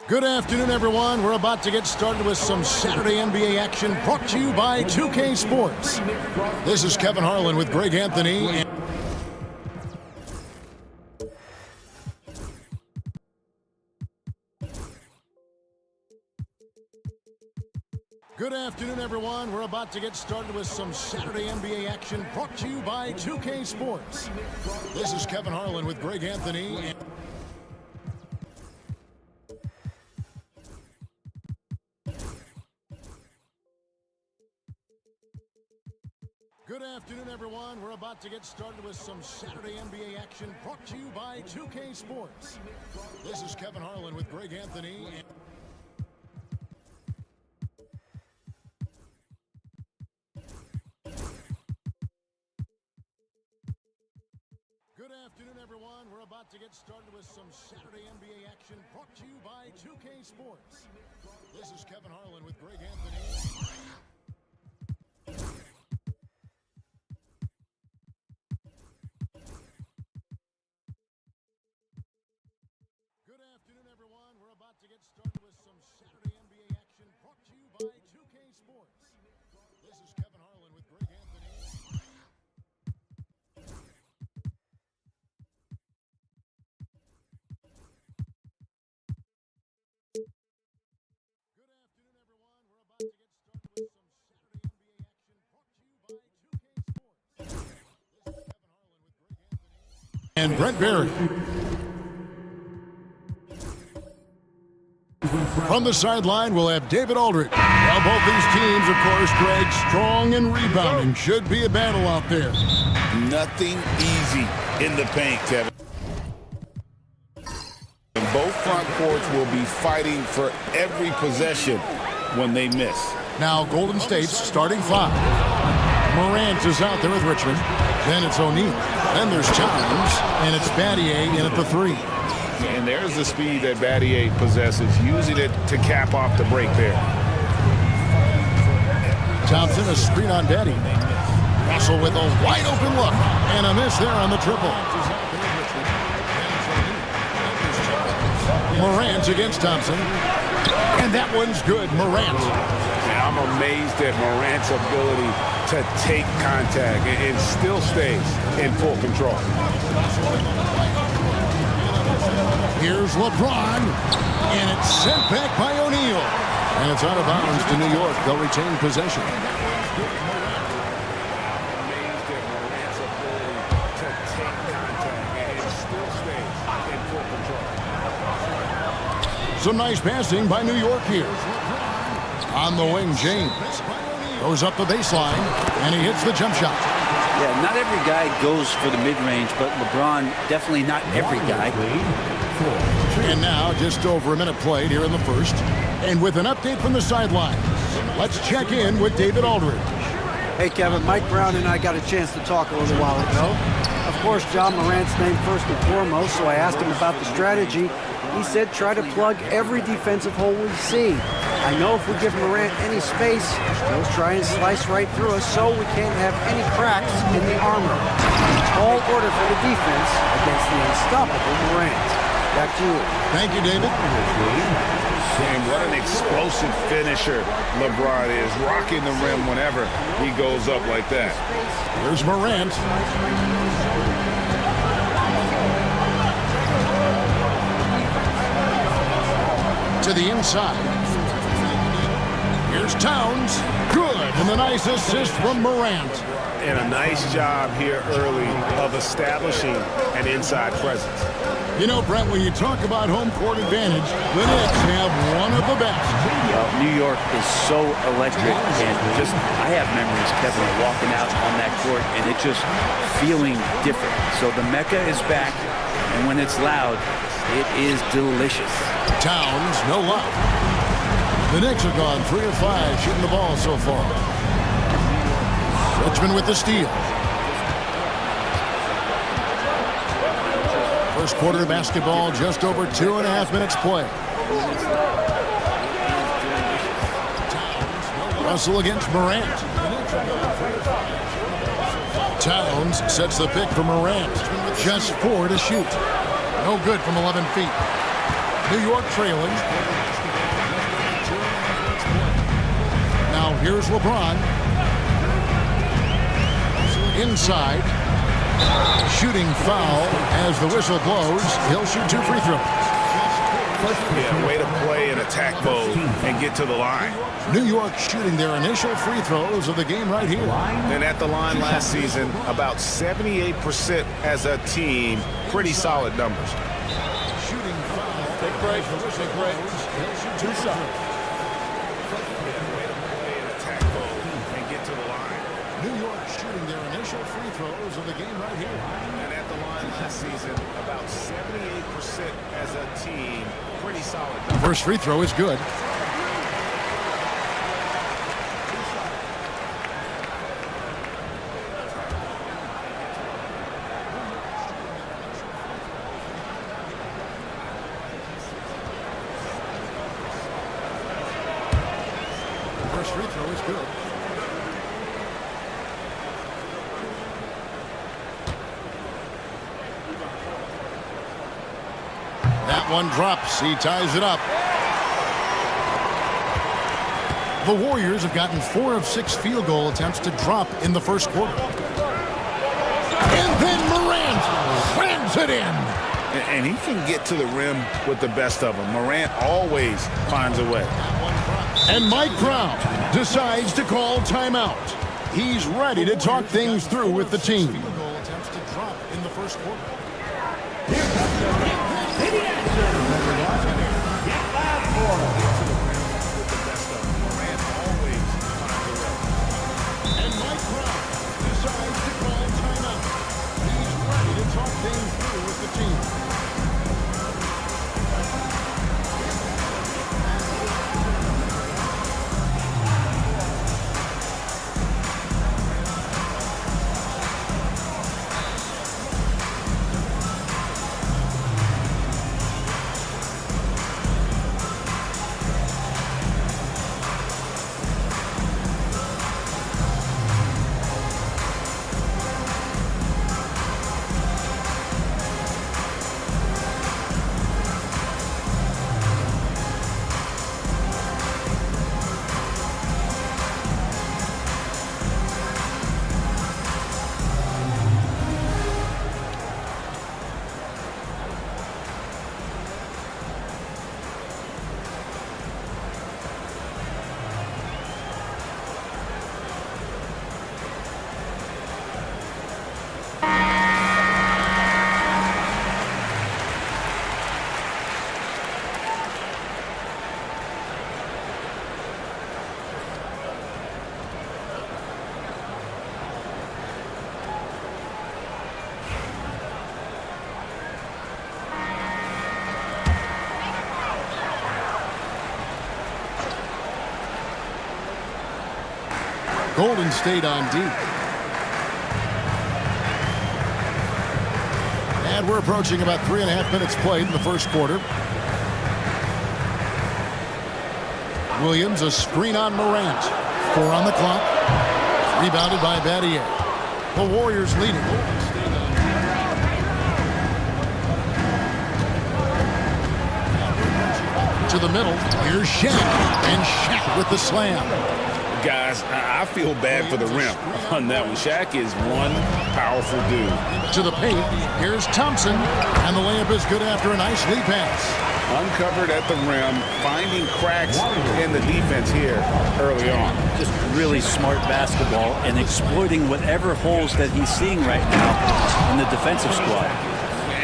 Good afternoon, everyone. We're about to get started with some Saturday NBA action brought to you by 2K Sports. This is Kevin Harlan with Greg Anthony. Good afternoon, everyone. We're about to get started with some Saturday NBA action brought to you by 2K Sports. This is Kevin Harlan with Greg Anthony. Good afternoon, everyone. We're about to get started with some Saturday NBA action brought to you by 2K Sports. This is Kevin Harlan with Greg Anthony. Good afternoon, everyone. We're about to get started with some Saturday NBA action brought to you by 2K Sports. This is Kevin Harlan with Greg Anthony. Good afternoon, everyone. We're about to get started with some Saturday NBA action brought to you by 2K Sports. This is Kevin Harlan with Greg Anthony. Good afternoon, everyone. We're about to get started with some Saturday NBA action brought to you by 2K Sports. This is Kevin Harlan with Greg Anthony. And Brent Barry. From the sideline, we'll have David Aldridge. Well, both these teams, of course, Greg, strong and rebounding. Should be a battle out there. Nothing easy in the paint, Kevin. And both front courts will be fighting for every possession when they miss. Now, Golden State's starting five. Morant is out there with Richmond. Then it's O'Neal. Then there's Towns, and it's Battier in at the three. And there's the speed that Battier possesses, using it to cap off the break there. Thompson, a screen on Battier. Russell with a wide open look, and a miss there on the triple. Morant against Thompson, and that one's good. Morant. And I'm amazed at Morant's ability to take contact and still stays in full control. Here's LeBron, and it's sent back by O'Neal. And it's out of bounds to New York. They'll retain possession. Amazed at Morant's ability to take contact and still stays in full control. Some nice passing by New York here. On the wing, James goes up the baseline, and he hits the jump shot. Yeah, not every guy goes for the mid-range, but LeBron, definitely not every guy. And now, just over a minute played here in the first. And with an update from the sidelines, let's check in with David Aldridge. Hey, Kevin, Mike Brown and I got a chance to talk a little while ago. Of course, John Morant's named first and foremost, so I asked him about the strategy. He said try to plug every defensive hole we see. I know if we give Morant any space, he'll try and slice right through us so we can't have any cracks in the armor. All order for the defense against the unstoppable Morant. Back to you. Thank you, David. And what an explosive finisher LeBron is, rocking the rim whenever he goes up like that. Here's Morant. To the inside. Here's Towns. Good. And a nice assist from Morant. And a nice job here early of establishing an inside presence. You know, Brent, when you talk about home court advantage, the Knicks have one of the best. Well, New York is so electric, and just I have memories, Kevin, of walking out on that court and it just feeling different. So the Mecca is back, and when it's loud, it is delicious. Towns, no luck. The Knicks have gone 3 of 5 shooting the ball so far. Richmond with the steal. First quarter of basketball, just over 2.5 minutes play. Russell against Morant. Towns sets the pick for Morant. Just 4 to shoot. No good from 11 feet. New York trailing. Now here's LeBron. Inside. Shooting foul as the whistle blows. He'll shoot 2 free throws. Yeah, way to play in attack mode and get to the line. New York shooting their initial free throws of the game right here. And at the line last season, about 78% as a team. Pretty solid numbers. Shooting foul. Big break. The whistle blows. He'll shoot 2 shots. Way to play in attack mode and get to the line. New York shooting their initial free throws of the game right here. And at the line last season, about 78% as a team. Pretty solid numbers. First free throw is good. First free throw is good. That one drops. He ties it up. The Warriors have gotten 4 of 6 field goal attempts to drop in the first quarter. And then Morant slams it in. And he can get to the rim with the best of them. Morant always finds a way. And Mike Brown decides to call timeout. He's ready to talk things through with the team. Field goal attempts to drop in the first quarter. And Mike Brown decides to call timeout. He's ready to talk things through with the team. Golden State on D. And we're approaching about 3.5 minutes played in the first quarter. Williams, a screen on Morant. 4 on the clock. Rebounded by Battier. The Warriors leading. To the middle. Here's Shaq. And Shaq with the slam. Guys, I feel bad for the rim on that one. Shaq is one powerful dude. To the paint, here's Thompson, and the layup is good after a nice lead pass. Uncovered at the rim, finding cracks in the defense here early on. Just really smart basketball and exploiting whatever holes that he's seeing right now in the defensive squad.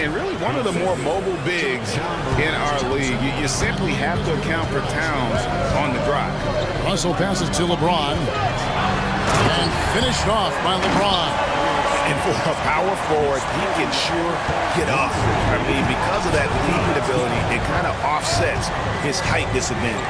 And really one of the more mobile bigs in our league. You simply have to account for Towns on the drive. Russell passes to LeBron. And finished off by LeBron. And for a power forward, he can sure get up. I mean, because of that leaping ability, it kind of offsets his height disadvantage.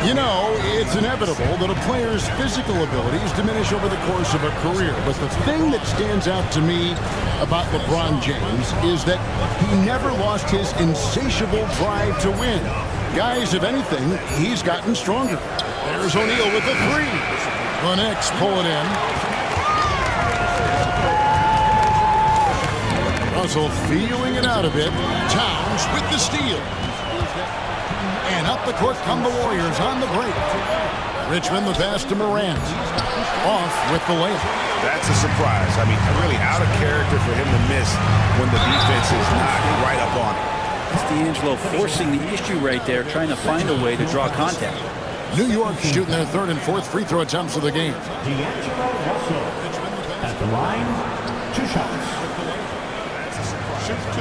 You know, it's inevitable that a player's physical abilities diminish over the course of a career. But the thing that stands out to me about LeBron James is that he never lost his insatiable drive to win. Guys, if anything, he's gotten stronger. There's O'Neal with the three. The Knicks pull it in. Russell feeling it out a bit. Towns with the steal. And up the court come the Warriors on the break. Richmond the pass to Morant. Off with the layup. That's a surprise. I mean, really out of character for him to miss when the defense is not right up on him. It's D'Angelo forcing the issue right there, trying to find a way to draw contact. New York shooting their third and fourth free throw attempts of the game. D'Angelo Russell at the line, 2 shots. Shoot 2.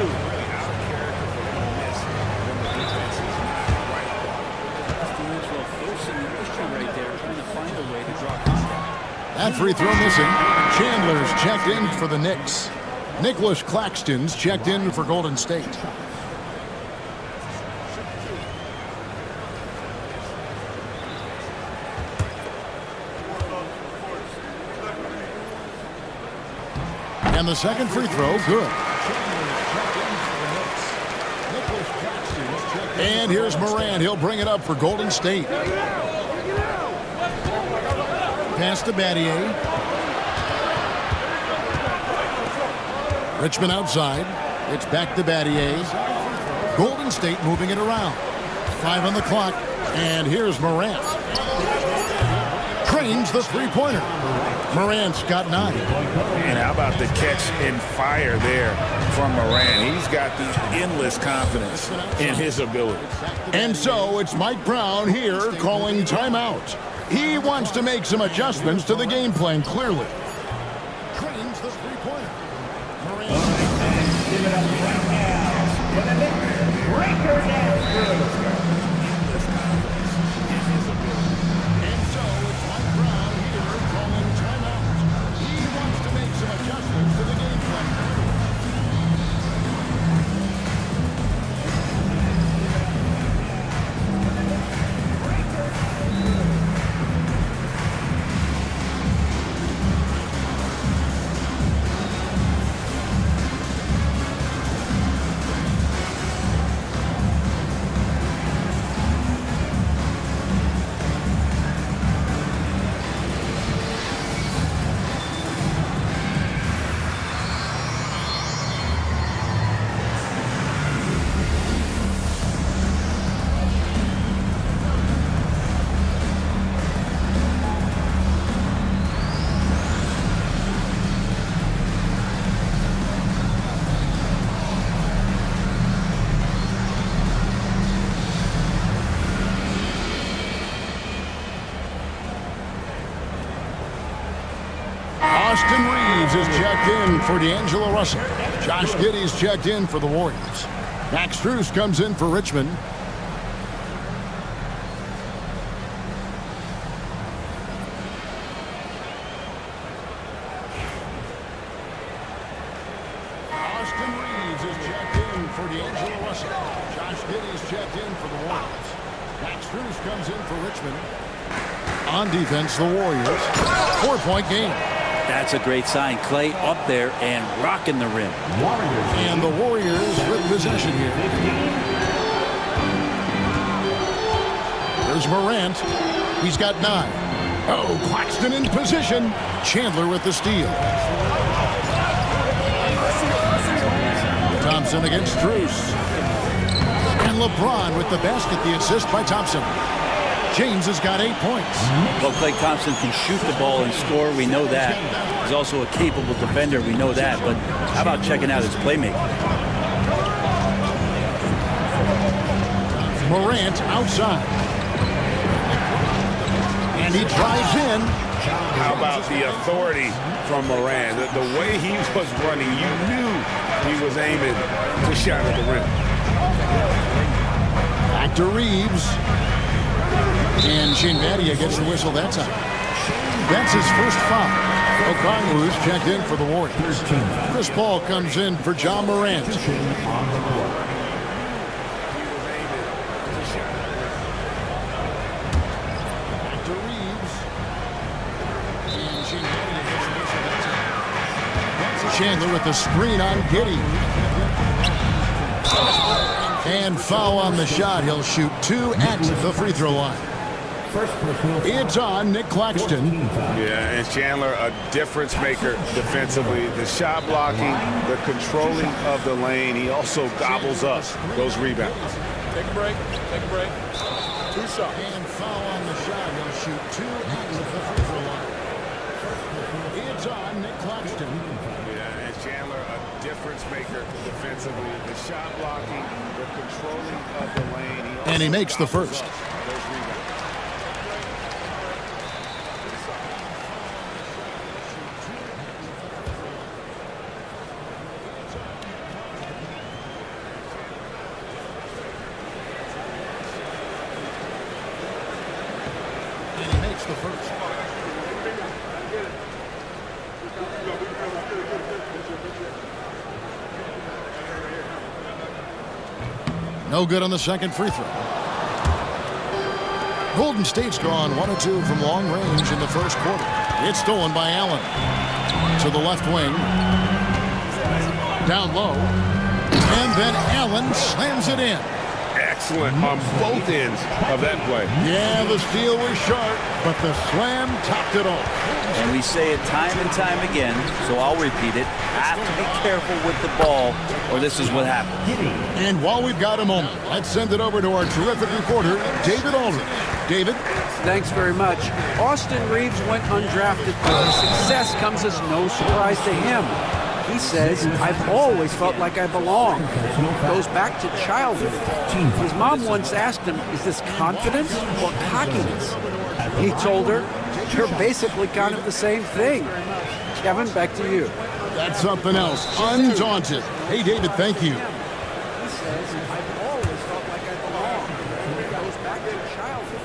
D'Angelo forcing the issue right there, trying to find a way to draw contact. That free throw missing. Chandler's checked in for the Knicks. Nicholas Claxton's checked in for Golden State. And the second free throw, good. And here's Morant. He'll bring it up for Golden State. Pass to Battier. Richmond outside. It's back to Battier. Golden State moving it around. 5 on the clock. And here's Morant. Cranes the three-pointer. Morant's got 9. And how about the catch and fire there from Morant? He's got the endless confidence in his ability. And so it's Mike Brown here calling timeout. He wants to make some adjustments to the game plan, clearly. Cranes the three-pointer. Morant. Give it up right now for the Knicks. Breaker dance crew. And so it's Mike Brown here calling timeout. He wants to make some adjustments to the game plan. Austin Reeves is checked in for D'Angelo Russell. Josh Giddey's checked in for the Warriors. Max Strus comes in for Richmond. Austin Reeves is checked in for D'Angelo Russell. Josh Giddey's checked in for the Warriors. Max Strus comes in for Richmond. On defense, the Warriors. 4-point game. That's a great sign. Clay up there and rocking the rim. And the Warriors with possession here. There's Morant. He's got 9. Oh, Claxton in position. Chandler with the steal. Thompson against Strus. And LeBron with the basket, the assist by Thompson. James has got 8 points. Well, Klay Thompson can shoot the ball and score. We know that. He's also a capable defender. We know that. But how about checking out his playmaking? Morant outside. And he drives in. How about the authority from Morant? The way he was running, you knew he was aiming to shot at the rim. Back to Reeves. And Shane Battier gets the whistle that time. That's his first foul. Okongwu's checked in for the Warriors. Chris Paul comes in for John Morant. Chandler with the screen on Giddey. And foul on the shot. He'll shoot 2 at the free throw line. It's on Nick Claxton. Yeah, and Chandler, a difference maker defensively. The shot blocking, the controlling of the lane. He also gobbles up those rebounds. Take a break. Take a break. 2 shots. And foul on the shot. He'll shoot 2 at the free throw line. It's on Nick Claxton. Yeah, and Chandler, a difference maker defensively. The shot blocking, the controlling of the lane. And he makes the first. Those rebounds. And he makes the first. No good on the second free throw. Golden State's gone 1 of 2 from long range in the first quarter. It's stolen by Allen. To the left wing. Down low. And then Allen slams it in. Excellent on both ends of that play. Yeah, the steal was sharp, but the slam topped it off. And we say it time and time again, so I'll repeat it. Have to be careful with the ball, or this is what happens. And while we've got a moment, let's send it over to our terrific reporter, David Aldridge. David? Thanks very much. Austin Reeves went undrafted, but his success comes as no surprise to him. He says, I've always felt like I belong. Goes back to childhood. His mom once asked him, is this confidence or cockiness? He told her, you're basically kind of the same thing. Kevin, back to you. That's something else. Undaunted. Hey, David, thank you. He says, I've always felt like I belong. Goes back to childhood.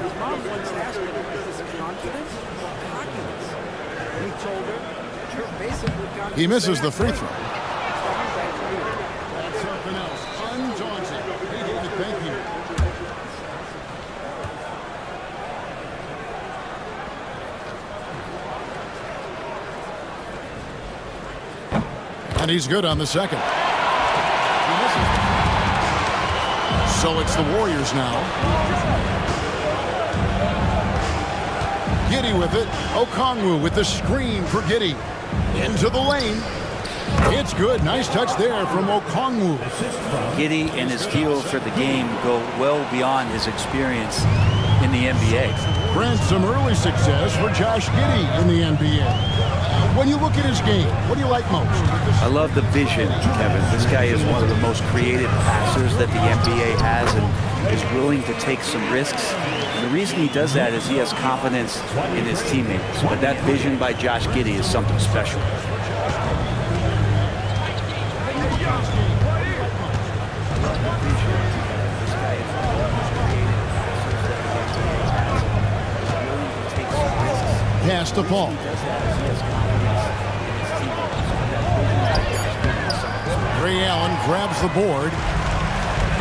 His mom once asked him, is this confidence or cockiness? He told her, you're basically kind of He misses the free throw. That's something else. Undaunted. Hey, David, thank you. And he's good on the second. So it's the Warriors now. Giddey with it. Okongwu with the screen for Giddey. Into the lane. It's good. Nice touch there from Okongwu. Giddey and his feel for the game go well beyond his experience in the NBA. Brent, some early success for Josh Giddey in the NBA. When you look at his game, what do you like most? I love the vision, Kevin. This guy is one of the most creative passers that the NBA has and is willing to take some risks. And the reason he does that is he has confidence in his teammates. But that vision by Josh Giddey is something special. Pass to Paul. Ray Allen grabs the board.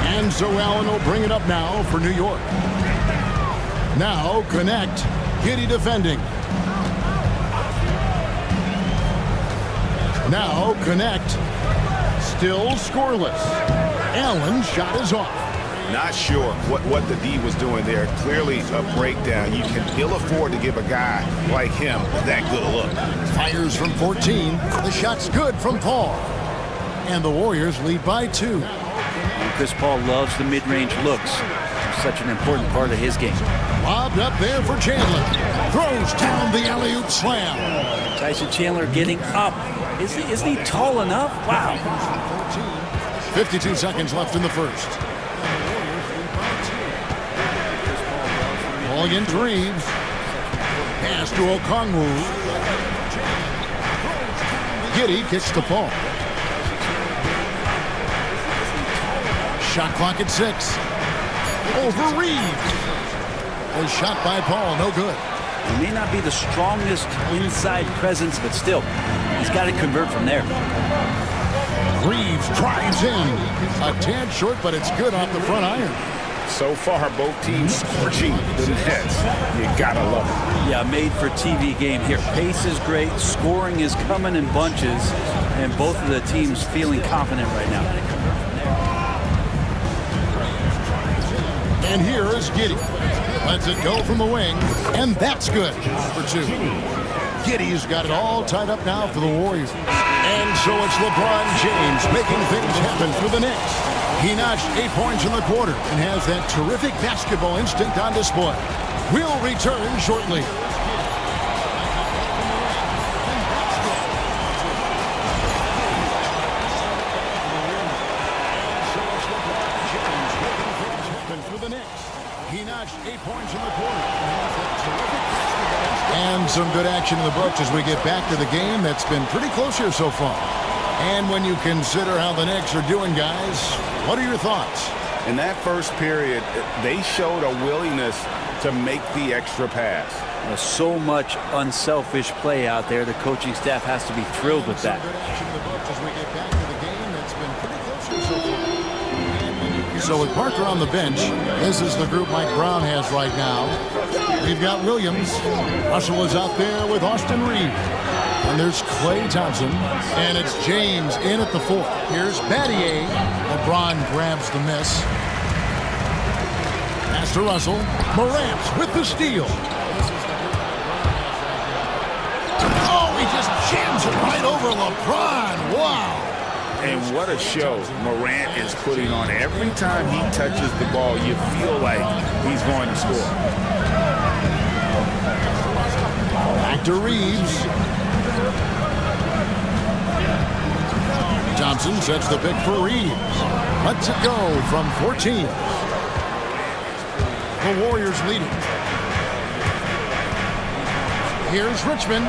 And so Allen will bring it up now for New York. Now connect. Giddey defending. Now connect. Still scoreless. Allen's shot is off. Not sure what the D was doing there. Clearly a breakdown. You can ill afford to give a guy like him that good a look. Fires from 14. The shot's good from Paul. And the Warriors lead by 2. And Chris Paul loves the mid-range looks. It's such an important part of his game. Lobbed up there for Chandler. Throws down the alley-oop slam. Tyson Chandler getting up. Isn't he tall enough? Wow. 52 seconds left in the first. Ball against Reeves. Pass to Okongwu. Giddey kicks to Paul. Shot clock at 6. Over Reeves. A shot by Paul, no good. He may not be the strongest inside presence, but still, he's got to convert from there. Reeves drives in. A tad short, but it's good off the front iron. So far, both teams scorching the nets. You gotta love it. Yeah, made for TV game here. Pace is great, scoring is coming in bunches, and both of the teams feeling confident right now. And here is Giddey. Lets it go from the wing, and that's good for two. Giddey's got it all tied up now for the Warriors. And so it's LeBron James making things happen for the Knicks. He notched 8 points in the quarter and has that terrific basketball instinct on display. We'll return shortly. He notched 8 points in the quarter. And some good action in the books as we get back to the game that's been pretty close here so far. And when you consider how the Knicks are doing, guys, what are your thoughts? In that first period, they showed a willingness to make the extra pass. There's so much unselfish play out there. The coaching staff has to be thrilled with that. So with Parker on the bench, this is the group Mike Brown has right now. We've got Williams. Russell is out there with Austin Reeves. And there's Klay Thompson. And it's James in at the 4. Here's Battier. LeBron grabs the miss. Pass to Russell. Morant with the steal. Oh, he just jams it right over LeBron. Wow. And what a show Morant is putting on. Every time he touches the ball, you feel like he's going to score. Back to Reeves. Thompson sets the pick for Reeves. Lets it go from 14. The Warriors lead it. Here's Richmond.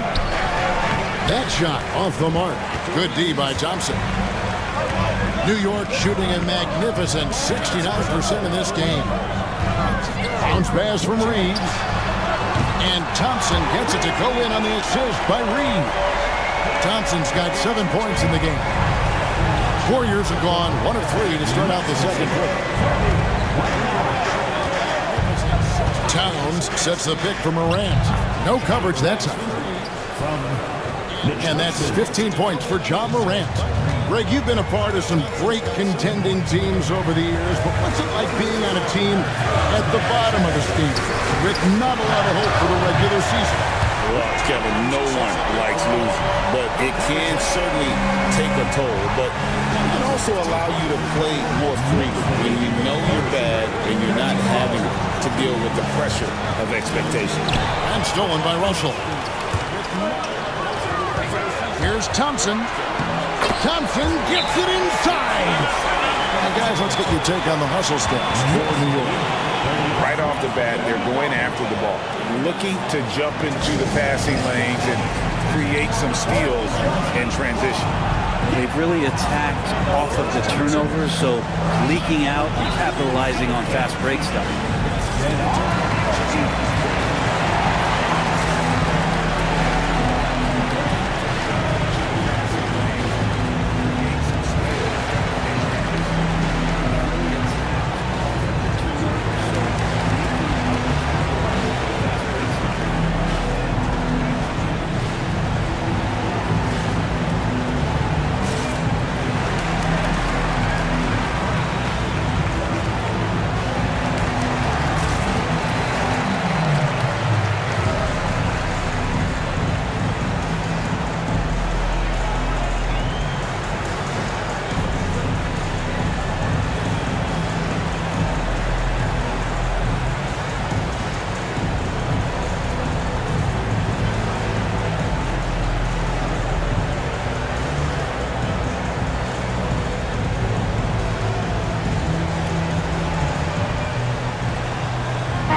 That shot off the mark. Good D by Thompson. New York shooting a magnificent 69% in this game. Bounce pass from Reeves. And Thompson gets it to go in on the assist by Reeves. Thompson's got 7 points in the game. Warriors have gone 1 of 3 to start out the second quarter. Towns sets the pick for Morant. No coverage that time. And that's 15 points for John Morant. Greg, you've been a part of some great contending teams over the years, but what's it like being on a team at the bottom of the standings with not a lot of hope for the regular season? Well, Kevin, no one likes losing, but it can certainly take a toll. But it can also allow you to play more freely when you know you're bad and you're not having to deal with the pressure of expectation. And stolen by Russell. Here's Thompson. Thompson gets it inside. Now, guys, let's get your take on the hustle steps for New York. Right off the bat, they're going after the ball, looking to jump into the passing lanes and create some steals in transition. They've really attacked off of the turnovers, so leaking out and capitalizing on fast break stuff.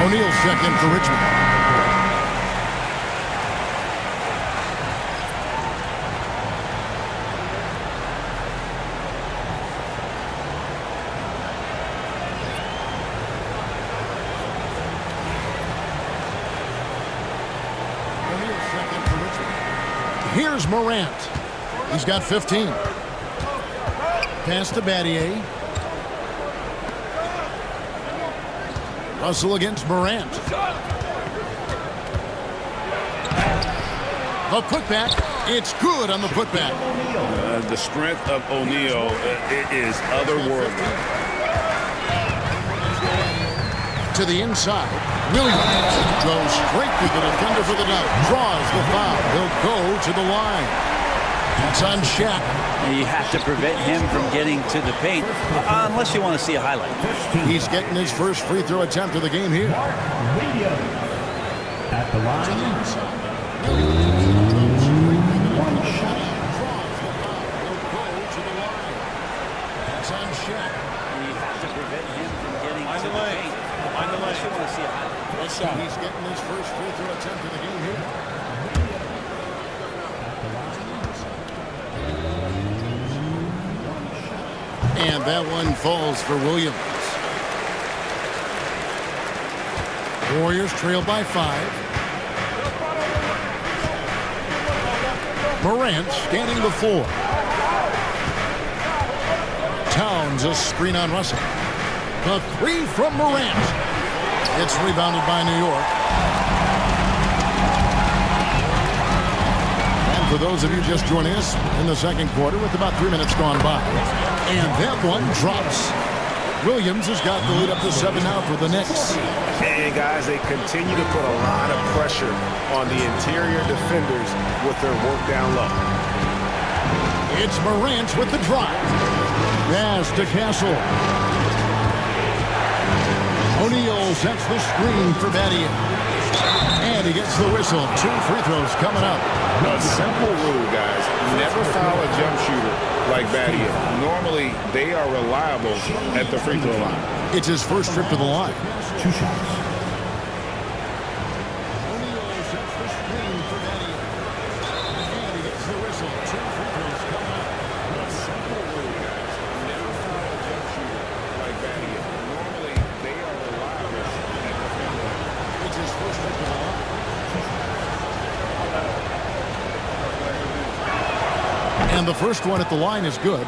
O'Neal's checked in for Richmond. Here's Morant. He's got 15. Pass to Battier. Russell against Morant. The putback. It's good on the putback. The strength of O'Neal is otherworldly. To the inside. Williams goes straight to the defender for the dunk. Draws the foul. He'll go to the line. That's on Shaq. You have to prevent him from getting to the paint, unless you want to see a highlight. He's getting his first free throw attempt of the game here. At the line. One shot. That's on Shaq. You have to prevent him from getting to the paint, unless you want to see a highlight. He's getting his first free throw attempt of the game here. And that one falls for Williams. Warriors trail by 5. Morant scanning the floor. Towns a screen on Russell. The 3 from Morant. It's rebounded by New York. And for those of you just joining us in the second quarter with about 3 minutes gone by. And that one drops. Williams has got the lead up to 7 now for the Knicks. And guys, they continue to put a lot of pressure on the interior defenders with their work down low. It's Morant with the drive. Pass to Castle. O'Neal sets the screen for Battier. And he gets the whistle. 2 free throws coming up. A simple rule, guys. Never foul a jump shooter like Battier. Normally, they are reliable at the free throw line. It's his first trip to the line. 2 shots. O'Neal sets the screen for Battier. And he gets the whistle. 2 free throws coming up. A simple rule, guys. Never foul a jump shooter like Battier. Normally, they are reliable at the free throw line. It's his first trip to the line. And the first one at the line is good.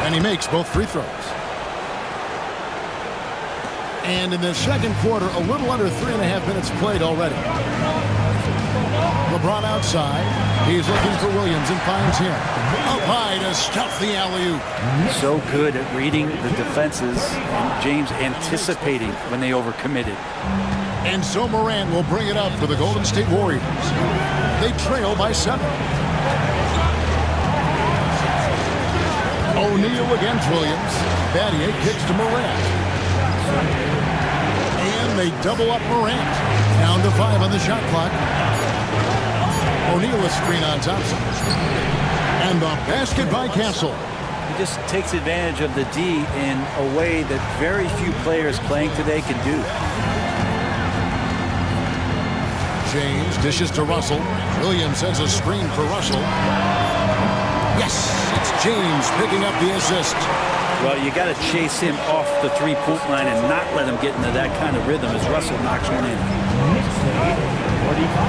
And he makes both free throws. And in the second quarter, a little under 3.5 minutes played already. LeBron outside. He's looking for Williams and finds him. Up high to stuff the alley-oop. So good at reading the defenses and James anticipating when they overcommitted. And so Morant will bring it up for the Golden State Warriors. They trail by 7. O'Neal against Williams. Battier kicks to Morant. And they double up Morant. Down to 5 on the shot clock. O'Neal a screen on Thompson. And the basket by Castle. He just takes advantage of the D in a way that very few players playing today can do. James dishes to Russell. Williams sends a screen for Russell. Yes, it's James picking up the assist. Well, you got to chase him off the three-point line and not let him get into that kind of rhythm as Russell knocks one in.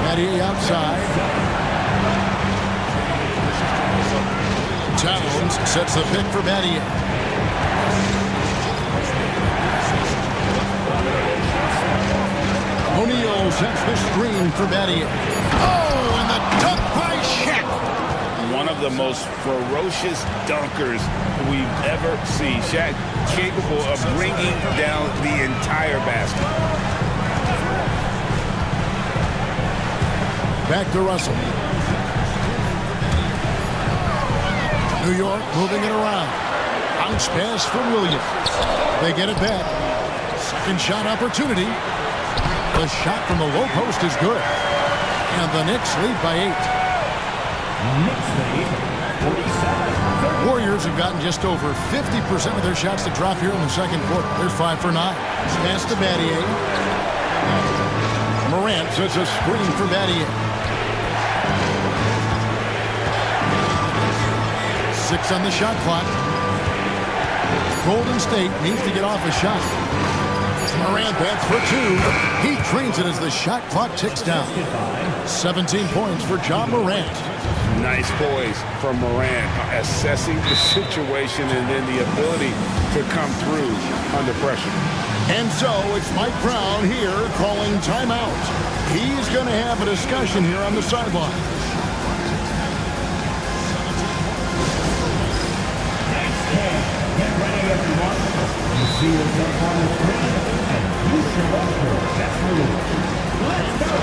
Battier outside. Towns sets the pick for Battier. O'Neal sets the screen for Battier. Oh, and the dunk by Shaq. One of the most ferocious dunkers we've ever seen. Shaq capable of bringing down the entire basket. Back to Russell. New York moving it around. Bounce pass from Williams. They get it back. Second shot opportunity. The shot from the low post is good. And the Knicks lead by 8. Knicks lead 47-36. Warriors have gotten just over 50% of their shots to drop here in the second quarter. They're 5 for 9. Pass to Battier. Morant sets a screen for Battier. 6 on the shot clock. Golden State needs to get off a shot. Morant bats for 2. He trains it as the shot clock ticks down. 17 points for John Morant. Nice poise from Morant, assessing the situation and then the ability to come through under pressure. And so it's Mike Brown here calling timeout. He's going to have a discussion here on the sideline. Get ready, everyone. You see us up on the screen, and you show up for the best move. Let's go.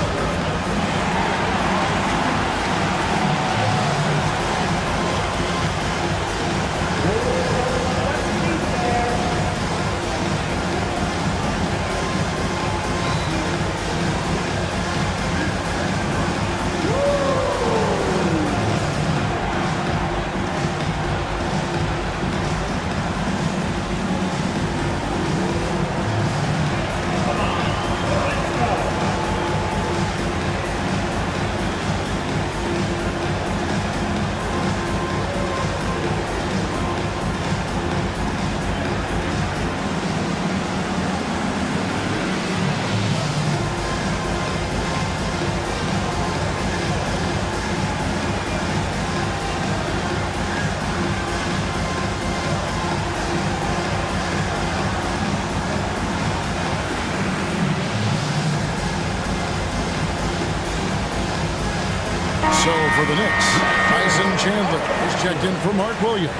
So for the Knicks, Tyson Chandler is checked in for Mark Williams.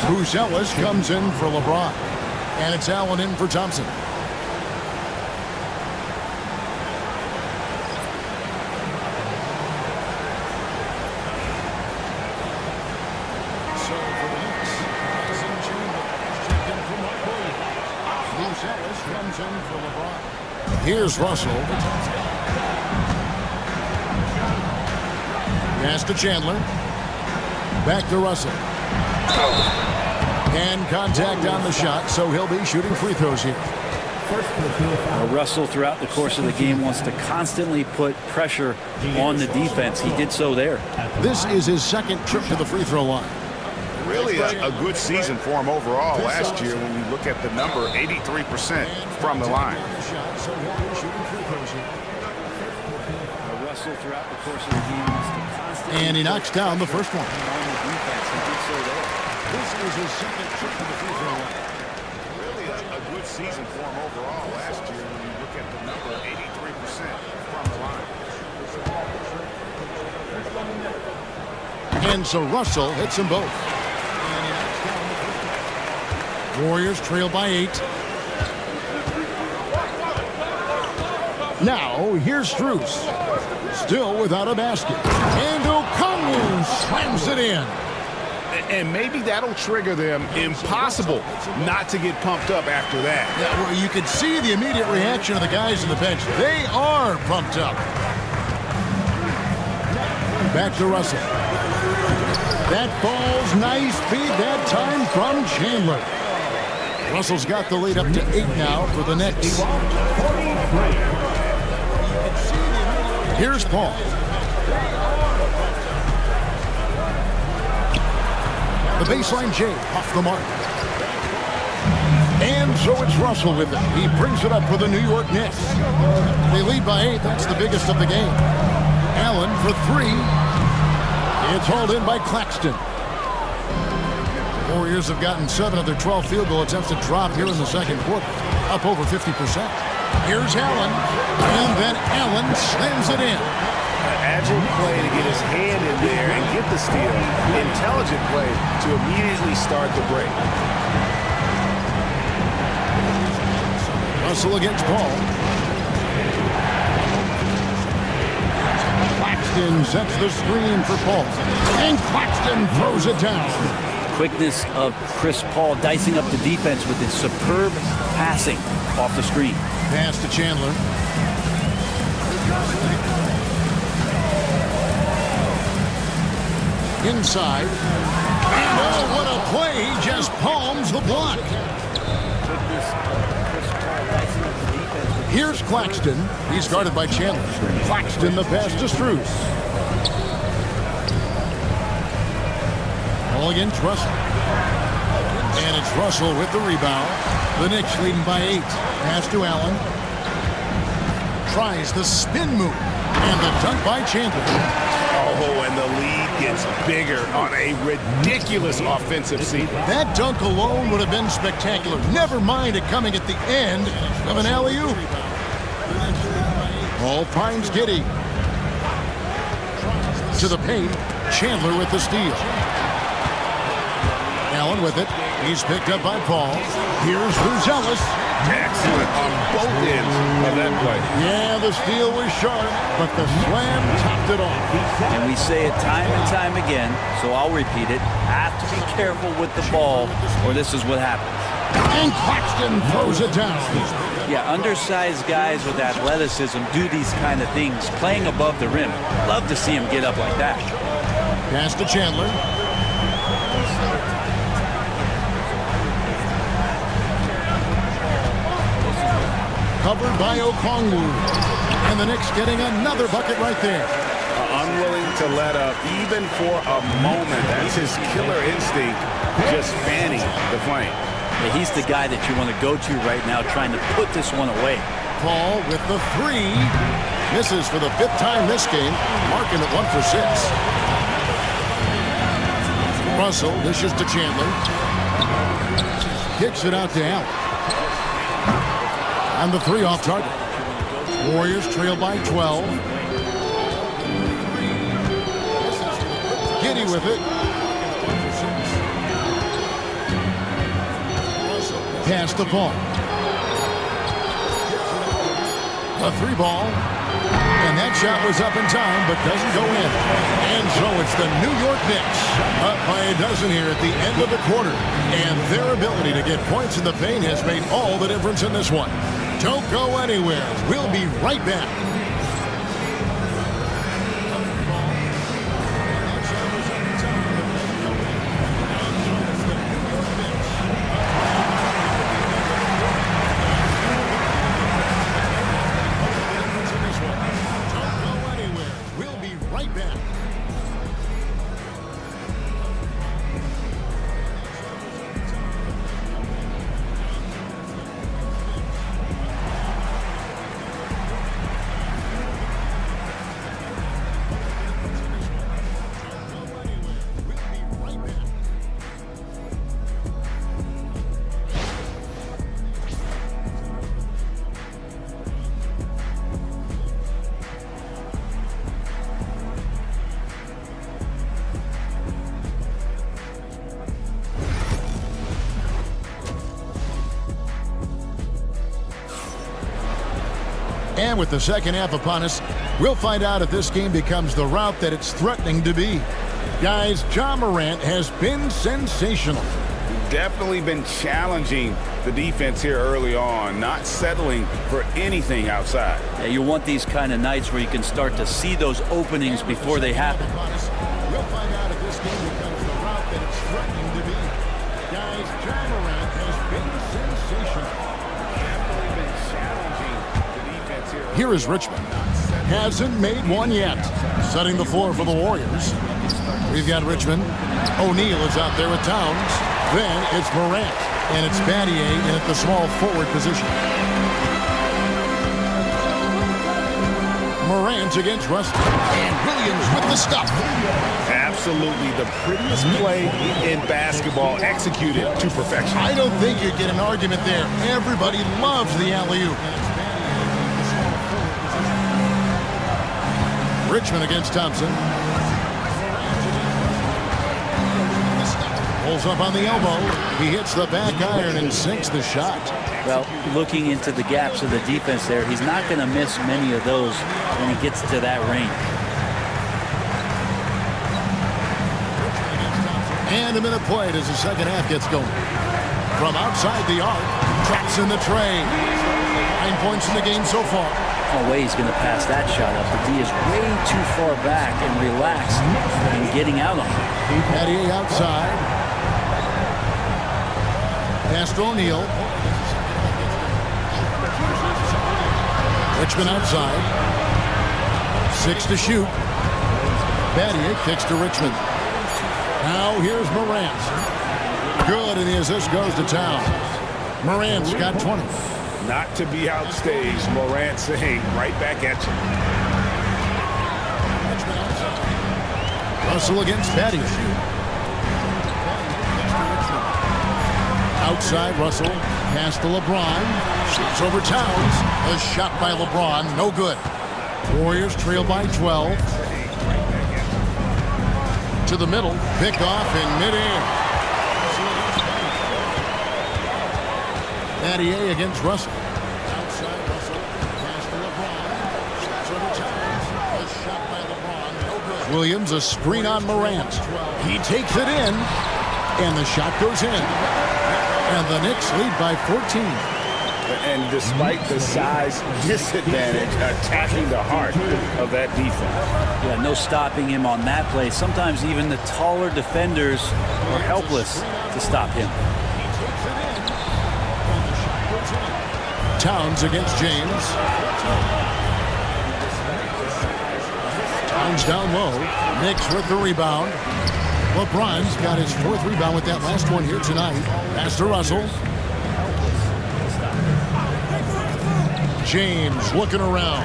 Bruce Ellis comes in for LeBron. And it's Allen in for Thompson. So for the Knicks, Tyson Chandler is checked in for Mark Williams. Bruce Ellis comes in for LeBron. Here's Russell for Thompson. Pass to Chandler. Back to Russell. And contact on the shot, so he'll be shooting free throws here. Russell, throughout the course of the game, wants to constantly put pressure on the defense. He did so there. This is his second trip to the free throw line. Really a good season for him overall last year when you look at the number, 83% from the line. Russell, throughout the course of the game, wants to constantly And he knocks down the first one. on the defense. He did so there. This is his second trip to the free throw line. Really a good season for him overall last year when you look at the number, 83% from the line. And so Russell hits them both. Warriors trail by 8. Now, here's Strus. Still without a basket. And Okongwu slams it in. And maybe that'll trigger them. Impossible not to get pumped up after that. Yeah, well, you could see the immediate reaction of the guys on the bench. They are pumped up. Back to Russell. That falls nice feed that time from Chandler. Russell's got the lead up to 8 now for the Knicks. Here's Paul. The baseline J off the mark. And so it's Russell with it. He brings it up for the New York Knicks. They lead by 8. That's the biggest of the game. Allen for 3. It's hauled in by Claxton. Warriors have gotten 7 of their 12 field goal attempts to drop here in the second quarter. Up over 50%. Here's Allen. And then Allen slams it in. Agile play to get his hand in there and get the steal. Intelligent play to immediately start the break. Russell against Paul. Claxton sets the screen for Paul. And Claxton throws it down. Quickness of Chris Paul dicing up the defense with his superb passing off the screen. Pass to Chandler. Inside. And oh, what a play. He just palms the block. Here's Claxton. He's guarded by Chandler. Claxton the pass to Strus. Ball against Russell. And it's Russell with the rebound. The Knicks leading by 8. Pass to Allen. Tries the spin move. And the dunk by Chandler. Oh, and the lead gets bigger on a ridiculous offensive season. That dunk alone would have been spectacular. Never mind it coming at the end of an alley-oop. Ball finds Giddey. To the paint. Chandler with the steal. Allen with it. He's picked up by Paul. Here's Buzelis. Excellent on both ends of that play. Yeah, the steal was sharp, but the slam topped it off. And we say it time and time again, so I'll repeat it. Have to be careful with the ball, or this is what happens. And Claxton throws it down. Yeah, undersized guys with athleticism do these kind of things, playing above the rim. Love to see him get up like that. Pass to Chandler. Covered by Okongwu. And the Knicks getting another bucket right there. Unwilling to let up even for a moment. That's his killer instinct, just fanning the flame. Yeah, he's the guy that you want to go to right now, trying to put this one away. Paul with the 3. Misses for the 5th time this game, marking it 1 for 6. Russell dishes to Chandler. Kicks it out to Allen. And the 3 off target. Warriors trail by 12. Giddey with it. Pass to Paul. A 3 ball. And that shot was up in time, but doesn't go in. And so it's the New York Knicks up by a dozen here at the end of the quarter. And their ability to get points in the paint has made all the difference in this one. Don't go anywhere. We'll be right back. And with the second half upon us, we'll find out if this game becomes the route that it's threatening to be. Guys, Ja Morant has been sensational. Definitely been challenging the defense here early on, not settling for anything outside. Yeah, you want these kind of nights where you can start to see those openings before they happen. We'll find out if this game becomes the route that it's threatening to be. Guys, Ja Morant has been sensational. Definitely been challenging the defense here. Here is Richmond. Hasn't made one yet. Setting the floor for the Warriors. We've got Richmond. O'Neal is out there with Towns. Then it's Morant. And it's Battier in at the small forward position. Morant against Russell. And Williams with the stop. Absolutely the prettiest play in basketball, executed to perfection. I don't think you'd get an argument there. Everybody loves the alley-oop. Richmond against Thompson. Pulls up on the elbow. He hits the back iron and sinks the shot. Well, looking into the gaps of the defense there, he's not going to miss many of those when he gets to that range. And a minute played as the second half gets going. From outside the arc, traps in the tray. 9 points in the game so far. No way he's going to pass that shot up. The D is way too far back and relaxed and getting out on him. Battier outside. Pass to O'Neal. Richmond outside. 6 to shoot. Battier kicks to Richmond. Now here's Morant. Good, and the assist goes to Town. Morant's got 20. Not to be outstaged, Morant saying right back at you. Russell against Battier. Outside Russell. Pass to LeBron. Shoots over Towns. A shot by LeBron. No good. Warriors trail by 12. To the middle. Pick off in midair. Battier against Russell. Outside Russell. Pass to LeBron. Shoots over Towns. A shot by LeBron. No good. Williams, a screen on Morant. He takes it in. And the shot goes in. And the Knicks lead by 14. And despite the size disadvantage, attacking the heart of that defense. Yeah, no stopping him on that play. Sometimes even the taller defenders are helpless to stop him. Towns against James. Towns down low. Knicks with the rebound. LeBron's got his 4th rebound with that last one here tonight. Pass to Russell. James looking around.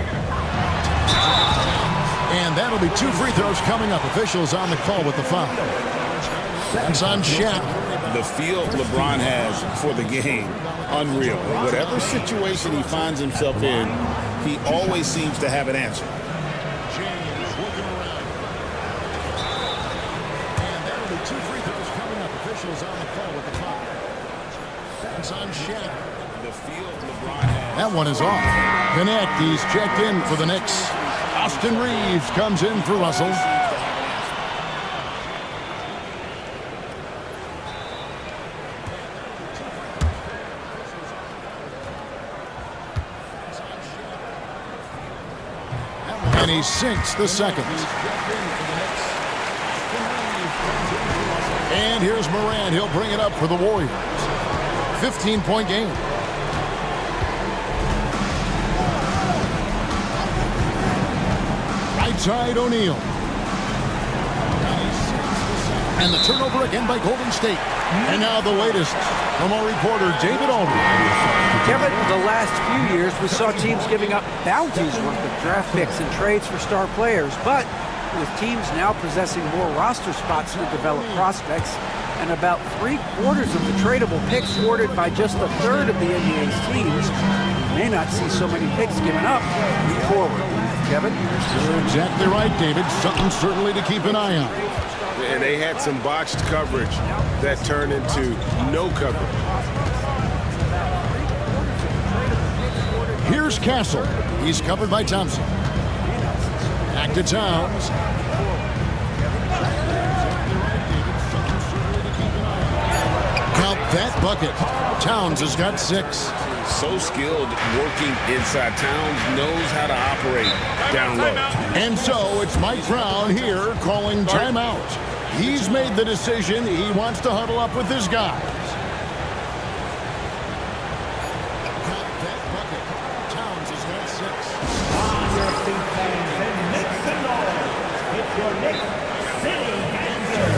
And that'll be 2 free throws coming up. Officials on the call with the foul. That's on Shaq. The feel LeBron has for the game, unreal. Whatever situation he finds himself in, he always seems to have an answer. James looking around. And that'll be 2 free throws coming up. Officials on the call with the foul. That's on Shaq. The feel LeBron has. That one is off. Connect. He's checked in for the Knicks. Austin Reeves comes in for Russell. And he sinks the second. And here's Morant. He'll bring it up for the Warriors. 15-point game. Right side O'Neal. And the turnover again by Golden State. And now the latest from our reporter, David Aldridge. Kevin, the last few years, we saw teams giving up bounties worth of draft picks and trades for star players. But with teams now possessing more roster spots to develop prospects, and about 3/4 of the tradable picks awarded by just a third of the NBA's teams, we may not see so many picks given up moving forward. Kevin? You're exactly right, David. Something certainly to keep an eye on. And they had some botched coverage that turned into no coverage. Here's Castle. He's covered by Thompson. Back to Towns. Count that bucket. Towns has got 6. So skilled working inside. Towns knows how to operate down low. And so it's Mike Brown here calling timeout. He's made the decision. He wants to huddle up with his guys. Towns has got 6. UFC fans and make some noise. It's your Knicks City Answer.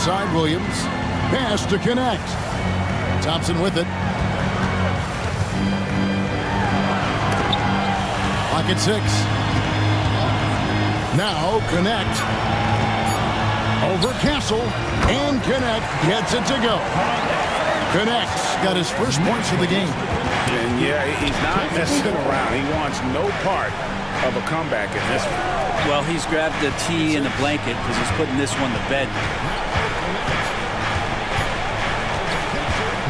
outside, Williams. Pass to connect. Thompson with it. Pocket 6. Now connect. Over Castle. And Connect gets it to go. Connect's got his first points of the game. And yeah, he's not messing around. He wants no part of a comeback in this one. Well, he's grabbed the tee and the blanket because he's putting this one to bed.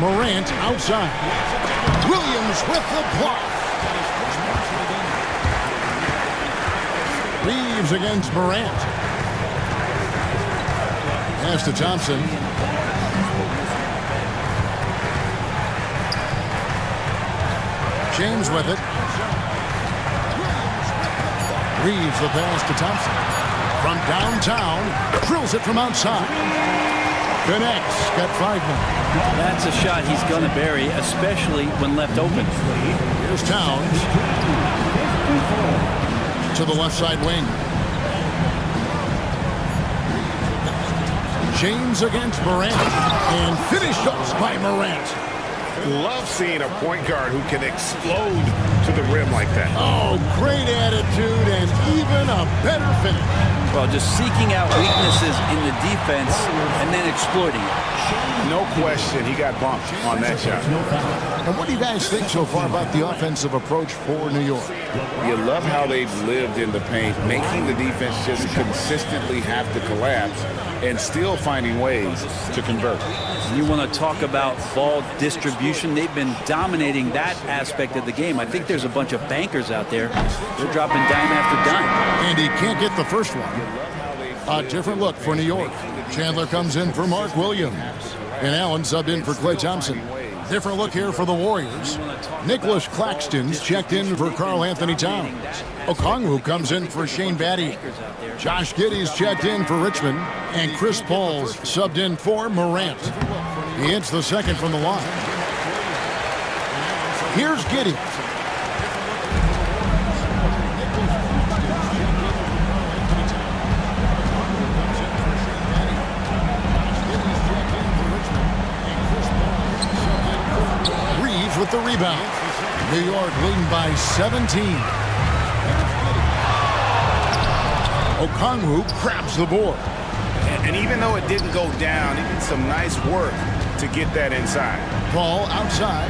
Morant outside. Williams with the block. Reeves against Morant. Pass to Thompson. James with it. Reeves the pass to Thompson. From downtown, drills it from outside. Connects, got 5 men. That's a shot he's going to bury, especially when left open. Here's Towns. To the left side wing. James against Morant. And finished off by Morant. Love seeing a point guard who can explode to the rim like that. Oh, great attitude and even a better finish. Well, just seeking out weaknesses in the defense and then exploiting it. No question, he got bumped on that shot. And what do you guys think so far about the offensive approach for New York? You love how they've lived in the paint, making the defense just consistently have to collapse and still finding ways to convert. You want to talk about ball distribution. They've been dominating that aspect of the game. I think there's a bunch of bankers out there. They're dropping dime after dime. And he can't get the first one. A different look for New York. Chandler comes in for Mark Williams. And Allen subbed in for Klay Thompson. Different look here for the Warriors. Nicholas Claxton's checked in for Karl Anthony Towns. Okongwu comes in for Shane Battier. Josh Giddey's checked in for Richmond. And Chris Paul's subbed in for Morant. He hits the second from the line. Here's Giddey. Reeves with the rebound. New York leading by 17. Okongwu grabs the board. And even though it didn't go down, he did some nice work to get that inside. Ball outside.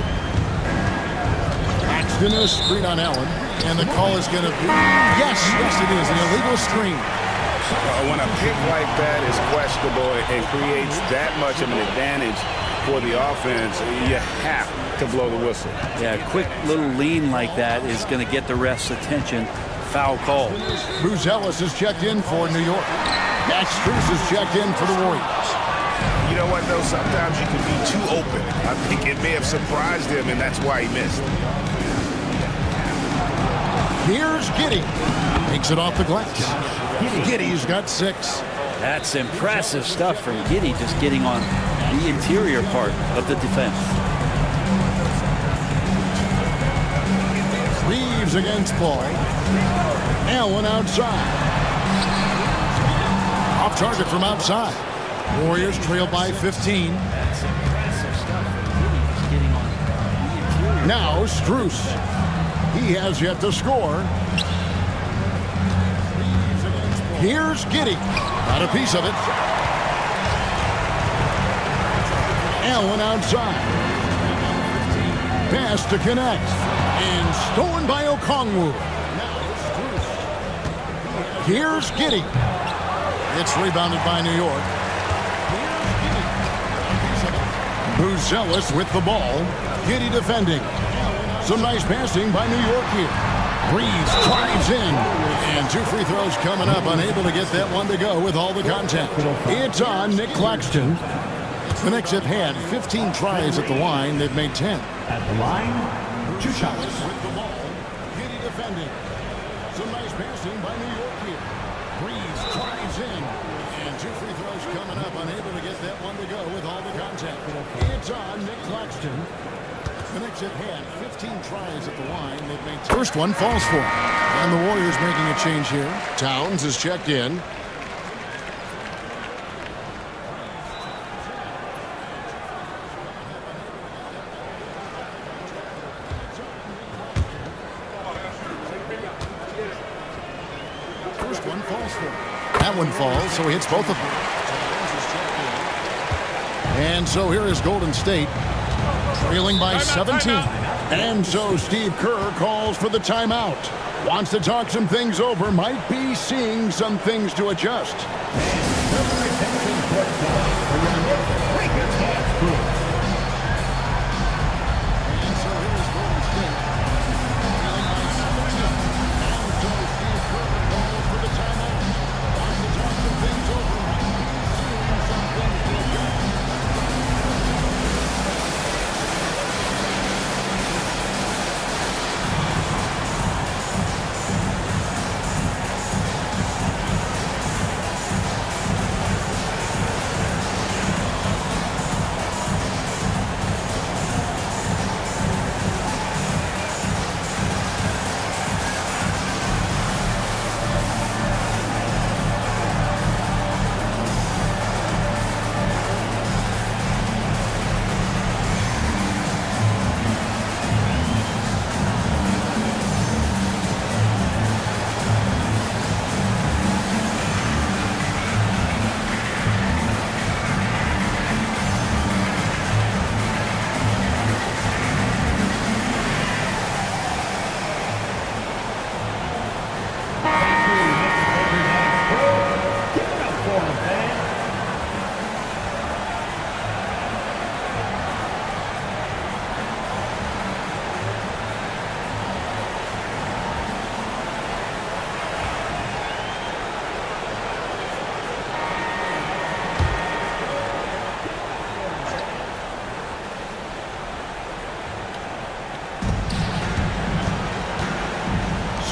Claxton a screen on Allen. And the call is going to be, yes, it is, an illegal screen. When a pick like that is questionable and creates that much of an advantage for the offense, you have to blow the whistle. Yeah, a quick little lean like that is going to get the ref's attention. Foul call. Bruce Ellis is checked in for New York. Max Strus is checked in for the Warriors. You know what, though? Sometimes you can be too open. I think it may have surprised him, and that's why he missed. Here's Giddey. Takes it off the glass. Giddey's got 6. That's impressive stuff from Giddey, just getting on the interior part of the defense. Reeves against Paul. Allen outside. Off target from outside. Warriors trail by 15. Now Strus. He has yet to score. Here's Giddey. Got a piece of it. Allen outside. Pass to connect. And stolen by Okongwu. Here's Giddey. It's rebounded by New York. Buzelis with the ball. Giddey defending. Some nice passing by New York here. Reeves drives in. And 2 free throws coming up. Unable to get that one to go with all the contact. It's on Nick Claxton. The Knicks have had 15 tries at the line. They've made 10. At the line, 2 shots. With the ball. Giddey defending. Some nice passing by New York here. Reeves drives in. And 2 free throws coming up. Unable to get that one to go with all the contact. It's on Nick Claxton. The Knicks have had 15 tries at the line. They've made 10. First one falls for him. And the Warriors making a change here. Towns is checked in. That one falls, so he hits both of them. And so here is Golden State, trailing by 17. And so Steve Kerr calls for the timeout. Wants to talk some things over, might be seeing some things to adjust.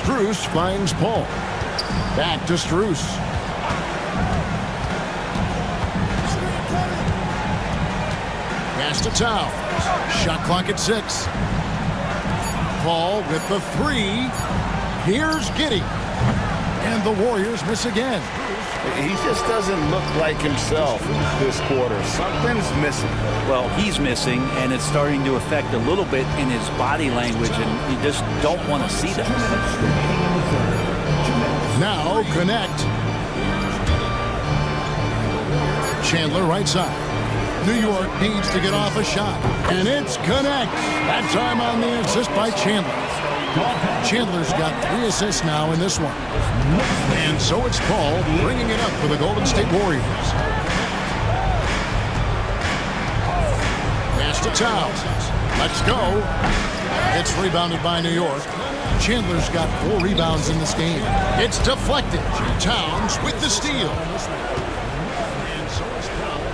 Strus finds Paul. Back to Strus. Pass to Towns. Shot clock at 6. Paul with the 3. Here's Giddey. And the Warriors miss again. He just doesn't look like himself this quarter. Something's missing. Well, he's missing, and it's starting to affect a little bit in his body language, and you just don't want to see that. Now connect. Chandler right side. New York needs to get off a shot, and it's connect. That time on the assist by Chandler. Chandler's got 3 assists now in this one. And so it's Paul bringing it up for the Golden State Warriors. Pass to Towns. Let's go. It's rebounded by New York. Chandler's got 4 rebounds in this game. It's deflected. Towns with the steal.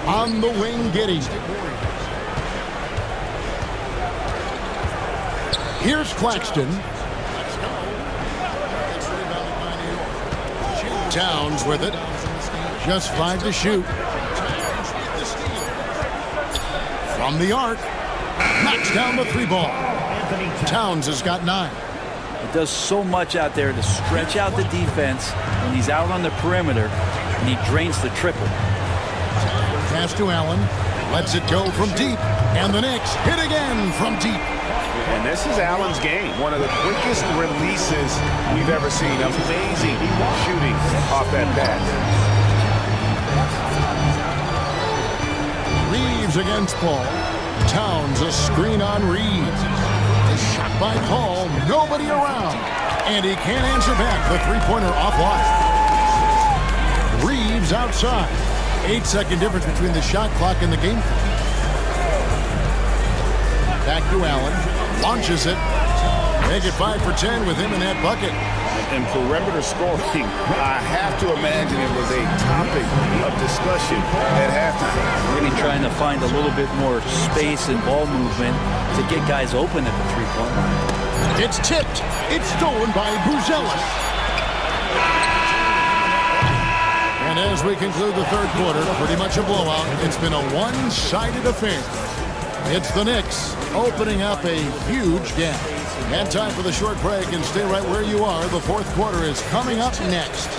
On the wing, Giddey. Here's Claxton. Towns with it. Just 5 to shoot. From the arc. Knocks down the 3 ball. Towns has got 9. He does so much out there to stretch out the defense when he's out on the perimeter, and he drains the triple. Pass to Allen. Lets it go from deep. And the Knicks hit again from deep. And this is Allen's game. One of the quickest releases we've ever seen. Amazing shooting off that pass. Reeves against Paul. Towns a screen on Reeves. A shot by Paul. Nobody around. And he can't answer back. The 3-pointer offline. Reeves outside. 8-second difference between the shot clock and the game clock. Back to Allen. Launches it. Make it 5 for 10 with him in that bucket. And perimeter scoring, I have to imagine it was a topic of discussion at halftime. Maybe trying to find a little bit more space and ball movement to get guys open at the 3-point line. It's tipped. It's stolen by Buzelis. And as we conclude the 3rd quarter, pretty much a blowout. It's been a one-sided affair. It's the Knicks opening up a huge gap. And time for the short break, and stay right where you are. The 4th quarter is coming up next.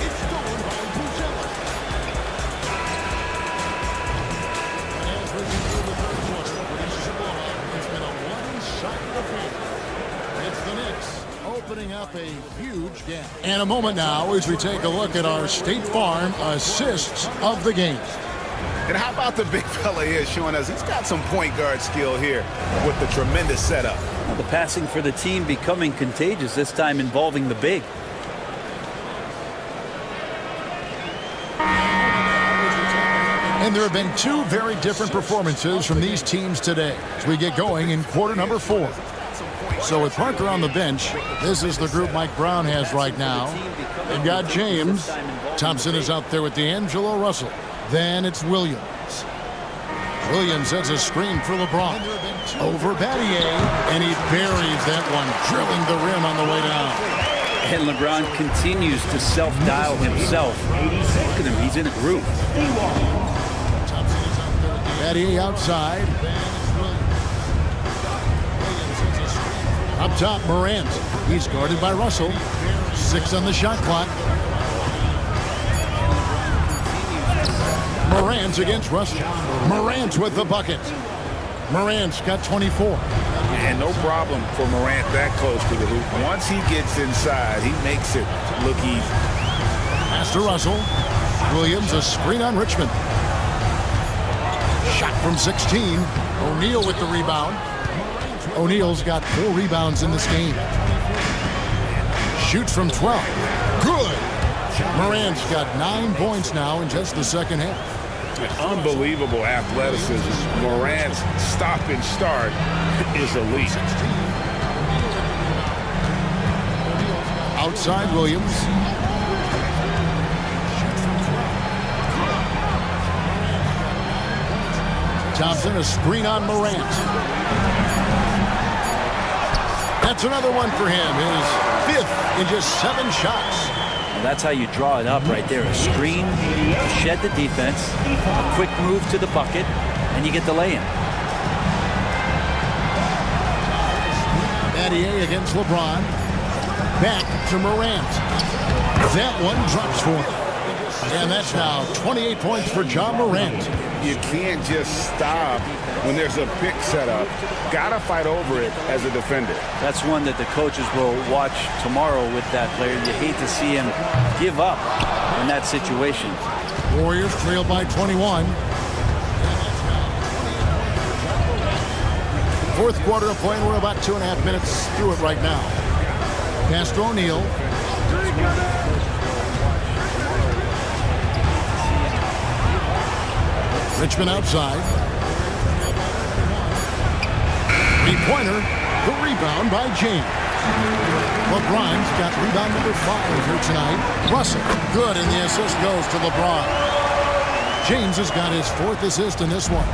It's the Knicks opening opening up a huge gap. And a moment now as we take a look at our State Farm assists of the game. And how about the big fella here showing us he's got some point guard skill here with the tremendous setup. Well, the passing for the team becoming contagious, this time involving the big. And there have been two very different performances from these teams today as we get going in quarter number 4. So with Parker on the bench, this is the group Mike Brown has right now. They've got James. Thompson is out there with D'Angelo Russell. Then it's Williams. Williams sets a screen for LeBron. Over Battier, and he buries that one, drilling the rim on the way down. And LeBron continues to self-dial himself. Look at him, he's in a groove. Battier outside. Up top, Morant. He's guarded by Russell. 6 on the shot clock. Morant against Russell. Morant with the bucket. Morant's got 24. And no problem for Morant that close to the hoop. Once he gets inside, he makes it look easy. Pass to Russell. Williams, a screen on Richmond. Shot from 16. O'Neal with the rebound. O'Neal's got 4 rebounds in this game. Shoots from 12. Good. Morant's got 9 points now in just the second half. Unbelievable athleticism. Morant's stop and start is elite. Outside Williams. Thompson, a screen on Morant. That's another one for him. His 5th in just 7 shots. Well, that's how you draw it up right there. A screen, shed the defense, a quick move to the bucket, and you get the lay-in. Battier against LeBron. Back to Morant. That one drops for him. And that's now 28 points for John Morant. You can't just stop when there's a pick set up. Gotta fight over it as a defender. That's one that the coaches will watch tomorrow with that player. You hate to see him give up in that situation. Warriors trail by 21. Fourth quarter of play, and we're about 2.5 minutes through it right now. Pass to O'Neal. Richmond outside. 3-pointer. The rebound by James. LeBron's got rebound number 5 here tonight. Russell, good, and the assist goes to LeBron. James has got his 4th assist in this one.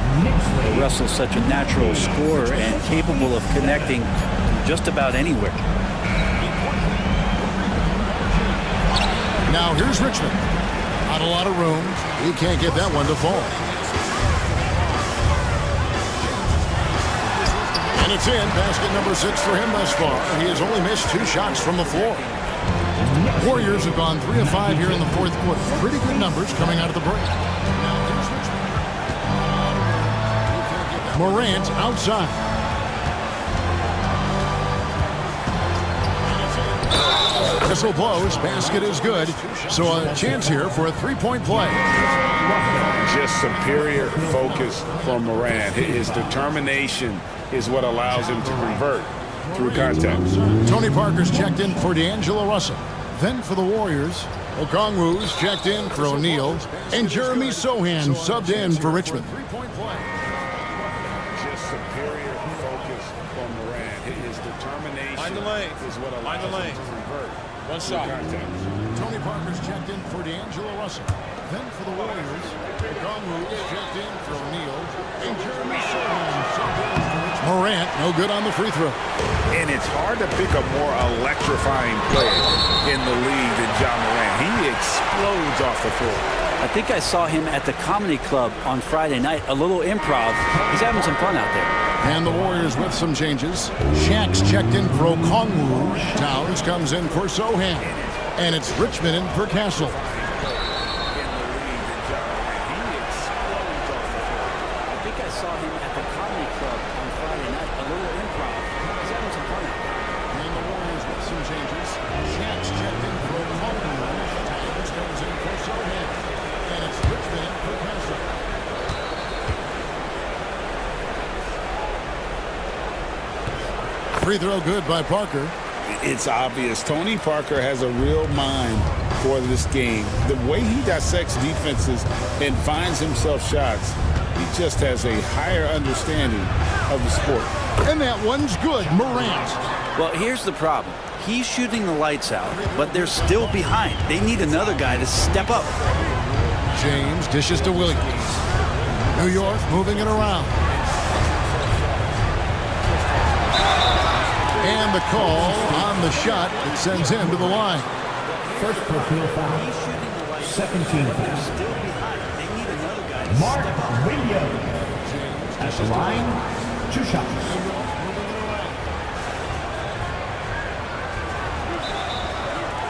Russell's such a natural scorer and capable of connecting just about anywhere. Now here's Richmond. Not a lot of room. He can't get that one to fall. And it's in. Basket number 6 for him thus far. He has only missed 2 shots from the floor. Warriors have gone 3 of 5 here in the fourth quarter. Pretty good numbers coming out of the break. Morant outside. Whistle blows. Basket is good. So a chance here for a 3-point play. Just superior focus from Morant. His determination is what allows him to convert through contact. Tony Parker's checked in for D'Angelo Russell. Then for the Warriors, Okongwu's checked in for O'Neal, and Jeremy Sohan subbed in for Richmond. Just superior focus from Morant. His determination is what allows him to convert. One shot. Tony Parker's checked in for D'Angelo Russell. Then for the Warriors, Okongwu's checked in for O'Neal, and Jeremy Sohan subbed in for Richmond. Morant, no good on the free throw. And it's hard to pick a more electrifying player in the league than John Morant. He explodes off the floor. I think I saw him at the Comedy Club on Friday night, a little improv. He's having some fun out there. And the Warriors with some changes. Shaq's checked in for Okongwu. Towns comes in for Sohan. And it's Richmond in for Castle. some changes. Shaq's checked in for Coleman. Tyvus comes in for Sohan. And it's Richmond for Kessler. Free throw good by Parker. It's obvious. Tony Parker has a real mind for this game. The way he dissects defenses and finds himself shots, he just has a higher understanding of the sport. And that one's good. Morant. Well, here's the problem. He's shooting the lights out, but they're still behind. They need another guy to step up. James dishes to Williams. New York moving it around. And the call on the shot that sends him to the line. First personal foul. Second team foul. Mark Williams at the line. 2 shots.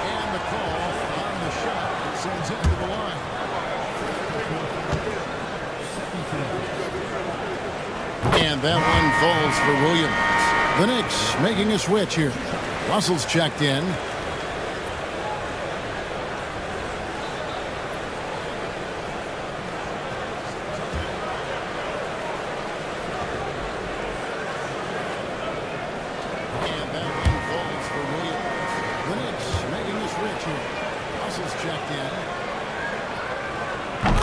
And the call on the shot that sends him to the line. And that one falls for Williams. The Knicks making a switch here. Russell's checked in. And that one falls for Williams. The Knicks making a switch here. Russell's checked in.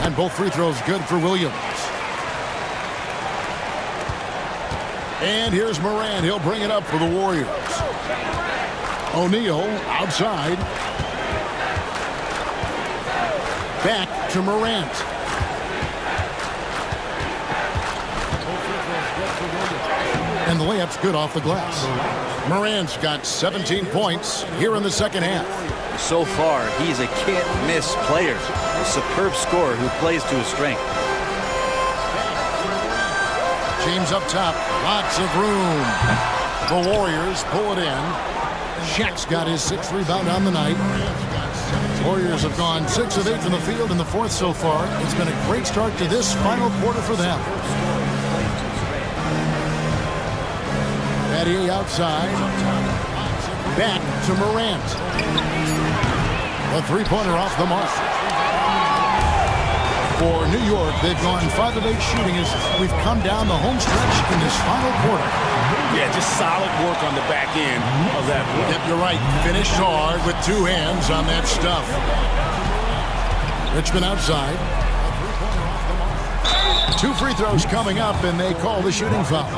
And both free throws good for Williams. And here's Morant. He'll bring it up for the Warriors. O'Neal outside. Back to Morant. And the layup's good off the glass. Morant's got 17 points here in the second half. So far, he's a can't-miss player. A superb scorer who plays to his strength. James up top. Lots of room. The Warriors pull it in. Shaq's got his 6th rebound on the night. Warriors have gone 6 of 8 from the field in the 4th so far. It's been a great start to this final quarter for them. Battier outside. Back to Morant. The three-pointer off the mark. For New York, they've gone 5 of 8 shooting as we've come down the home stretch in this final quarter. Yeah, just solid work on the back end of that play. Yep, you're right. Finished hard with 2 hands on that stuff. Richmond outside. 2 free throws coming up, and they call the shooting foul.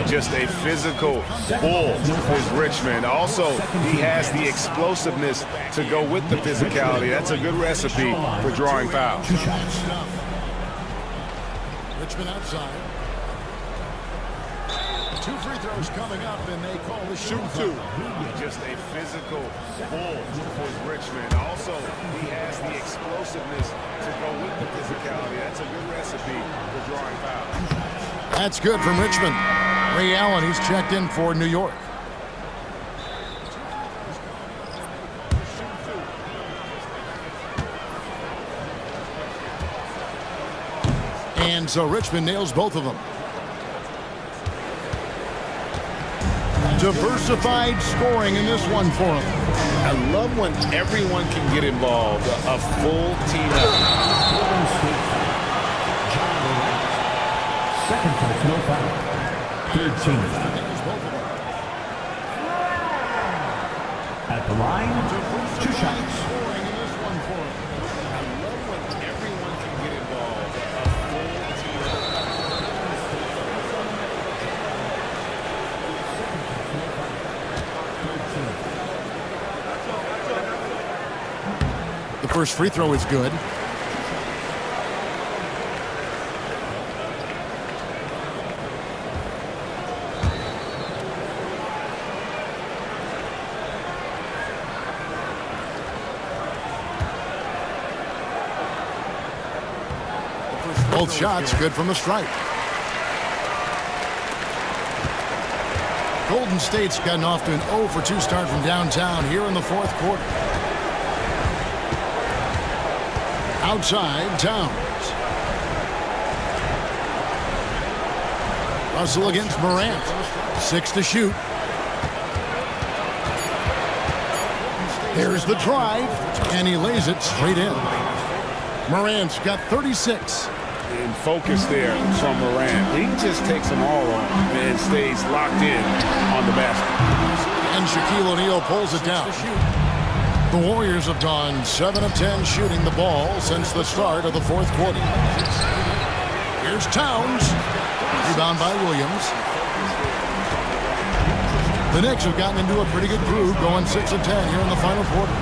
Just a physical bull is Richmond. Also, he has the explosiveness to go with the physicality. That's a good recipe for drawing fouls. 2 shots. Richmond outside. 2 free throws coming up, and they call the shooting foul. Just a physical bull is Richmond. Also, he has the explosiveness to go with the physicality. That's a good recipe for drawing fouls. That's good from Richmond. Ray Allen, he's checked in for New York. And so Richmond nails both of them. Diversified scoring in this one for them. I love when everyone can get involved, a full team effort. Second personal foul. Third team foul. At the line, 2 shots. The first free throw is good. Both shots good from the stripe. Golden State's gotten off to an 0 for 2 start from downtown here in the 4th quarter. Outside, Towns. Russell against Morant. 6 to shoot. There's the drive, and he lays it straight in. Morant's got 36. And focus there from Morant. He just takes them all on and stays locked in on the basket. And Shaquille O'Neal pulls it down. The Warriors have gone 7 of 10 shooting the ball since the start of the fourth quarter. Here's Towns. Rebound by Williams. The Knicks have gotten into a pretty good groove, going 6 of 10 here in the final quarter.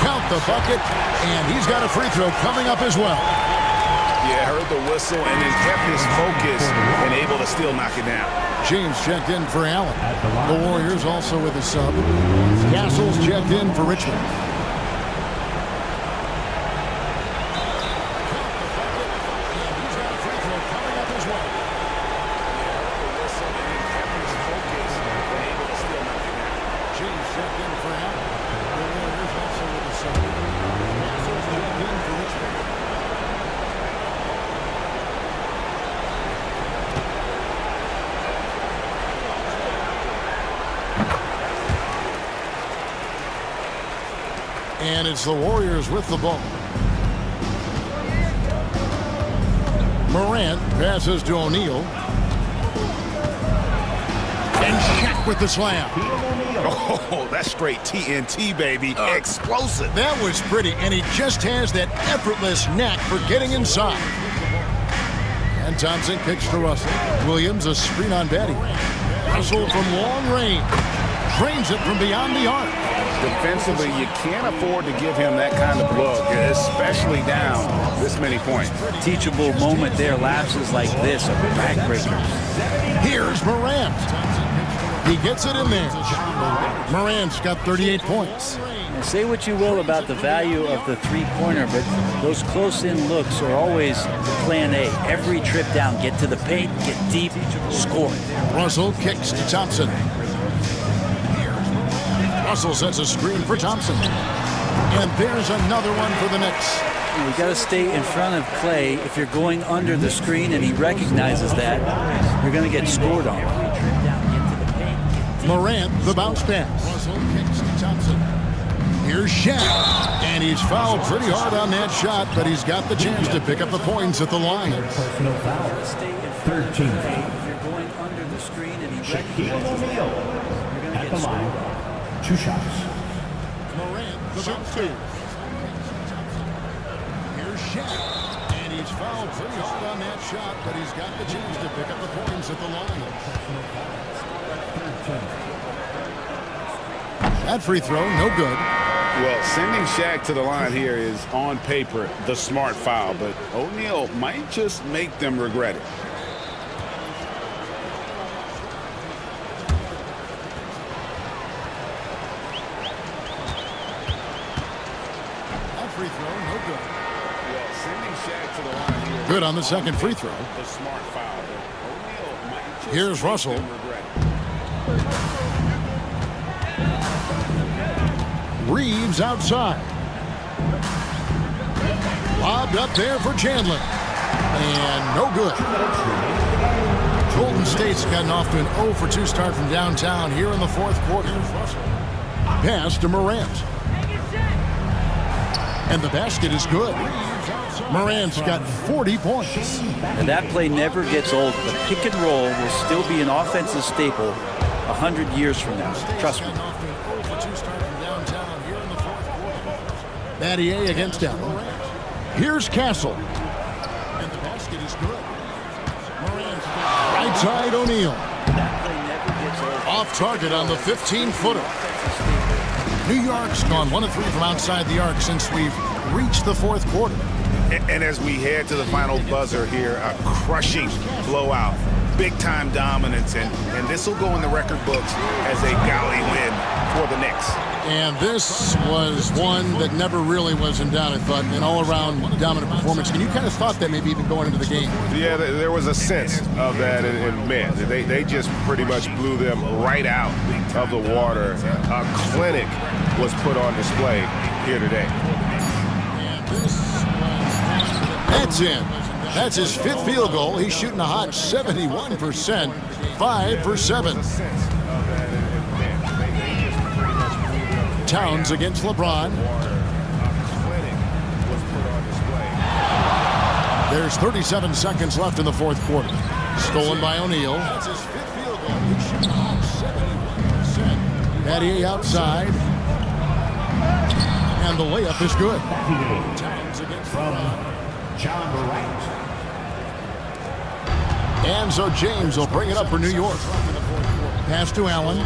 Count the bucket, and he's got a free throw coming up as well. Yeah, heard the whistle and then kept his focus and able to still knock it down. James checked in for Allen. The Warriors also with a sub. Castles checked in for Richmond. And it's the Warriors with the ball. Morant passes to O'Neal. And Shaq with the slam. Oh, that's straight TNT, baby. Explosive. That was pretty, and he just has that effortless knack for getting inside. And Thompson kicks to Russell. Williams a screen on Betty. Russell from long range. Drains it from beyond the arc. Defensively, you can't afford to give him that kind of look, especially down this many points. Teachable moment there. Lapses like this are backbreakers. Here's Morant. He gets it in there. Morant's got 38 points. Now, say what you will about the value of the three-pointer, but those close-in looks are always plan A. Every trip down, get to the paint, get deep, score. Russell kicks to Thompson. Russell sets a screen for Thompson. And there's another one for the Knicks. You got to stay in front of Clay. If you're going under the screen and he recognizes that, you're going to get scored on. Morant, the bounce pass. Russell kicks to Thompson. Here's Shaq. And he's fouled pretty hard on that shot, but he's got the chance to pick up the points at the line. Personal foul. 13. If you're going under the screen and he recognizes that, you're going to get scored on. 2 shots. Morant, the bounce pass. Here's Shaq. And he's fouled pretty hard on that shot, but he's got the chance to pick up the points at the line. That free throw, no good. Well, sending Shaq to the line here is, on paper, the smart foul, but O'Neal might just make them regret it. That free throw, no good. Well, sending Shaq to the line here. Good on the second free throw. The smart foul, but O'Neal might just Here's make Russell. them regret it. Reeves outside. Lobbed up there for Chandler. And no good. Golden State's gotten off to an 0 for 2 start from downtown here in the fourth quarter. Pass to Morant. And the basket is good. Morant's got 40 points. And that play never gets old. The pick and roll will still be an offensive staple 100 years from now. Trust me. Battier against Allen. Here's Castle. And the basket is good. Right side O'Neal. Off target on the 15-footer. New York's gone 1 of 3 from outside the arc since we've reached the fourth quarter. And as we head to the final buzzer here, a crushing blowout, big-time dominance, and this will go in the record books as a galley win for the Knicks. And this was one that never really was in doubt, I thought, an all-around dominant performance. And you kind of thought that maybe even going into the game. Yeah, there was a sense of that in men. They just pretty much blew them right out of the water. A clinic was put on display here today. That's in. That's his 5th field goal. He's shooting a hot 71%, 5 for 7. Towns against LeBron. Clinic was put on display. There's 37 seconds left in the fourth quarter. Stolen by O'Neal. That's his fifth field goal. He's shooting about 71%. Patty outside. And the layup is good. Towns against From LeBron. John Morant. And so James will bring it up for New York. Pass to Allen.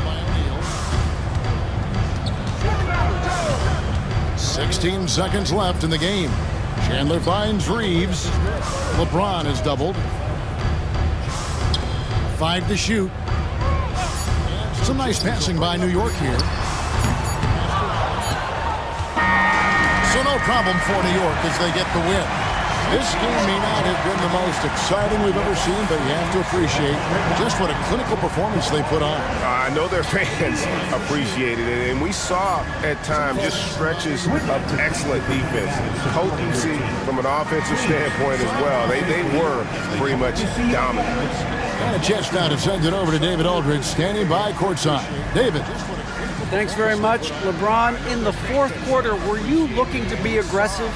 16 seconds left in the game. Chandler finds Reeves. LeBron is doubled. 5 to shoot. Some nice passing by New York here. So no problem for New York as they get the win. This game may not have been the most exciting we've ever seen, but you have to appreciate just what a clinical performance they put on. I know their fans appreciated it, and we saw at times just stretches of excellent defense. Potency from an offensive standpoint as well. They were pretty much dominant. And a chance now to send it over to David Aldridge, standing by courtside. David. Thanks very much. LeBron, in the fourth quarter, were you looking to be aggressive?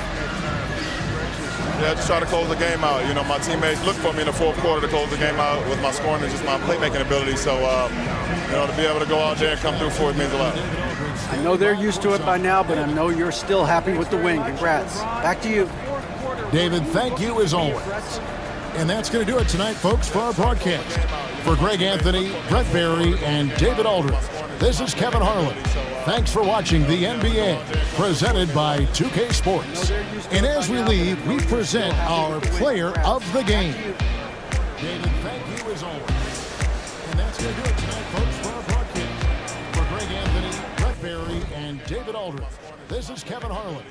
Yeah, just try to close the game out. You know, my teammates look for me in the fourth quarter to close the game out with my scoring and just my playmaking ability. So, you know, to be able to go out there and come through for it means a lot. I know they're used to it by now, but I know you're still happy with the win. Congrats. Back to you. David, thank you as always. And that's going to do it tonight, folks, for our broadcast. For Greg Anthony, Brett Barry, and David Aldridge, this is Kevin Harlan. Thanks for watching the NBA, presented by 2K Sports. And as we leave, we present our player of the game. David, thank you as always. And that's going to do it tonight, folks, for our broadcast. For Greg Anthony, Brett Barry, and David Aldridge, this is Kevin Harlan.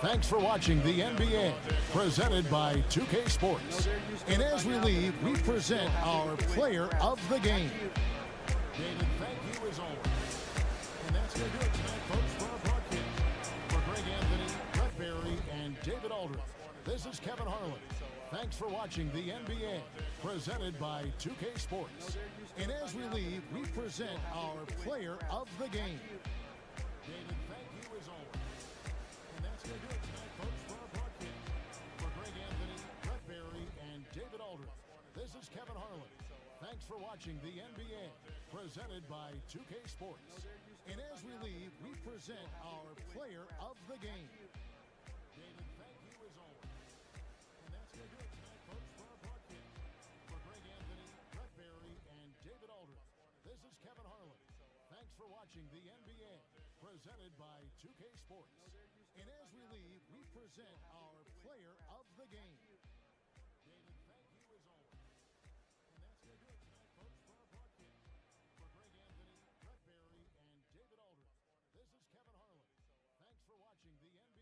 Thanks for watching the NBA, presented by 2K Sports. And as we leave, we present our player of the game. David, thank you as always. And that's going to do it tonight, folks, for our broadcast. For Greg Anthony, Brett Barry, and David Aldridge, this is Kevin Harlan. Thanks for watching the NBA, presented by 2K Sports. And as we leave, we present our player of the game. David, thank you as always. And that's going to do it tonight, folks, for our broadcast. For Greg Anthony, Brett Barry, and David Aldridge, this is Kevin Harlan. Thanks for watching the NBA, presented by 2K Sports. And as we leave, we present our player of the game. David, thank you as always. And that's going to do it tonight, folks, for our broadcast. For Greg Anthony, Brett Barry, and David Aldridge, this is Kevin Harlan. Thanks for watching the NBA, presented by 2K Sports. And as we leave, we present our player of the game. David, thank you as always. And that's going to do it tonight, folks, for our broadcast. For Greg Anthony, Brett Barry, and David Aldridge, this is Kevin Harlan. Thanks for watching the NBA, presented by 2K Sports. And as we leave, we present our player of the game. David, thank you as always. And that's going to do it tonight, folks, for our broadcast. For Greg Anthony, Brett Barry, and David Aldridge, this is Kevin Harlan. Thanks for watching the NBA.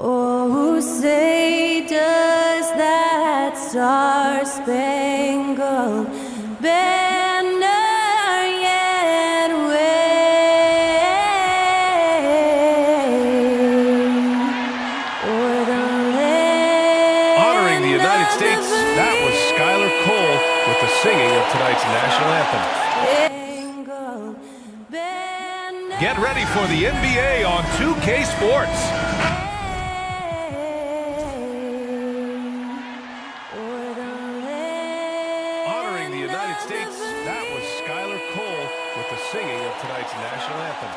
Oh, say does that star-spangled banner yet wave o'er the land? Honoring the United of States, the that was Skylar Cole with the singing of tonight's national anthem. spangled banner. Get ready for the NBA on 2K Sports. Honoring the United States, that was Skylar Cole with the singing of tonight's national anthem.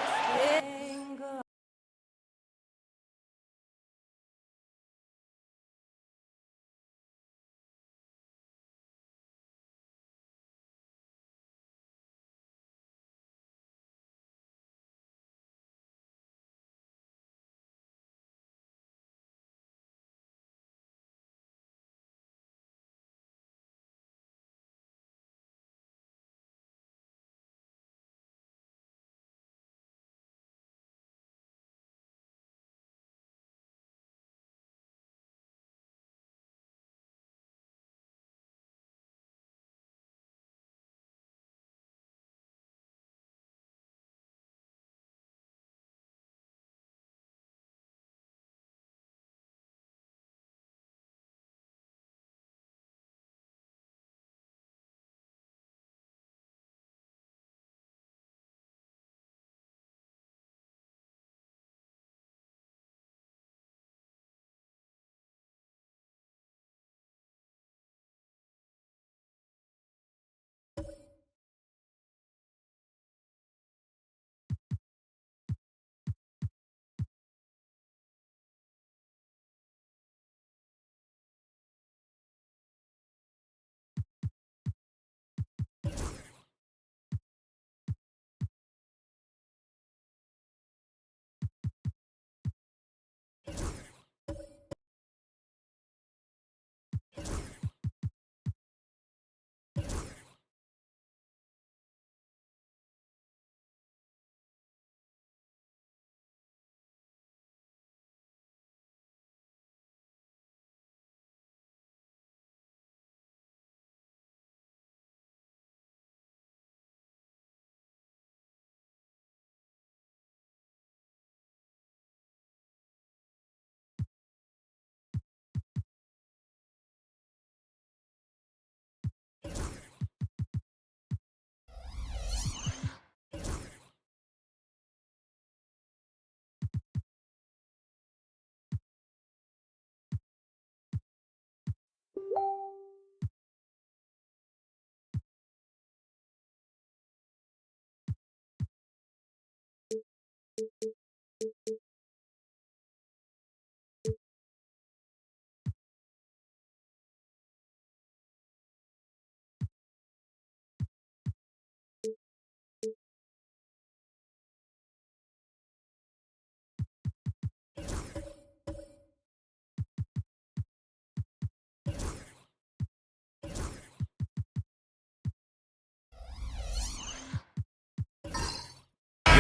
You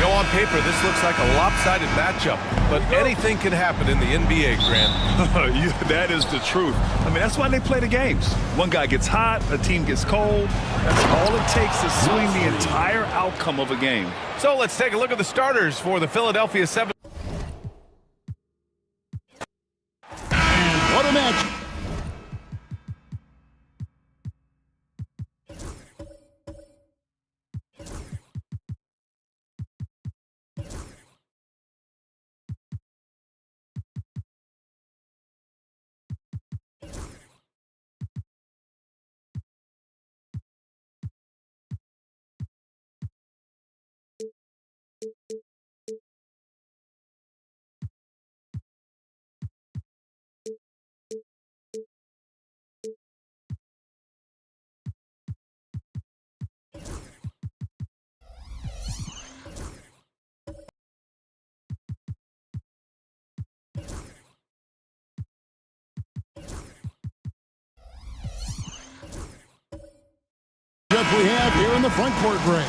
know, on paper, this looks like a lopsided matchup, but anything can happen in the NBA, Grant. Yeah, that is the truth. I mean, that's why they play the games. One guy gets hot, a team gets cold. That's all it takes to swing the entire outcome of a game. So let's take a look at the starters for the Philadelphia 7. What a match. We have here in the front court break.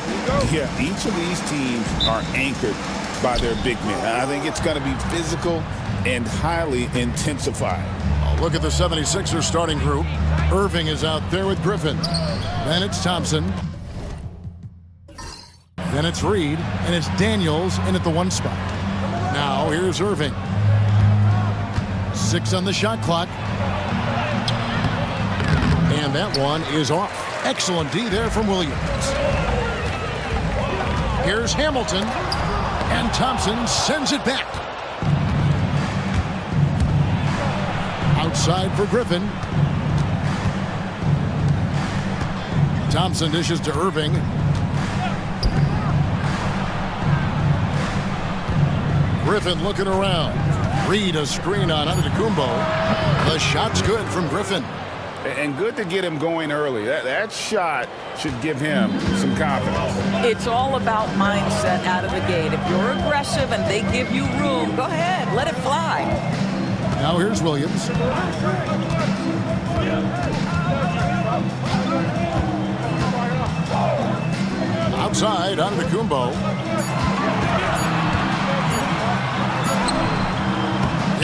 Yeah, each of these teams are anchored by their big men. I think it's going to be physical and highly intensified. Oh, look at the 76ers starting group. Irving is out there with Griffin. Then it's Thompson. Then it's Reed, and it's Daniels in at the 1 spot. Now here's Irving. 6 on the shot clock. And that one is off. Excellent D there from Williams. Here's Hamilton. And Thompson sends it back. Outside for Griffin. Thompson dishes to Irving. Griffin looking around. Reed a screen on Antetokounmpo. The shot's good from Griffin. And good to get him going early. That shot should give him some confidence. It's all about mindset out of the gate. If you're aggressive and they give you room, go ahead, let it fly. Now here's Williams. Outside, Antetokounmpo.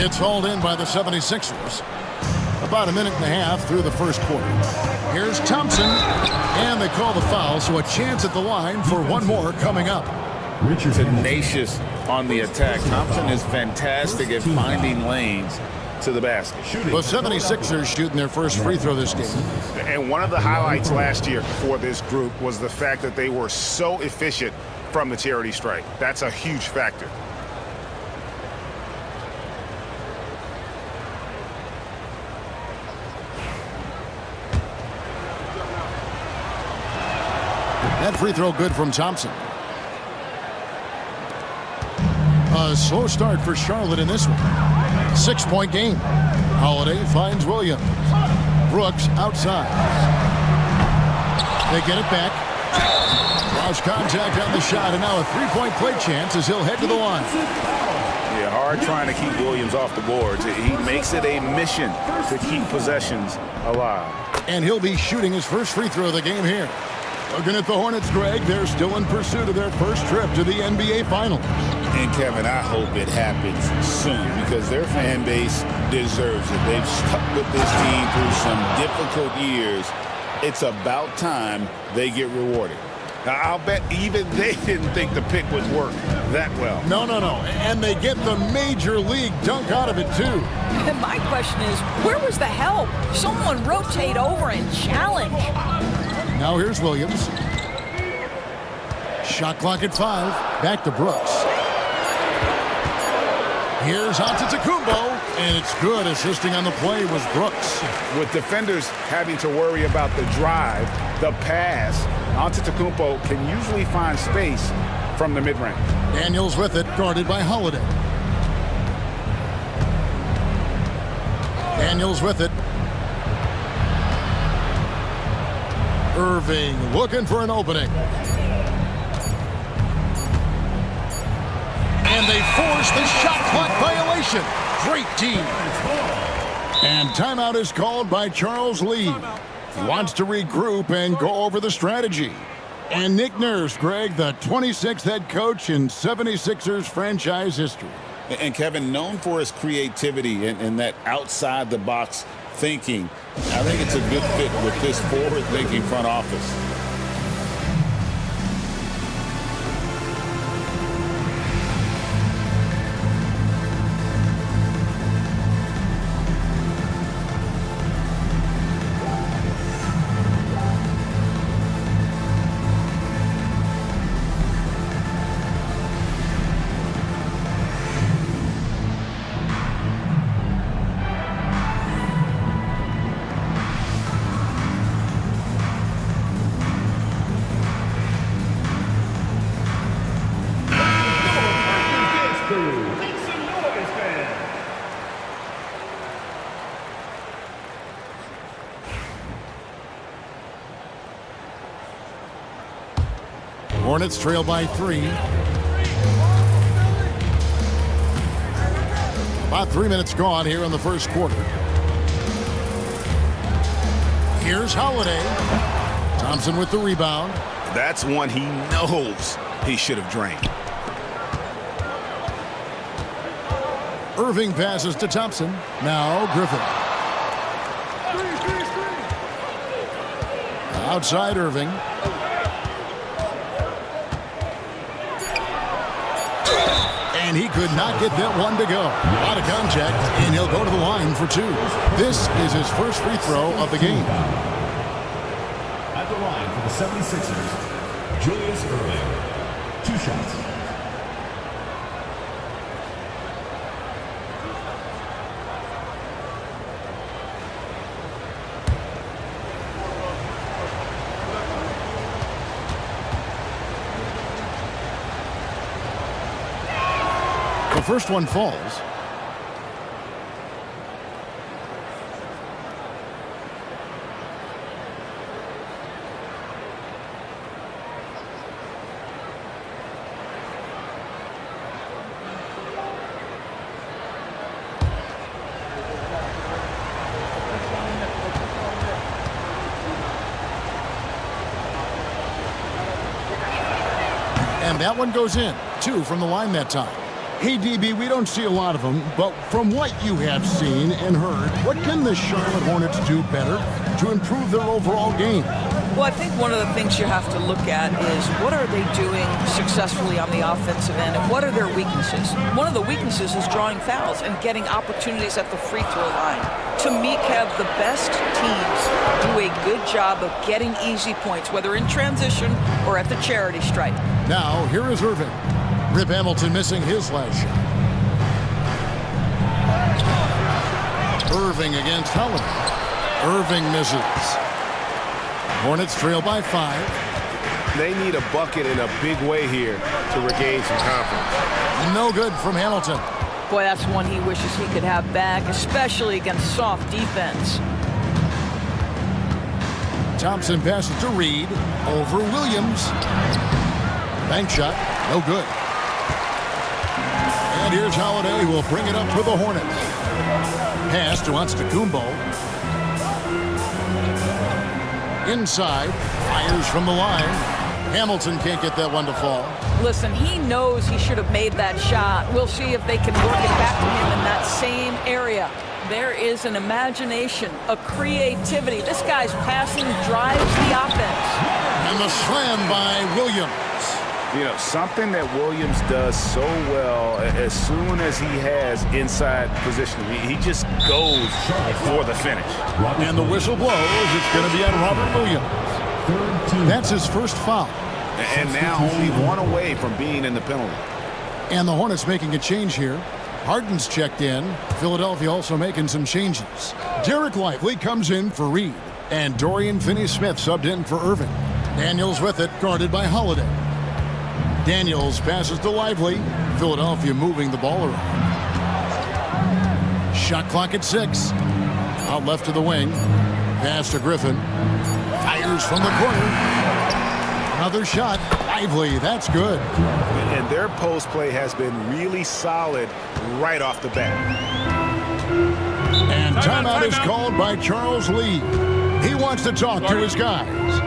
It's hauled in by the 76ers. About a minute and a half through the first quarter. Here's Thompson, and they call the foul, so a chance at the line for one more coming up. Tenacious on the attack. Thompson is fantastic at finding lanes to the basket. The 76ers shooting their first free throw this game. And one of the highlights last year for this group was the fact that they were so efficient from the charity stripe. That's a huge factor. That free throw good from Thompson. A slow start for Charlotte in this one. 6-point game. Holiday finds Williams. Brooks outside. They get it back. Cross contact on the shot, and now a three-point play chance as he'll head to the line. Yeah, hard trying to keep Williams off the boards. He makes it a mission to keep possessions alive. And he'll be shooting his first free throw of the game here. Looking at the Hornets, Greg, they're still in pursuit of their first trip to the NBA Finals. And, Kevin, I hope it happens soon because their fan base deserves it. They've stuck with this team through some difficult years. It's about time they get rewarded. Now, I'll bet even they didn't think the pick would work that well. No. And they get the major league dunk out of it, too. And my question is, where was the help? Someone rotate over and challenge. Now here's Williams. Shot clock at 5. Back to Brooks. Here's Antetokounmpo, and it's good. Assisting on the play was Brooks. With defenders having to worry about the drive, the pass, Antetokounmpo can usually find space from the mid-range. Daniels with it, guarded by Holiday. Daniels with it. Irving looking for an opening. And they force the shot clock violation. Great team. And timeout is called by Charles Lee. He wants to regroup and go over the strategy. And Nick Nurse, Greg, the 26th head coach in 76ers franchise history. And Kevin, known for his creativity and that outside-the-box thinking, I think it's a good fit with this forward-thinking front office. Hornets trail by 3. About 3 minutes gone here in the first quarter. Here's Holiday. Thompson with the rebound. That's one he knows he should have drained. Irving passes to Thompson. Now Griffin. Outside Irving. And he could not get that one to go. Out of contact, and he'll go to the line for 2. This is his first free throw of the game. At the line for the 76ers, Julius Irving. 2 shots. The first one falls. And that one goes in. 2 from the line that time. Hey, DB, we don't see a lot of them, but from what you have seen and heard, what can the Charlotte Hornets do better to improve their overall game? Well, I think one of the things you have to look at is what are they doing successfully on the offensive end and what are their weaknesses? One of the weaknesses is drawing fouls and getting opportunities at the free throw line. To me, Kev, the best teams do a good job of getting easy points, whether in transition or at the charity stripe. Now, here is Irving. Rip Hamilton missing his last shot. Irving against Holiday. Irving misses. Hornets trail by 5. They need a bucket in a big way here to regain some confidence. No good from Hamilton. Boy, that's one he wishes he could have back, especially against soft defense. Thompson passes to Reed. Over Williams. Bank shot. No good. And here's Holiday, who will bring it up for the Hornets. Pass to Antetokounmpo. Inside, fires from the line. Hamilton can't get that one to fall. Listen, he knows he should have made that shot. We'll see if they can work it back to him in that same area. There is an imagination, a creativity. This guy's passing drives the offense. And the slam by Williams. You know, something that Williams does so well as soon as he has inside position, he just goes for the finish. And the whistle blows. It's going to be on Robert Williams. That's his first foul. And now only one away from being in the penalty. And the Hornets making a change here. Harden's checked in. Philadelphia also making some changes. Derek Lively comes in for Reed. And Dorian Finney-Smith subbed in for Irving. Daniels with it, guarded by Holiday. Daniels passes to Lively. Philadelphia moving the ball around. Shot clock at 6. Out left to the wing. Pass to Griffin. Fires from the corner. Another shot. Lively. That's good. And their post play has been really solid right off the bat. And timeout is called by Charles Lee. He wants to talk to his guys.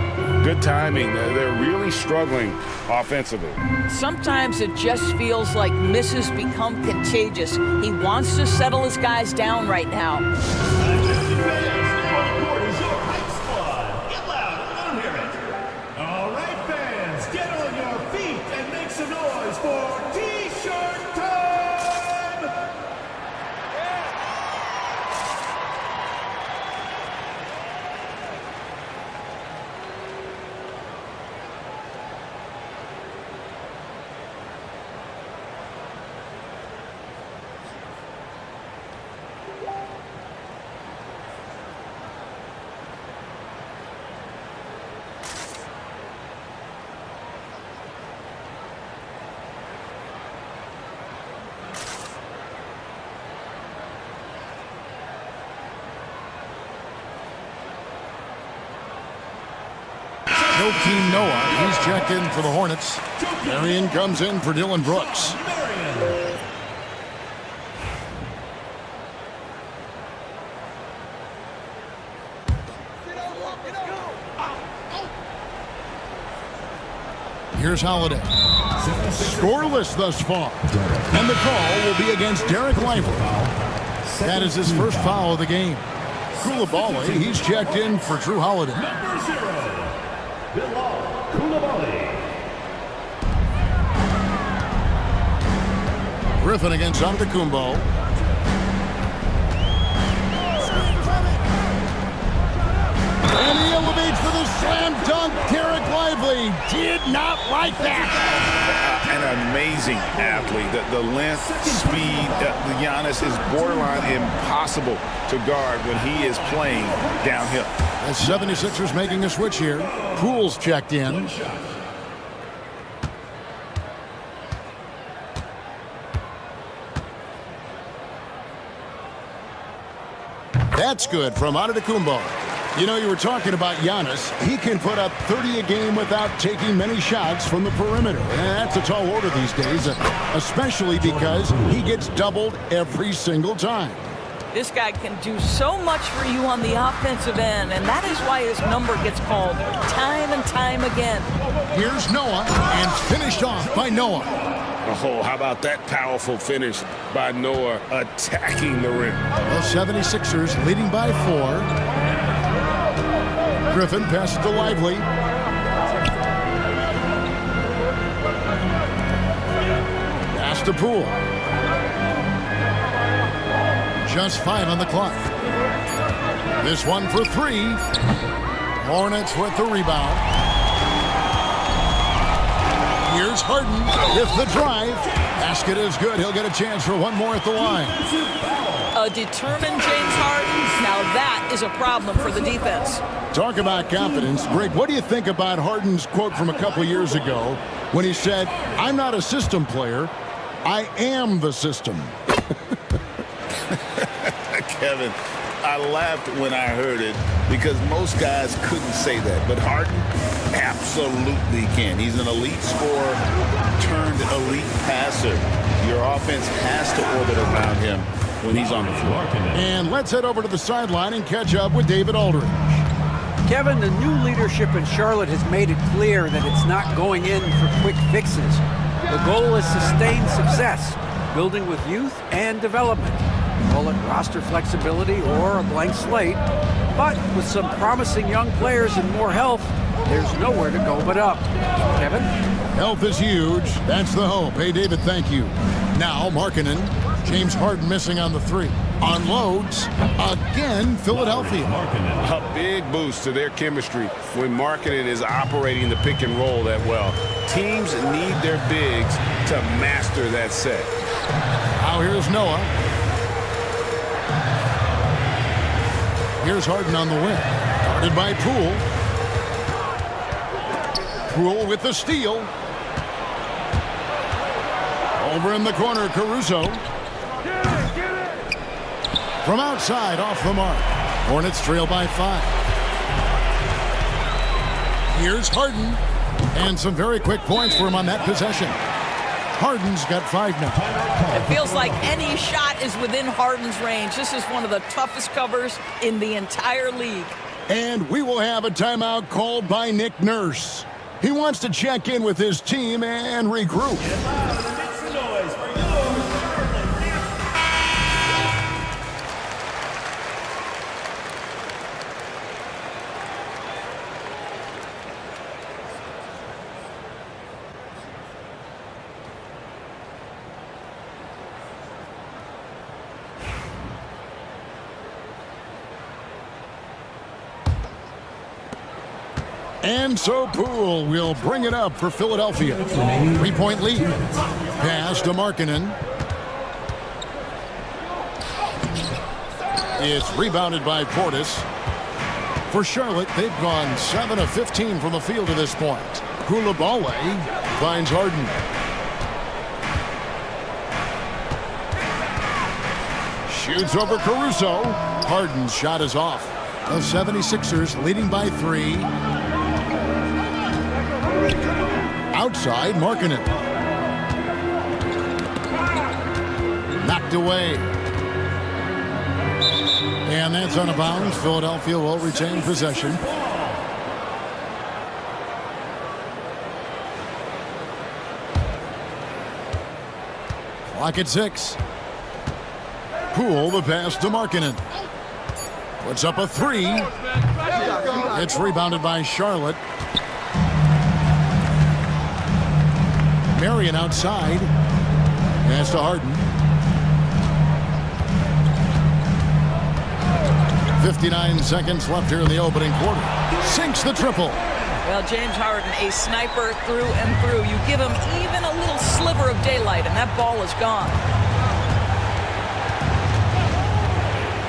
Good timing. They're really struggling offensively. Sometimes it just feels like misses become contagious. He wants to settle his guys down right now. All right, fans, get on your feet and make some noise for T-shirt time! Joakim Noah, he's checked in for the Hornets. Marion comes in for Dylan Brooks. Here's Holiday. Scoreless thus far. And the call will be against Derek Lively. That is his first foul of the game. Koulibaly, he's checked in for Drew Holiday. Number 0, Bilal Koulibaly. Griffin against Antetokounmpo. And he elevates for the slam dunk. Derek Lively did not like that. An amazing athlete. The length, speed, the Giannis is borderline impossible to guard when he is playing downhill. The 76ers making a switch here. Poole's checked in. That's good from Antetokounmpo. You know, you were talking about Giannis. He can put up 30 a game without taking many shots from the perimeter. And that's a tall order these days, especially because he gets doubled every single time. This guy can do so much for you on the offensive end, and that is why his number gets called time and time again. Here's Noah, and finished off by Noah. Oh, how about that powerful finish by Noah attacking the rim? The 76ers leading by 4. Griffin passes to Lively. Pass to Poole. Just 5 on the clock. This one for 3. Hornets with the rebound. Here's Harden with the drive. Basket is good. He'll get a chance for one more at the line. A determined James Harden. Now that is a problem for the defense. Talk about confidence. Greg, what do you think about Harden's quote from a couple years ago when he said, "I'm not a system player. I am the system." Kevin, I laughed when I heard it because most guys couldn't say that. But Harden absolutely can. He's an elite scorer turned elite passer. Your offense has to orbit around him when he's on the floor. And let's head over to the sideline and catch up with David Aldridge. Kevin, the new leadership in Charlotte has made it clear that it's not going in for quick fixes. The goal is sustained success, building with youth and development. Call it roster flexibility or a blank slate. But with some promising young players and more health, there's nowhere to go but up. Kevin? Health is huge. That's the hope. Hey, David, thank you. Now, Markkanen. James Harden missing on the 3. Unloads. Again, Philadelphia. A big boost to their chemistry when Markkanen is operating the pick and roll that well. Teams need their bigs to master that set. Now here's Noah. Here's Harden on the wing. Guarded by Poole. Poole with the steal. Over in the corner, Caruso. From outside, off the mark. Hornets trail by 5. Here's Harden. And some very quick points for him on that possession. Harden's got 5 now. It feels like any shot is within Harden's range. This is one of the toughest covers in the entire league. And we will have a timeout called by Nick Nurse. He wants to check in with his team and regroup. And so Poole will bring it up for Philadelphia. 3-point lead. Pass to Markkanen. It's rebounded by Portis. For Charlotte, they've gone 7 of 15 from the field to this point. Koulibaly finds Harden. Shoots over Caruso. Harden's shot is off. The 76ers leading by 3. Outside, Markkanen. Knocked away. And that's out of bounds. Philadelphia will retain possession. Clock at 6. Poole, the pass to Markkanen. Puts up a 3. It's rebounded by Charlotte. Marion outside. Pass to Harden. 59 seconds left here in the opening quarter. Sinks the triple. Well, James Harden, a sniper through and through. You give him even a little sliver of daylight, and that ball is gone.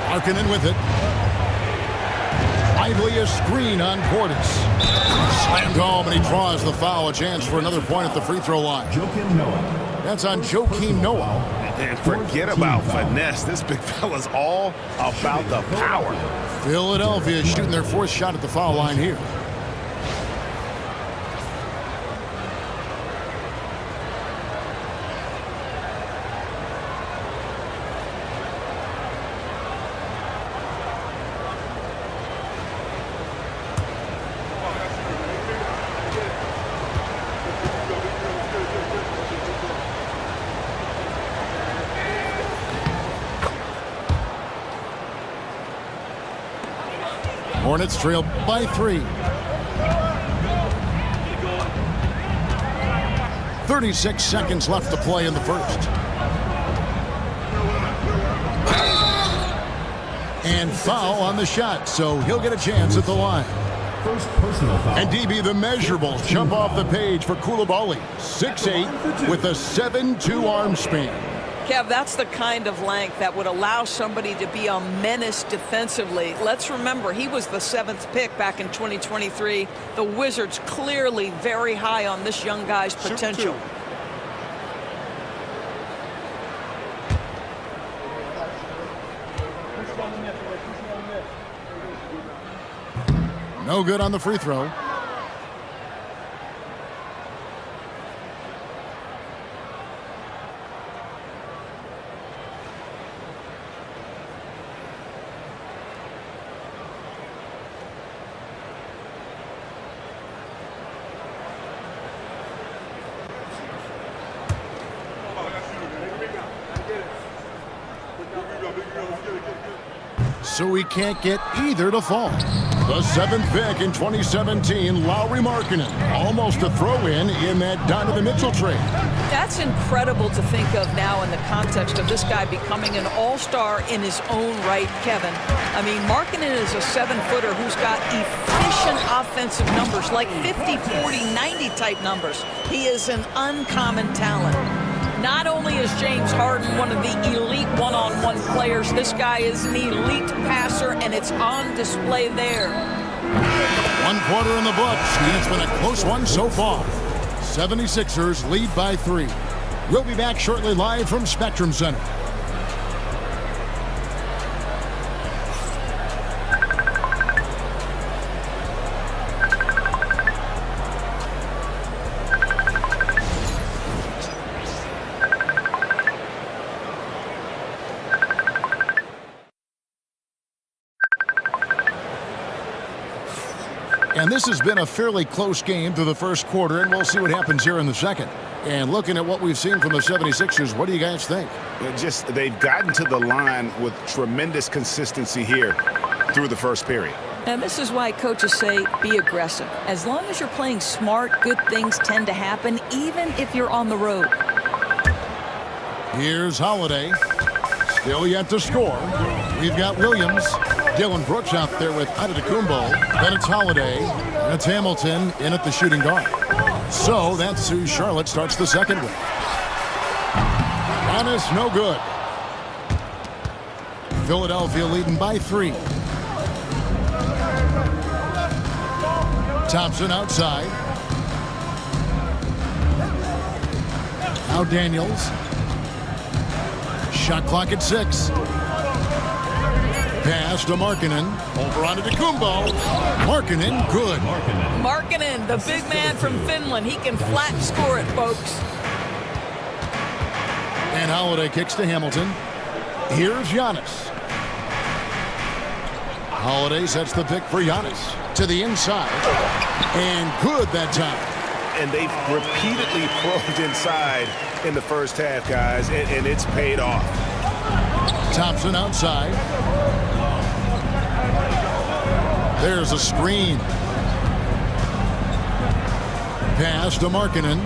Markkanen with it. Lively a screen on Portis. Slammed home, and he draws the foul. A chance for another point at the free throw line. That's on Joakim Noah. And forget about finesse. This big fella's all about the power. Philadelphia shooting their 4th shot at the foul line here. Hornets trail by 3. 36 seconds left to play in the first. And foul on the shot, so he'll get a chance at the line. And DB, the measurables jump off the page for Koulibaly. 6'8" with a 7'2" arm span. Kev, that's the kind of length that would allow somebody to be a menace defensively. Let's remember, he was the 7th pick back in 2023. The Wizards clearly very high on this young guy's potential. No good on the free throw. So he can't get either to fall. The 7th pick in 2017, Lauri Markkanen. Almost a throw-in that Donovan Mitchell trade. That's incredible to think of now in the context of this guy becoming an all-star in his own right, Kevin. I mean, Markkanen is a 7-footer who's got efficient offensive numbers, like 50, 40, 90 type numbers. He is an uncommon talent. Not only is James Harden one of the elite one-on-one players, this guy is an elite passer, and it's on display there. 1 quarter in the books. It's been a close one so far. 76ers lead by 3. We'll be back shortly live from Spectrum Center. And this has been a fairly close game through the first quarter, and we'll see what happens here in the second. And looking at what we've seen from the 76ers, what do you guys think? They've gotten to the line with tremendous consistency here through the first period. And this is why coaches say be aggressive. As long as you're playing smart, good things tend to happen, even if you're on the road. Here's Holiday. Still yet to score. We've got Williams. Dylan Brooks out there with Antetokounmpo. Then it's Holiday. And it's Hamilton in at the shooting guard. So that's who Charlotte starts the second with. Giannis, no good. Philadelphia leading by 3. Thompson outside. Now Daniels. Shot clock at 6. Pass to Markkanen. Over onto Antetokounmpo. Markkanen, good. Markkanen, the big man from Finland. He can flat score it, folks. And Holiday kicks to Hamilton. Here's Giannis. Holiday sets the pick for Giannis. To the inside. And good that time. And they've repeatedly probed inside in the first half, guys, and it's paid off. Thompson outside. There's a screen. Pass to Markkanen.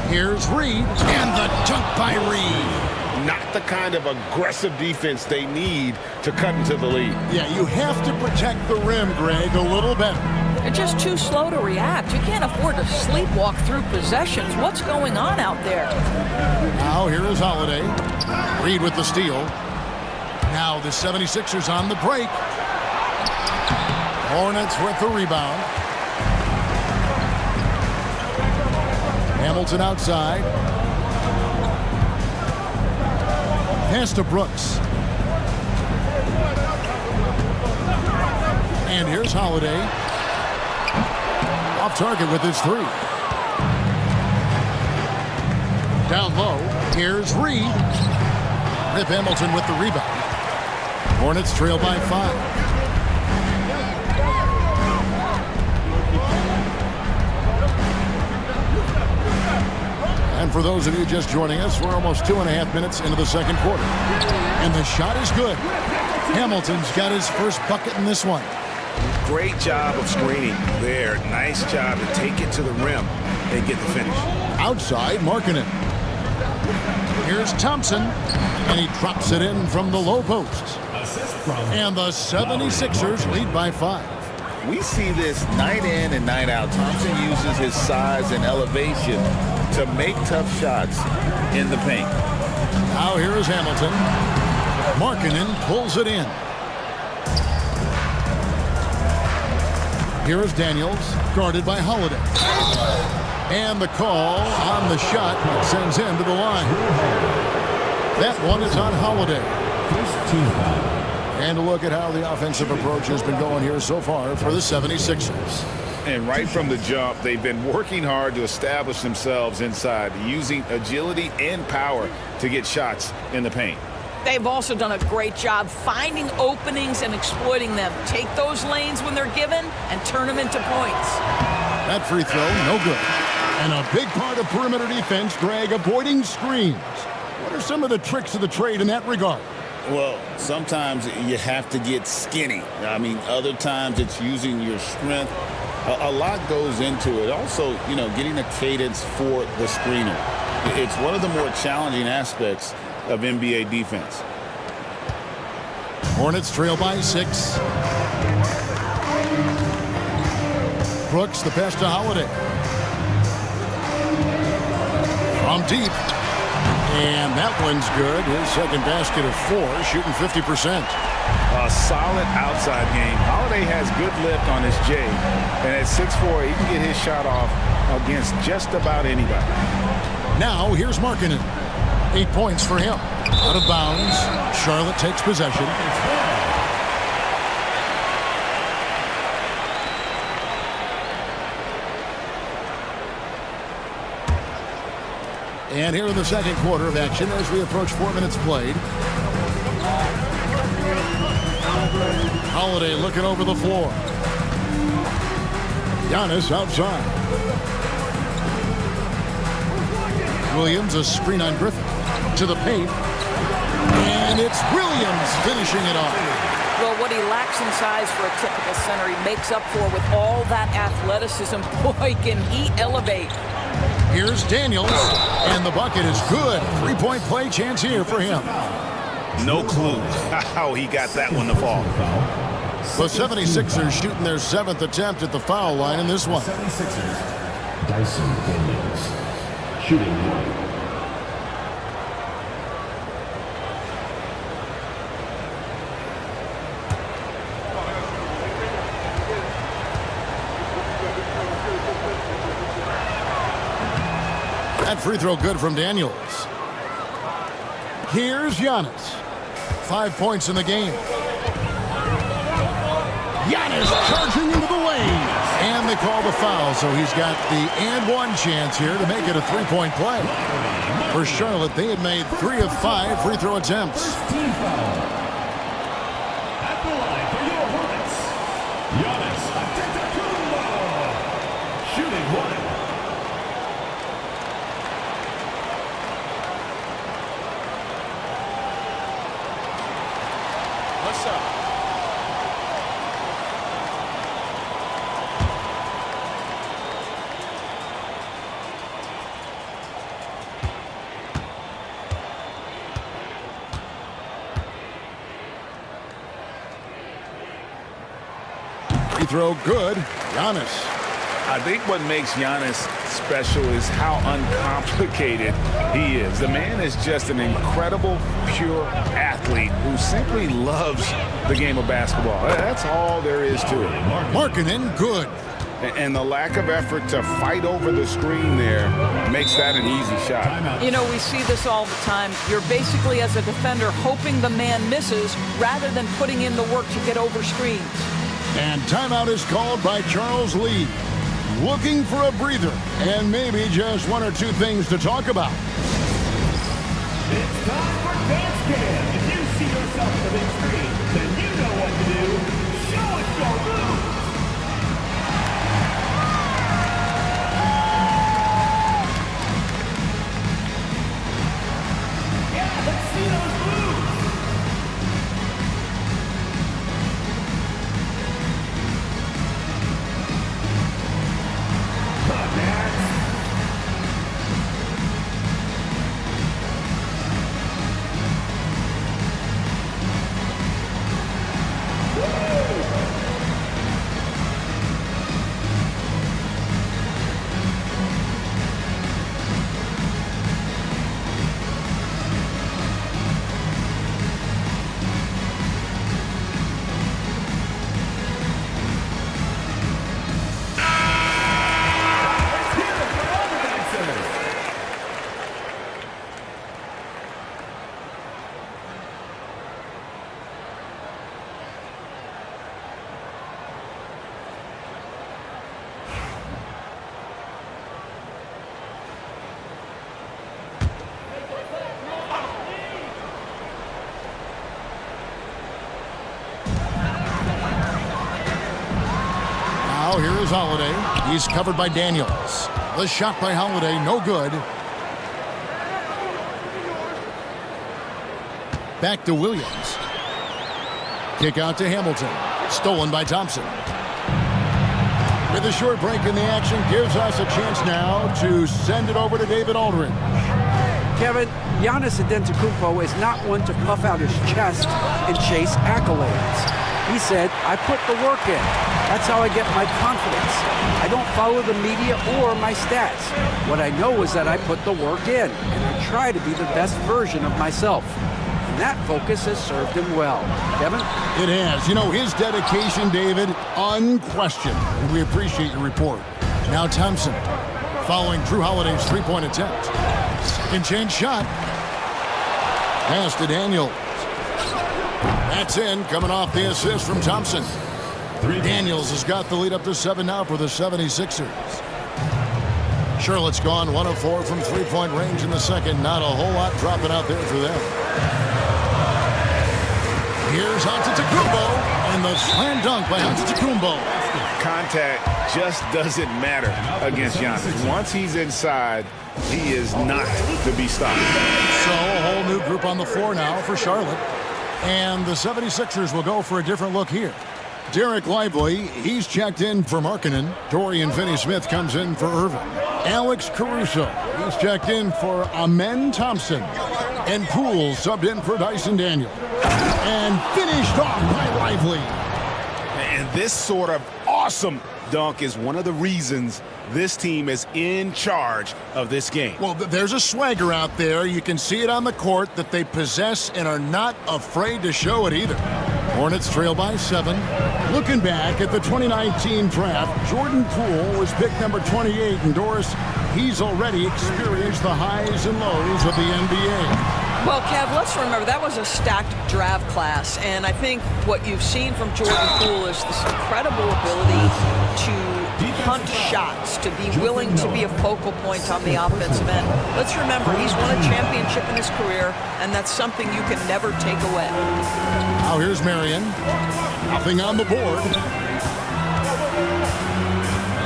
Here's Reed. And the dunk by Reed. Not the kind of aggressive defense they need to cut into the lead. Yeah, you have to protect the rim, Greg, a little better. They're just too slow to react. You can't afford to sleepwalk through possessions. What's going on out there? Now here is Holiday. Reed with the steal. Now the 76ers on the break. Hornets with the rebound. Hamilton outside. Pass to Brooks. And here's Holiday. Off target with his 3. Down low. Here's Reed. Rip Hamilton with the rebound. Hornets trail by 5. And for those of you just joining us, we're almost 2.5 minutes into the second quarter. And the shot is good. Hamilton's got his first bucket in this one. Great job of screening there. Nice job to take it to the rim and get the finish. Outside, Markkanen. Here's Thompson. And he drops it in from the low post. And the 76ers lead by 5. We see this night in and night out. Thompson uses his size and elevation to make tough shots in the paint. Now here is Hamilton. Markkanen pulls it in. Here is Daniels, guarded by Holiday. And the call on the shot sends him to the line. That one is on Holiday. And a look at how the offensive approach has been going here so far for the 76ers. And right from the jump, they've been working hard to establish themselves inside, using agility and power to get shots in the paint. They've also done a great job finding openings and exploiting them. Take those lanes when they're given and turn them into points. That free throw, no good. And a big part of perimeter defense, Greg, avoiding screens. What are some of the tricks of the trade in that regard? Well, sometimes you have to get skinny. I mean, other times it's using your strength. A lot goes into it. Also, you know, getting a cadence for the screener. It's one of the more challenging aspects of NBA defense. Hornets trail by 6. Brooks, the pass to Holiday. From deep. And that one's good. His second basket of 4, shooting 50%. A solid outside game. Holiday has good lift on his J. And at 6'4", he can get his shot off against just about anybody. Now here's Markkanen. 8 points for him. Out of bounds. Charlotte takes possession. And here in the second quarter of action as we approach 4 minutes played. Holiday looking over the floor. Giannis outside. Williams, a screen on Griffin. To the paint. And it's Williams finishing it off. Well, what he lacks in size for a typical center, he makes up for with all that athleticism. Boy, can he elevate. Here's Daniels, and the bucket is good. 3-point play chance here for him. No clue how he got that one to fall. The 76ers shooting their 7th attempt at the foul line in this one. 76ers, Dyson Daniels, shooting 1. That free throw good from Daniels. Here's Giannis. 5 points in the game. Giannis charging into the lane. And they call the foul, so he's got the and one chance here to make it a 3-point play. For Charlotte, they had made 3 of 5 free throw attempts. At the line for your Hornets, Giannis Antetokounmpo, shooting 1. What's up? Free throw good. Giannis. I think what makes Giannis special is how uncomplicated he is. The man is just an incredible, pure athlete who simply loves the game of basketball. That's all there is to it. Markkanen, good. And the lack of effort to fight over the screen there makes that an easy shot. You know, we see this all the time. You're basically, as a defender, hoping the man misses rather than putting in the work to get over screens. And timeout is called by Charles Lee. Looking for a breather and maybe just 1 or 2 things to talk about. It's time for Dance Cam. If you see yourself on the big screen, then you know what to do. Show us your moves. Yeah, let's see those moves. Now here is Holiday. He's covered by Daniels. The shot by Holiday, no good. Back to Williams. Kick out to Hamilton. Stolen by Thompson. With a short break in the action, gives us a chance now to send it over to David Aldridge. Kevin, Giannis Antetokounmpo is not one to puff out his chest and chase accolades. He said, I put the work in. That's how I get my confidence. I don't follow the media or my stats. What I know is that I put the work in, and I try to be the best version of myself. And that focus has served him well. Kevin? It has. You know, his dedication, David, unquestioned. And we appreciate your report. Now Thompson, following Drew Holiday's 3-point attempt. Second chance shot. Pass to Daniels. That's in, coming off the assist from Thompson. Daniels has got the lead up to 7 now for the 76ers. Charlotte's gone 1 of 4 from three-point range in the second. Not a whole lot dropping out there for them. Here's Antetokounmpo, and the slam dunk by Antetokounmpo. Contact just doesn't matter against Giannis. Once he's inside, he is not to be stopped. So a whole new group on the floor now for Charlotte. And the 76ers will go for a different look here. Derek Lively, he's checked in for Markkanen. Dorian Finney-Smith comes in for Irvin. Alex Caruso, he's checked in for Amen Thompson. And Poole subbed in for Dyson Daniel. And finished off by Lively. And this sort of awesome dunk is one of the reasons this team is in charge of this game. Well, there's a swagger out there. You can see it on the court that they possess and are not afraid to show it either. Hornets trail by 7. Looking back at the 2019 draft, Jordan Poole was picked number 28, and Doris, he's already experienced the highs and lows of the NBA. Well, Kev, let's remember that was a stacked draft class, and I think what you've seen from Jordan Poole is this incredible ability to hunt shots, to be willing to be a focal point on the offensive end. Let's remember, he's won a championship in his career, and that's something you can never take away. Now here's Marion. Nothing on the board.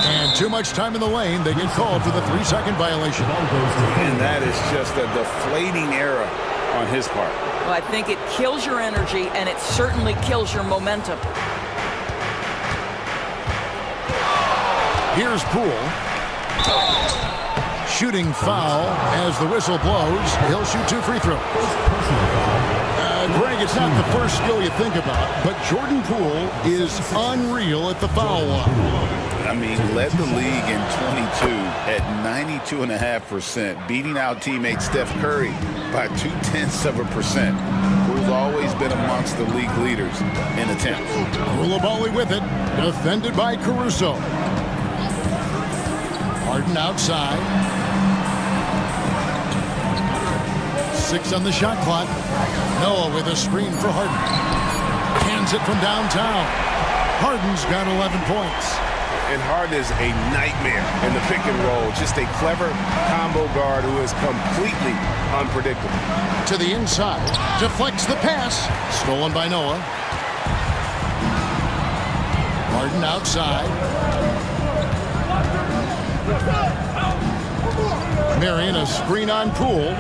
And too much time in the lane. They get called for the 3-second violation. And that is just a deflating error on his part. Well, I think it kills your energy, and it certainly kills your momentum. Here's Poole. Shooting foul as the whistle blows. He'll shoot 2 free throws. Greg, it's not the first skill you think about, but Jordan Poole is unreal at the foul line. I mean, led the league in 22 at 92.5%, beating out teammate Steph Curry by 0.2%. Poole's always been amongst the league leaders in attempts. Koulibaly with it, defended by Caruso. Harden outside. 6 on the shot clock. Noah with a screen for Harden. Hands it from downtown. Harden's got 11 points. And Harden is a nightmare in the pick and roll. Just a clever combo guard who is completely unpredictable. To the inside. Deflects the pass. Stolen by Noah. Harden outside. Marion, a screen on Poole.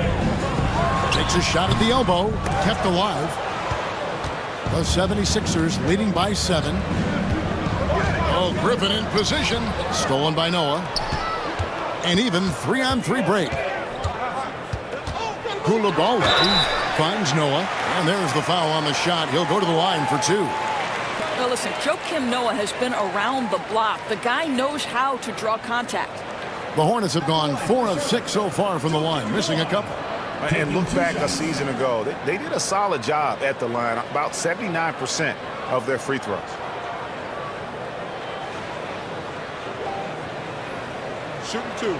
Takes a shot at the elbow. Kept alive. The 76ers leading by 7. Oh, Griffin in position. Stolen by Noah. And even 3-on-3 break. Koulibaly finds Noah. And there's the foul on the shot. He'll go to the line for 2. Now listen, Joakim Noah has been around the block. The guy knows how to draw contact. The Hornets have gone 4 of 6 so far from the line, missing a couple. And look back a season ago. They did a solid job at the line, about 79% of their free throws. Shooting 2.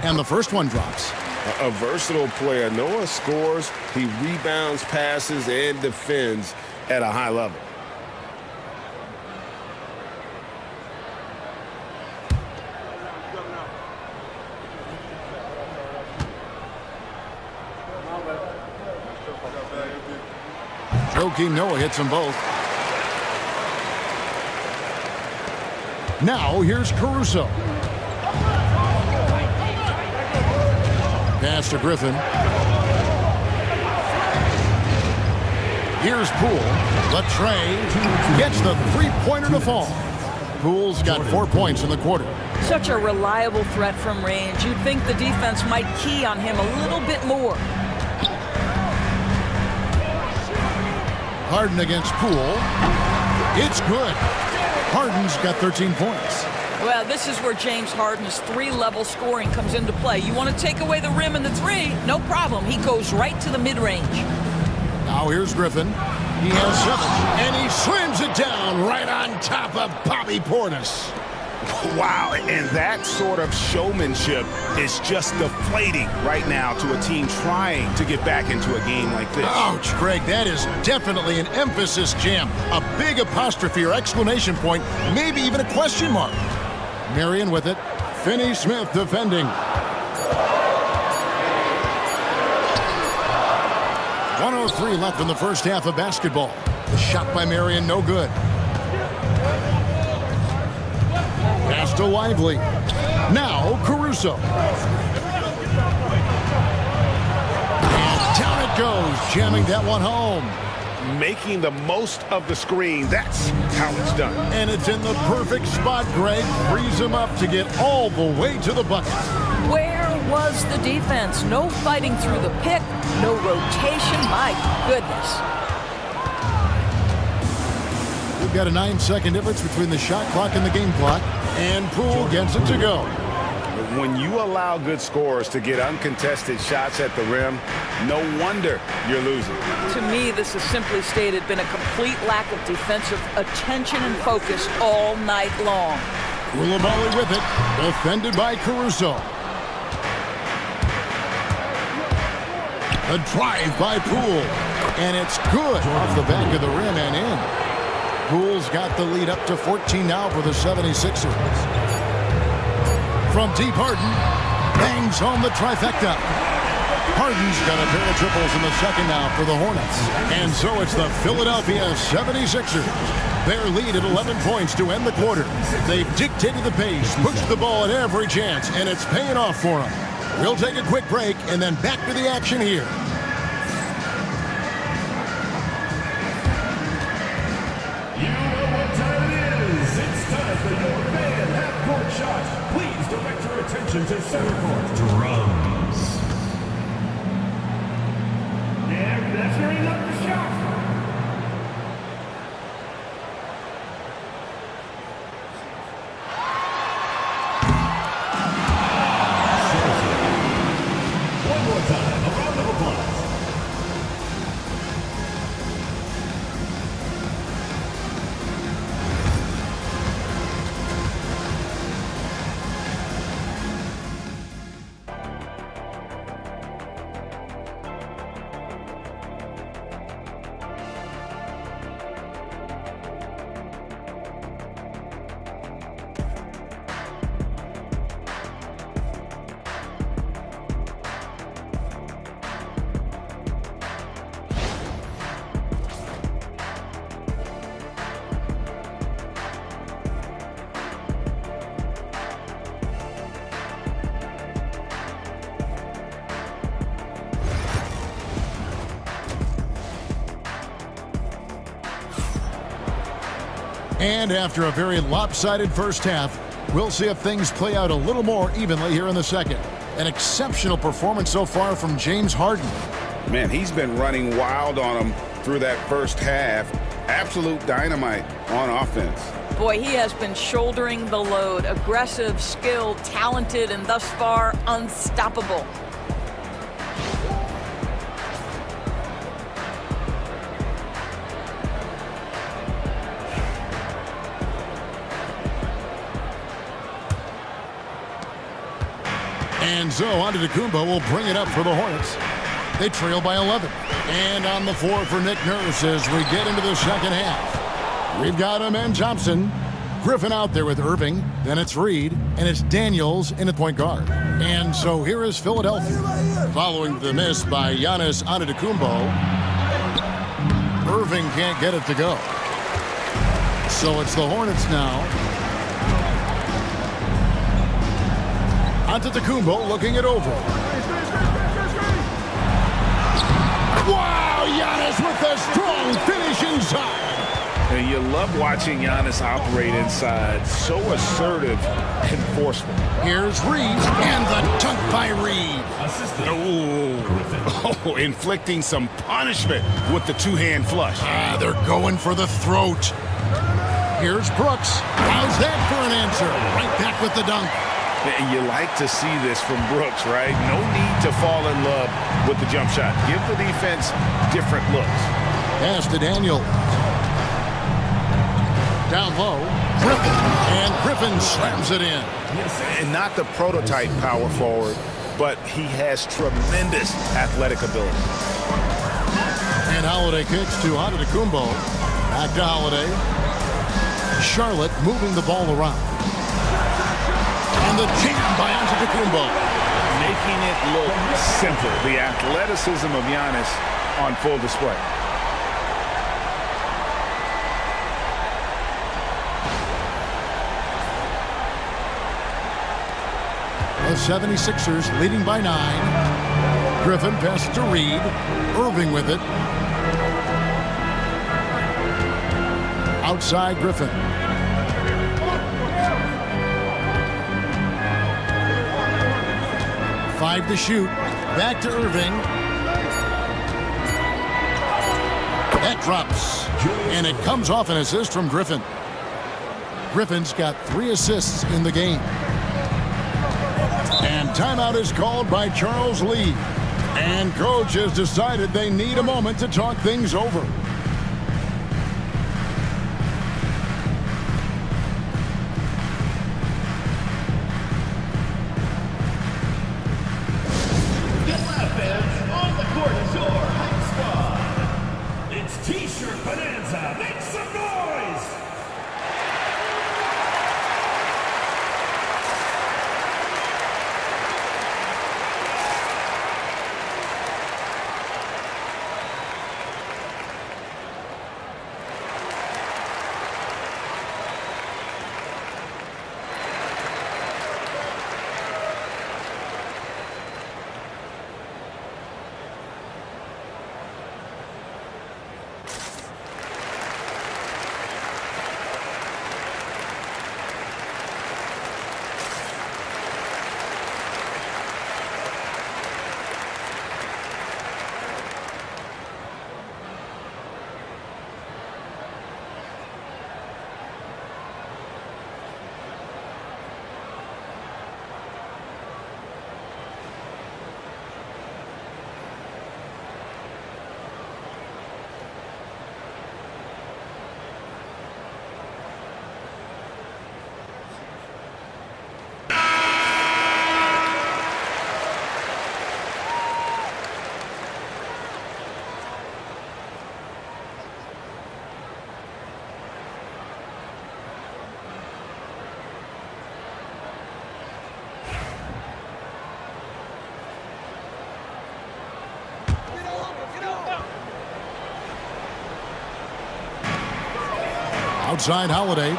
And the first one drops. A versatile player. Noah scores, he rebounds, passes, and defends at a high level. Joakim Noah hits them both. Now here's Caruso. Pass to Griffin. Here's Poole. Latrey gets the three-pointer to fall. Poole's got 4 points in the quarter. Such a reliable threat from range. You'd think the defense might key on him a little bit more. Harden against Poole. It's good. Harden's got 13 points. Well, this is where James Harden's 3-level scoring comes into play. You want to take away the rim and the 3? No problem. He goes right to the mid-range. Now here's Griffin. He has 7, and he slams it down right on top of Bobby Portis. Wow, and that sort of showmanship is just deflating right now to a team trying to get back into a game like this. Ouch, Greg, that is definitely an emphasis jam. A big apostrophe or exclamation point, maybe even a question mark. Marion with it. Finney Smith defending. 1:03 left in the first half of basketball. The shot by Marion, no good. Pass to Lively. Now Caruso. And down it goes, jamming that one home. Making the most of the screen. That's how it's done. And it's in the perfect spot, Greg. Frees him up to get all the way to the bucket. Where was the defense? No fighting through the pick, no rotation. My goodness. We've got a 9-second difference between the shot clock and the game clock. And Poole gets it to go. When you allow good scorers to get uncontested shots at the rim, no wonder you're losing. To me, this has simply stated been a complete lack of defensive attention and focus all night long. Koulibaly with it, defended by Caruso. A drive by Poole, and it's good off the back of the rim and in. Poole's got the lead up to 14 now for the 76ers. From deep, Harden bangs home the trifecta. Harden's got a pair of triples in the second now for the Hornets. And so it's the Philadelphia 76ers. Their lead at 11 points to end the quarter. They've dictated the pace, pushed the ball at every chance, and it's paying off for them. We'll take a quick break and then back to the action here. You know what time it is. It's time for your fan half-court shot. Please direct your attention to center court. Drums. Yeah, that's where he left the shot. One more time, a round of applause. And after a very lopsided first half, we'll see if things play out a little more evenly here in the second. An exceptional performance so far from James Harden. Man, he's been running wild on him through that first half. Absolute dynamite on offense. Boy, he has been shouldering the load. Aggressive, skilled, talented, and thus far unstoppable. And so Antetokounmpo will bring it up for the Hornets. They trail by 11. And on the floor for Nick Nurse as we get into the second half. We've got him and Thompson. Griffin out there with Irving. Then it's Reed. And it's Daniels in the point guard. And so here is Philadelphia. Following the miss by Giannis Antetokounmpo. Irving can't get it to go. So it's the Hornets now. Antetokounmpo looking it over. Wow, Giannis with a strong finish inside. And you love watching Giannis operate inside. So assertive and forceful. Here's Reed and the dunk by Reed. Oh, inflicting some punishment with the two-hand flush. They're going for the throat. Here's Brooks. How's that for an answer? Right back with the dunk. And you like to see this from Brooks, right? No need to fall in love with the jump shot. Give the defense different looks. Pass to Daniel. Down low, Griffin. And Griffin slams it in. And not the prototype power forward, but he has tremendous athletic ability. And Holiday kicks to Antetokounmpo. Back to Holiday. Charlotte moving the ball around. And the jam by Antetokounmpo. Making it look simple. The athleticism of Giannis on full display. The 76ers leading by 9. Griffin passes to Reed. Irving with it. Outside Griffin. Five to shoot. Back to Irving. That drops. And it comes off an assist from Griffin. Griffin's got 3 assists in the game. And timeout is called by Charles Lee. And coach has decided they need a moment to talk things over. On the court is your hype squad. It's T-shirt Bonanza. Make some noise. Outside Holiday.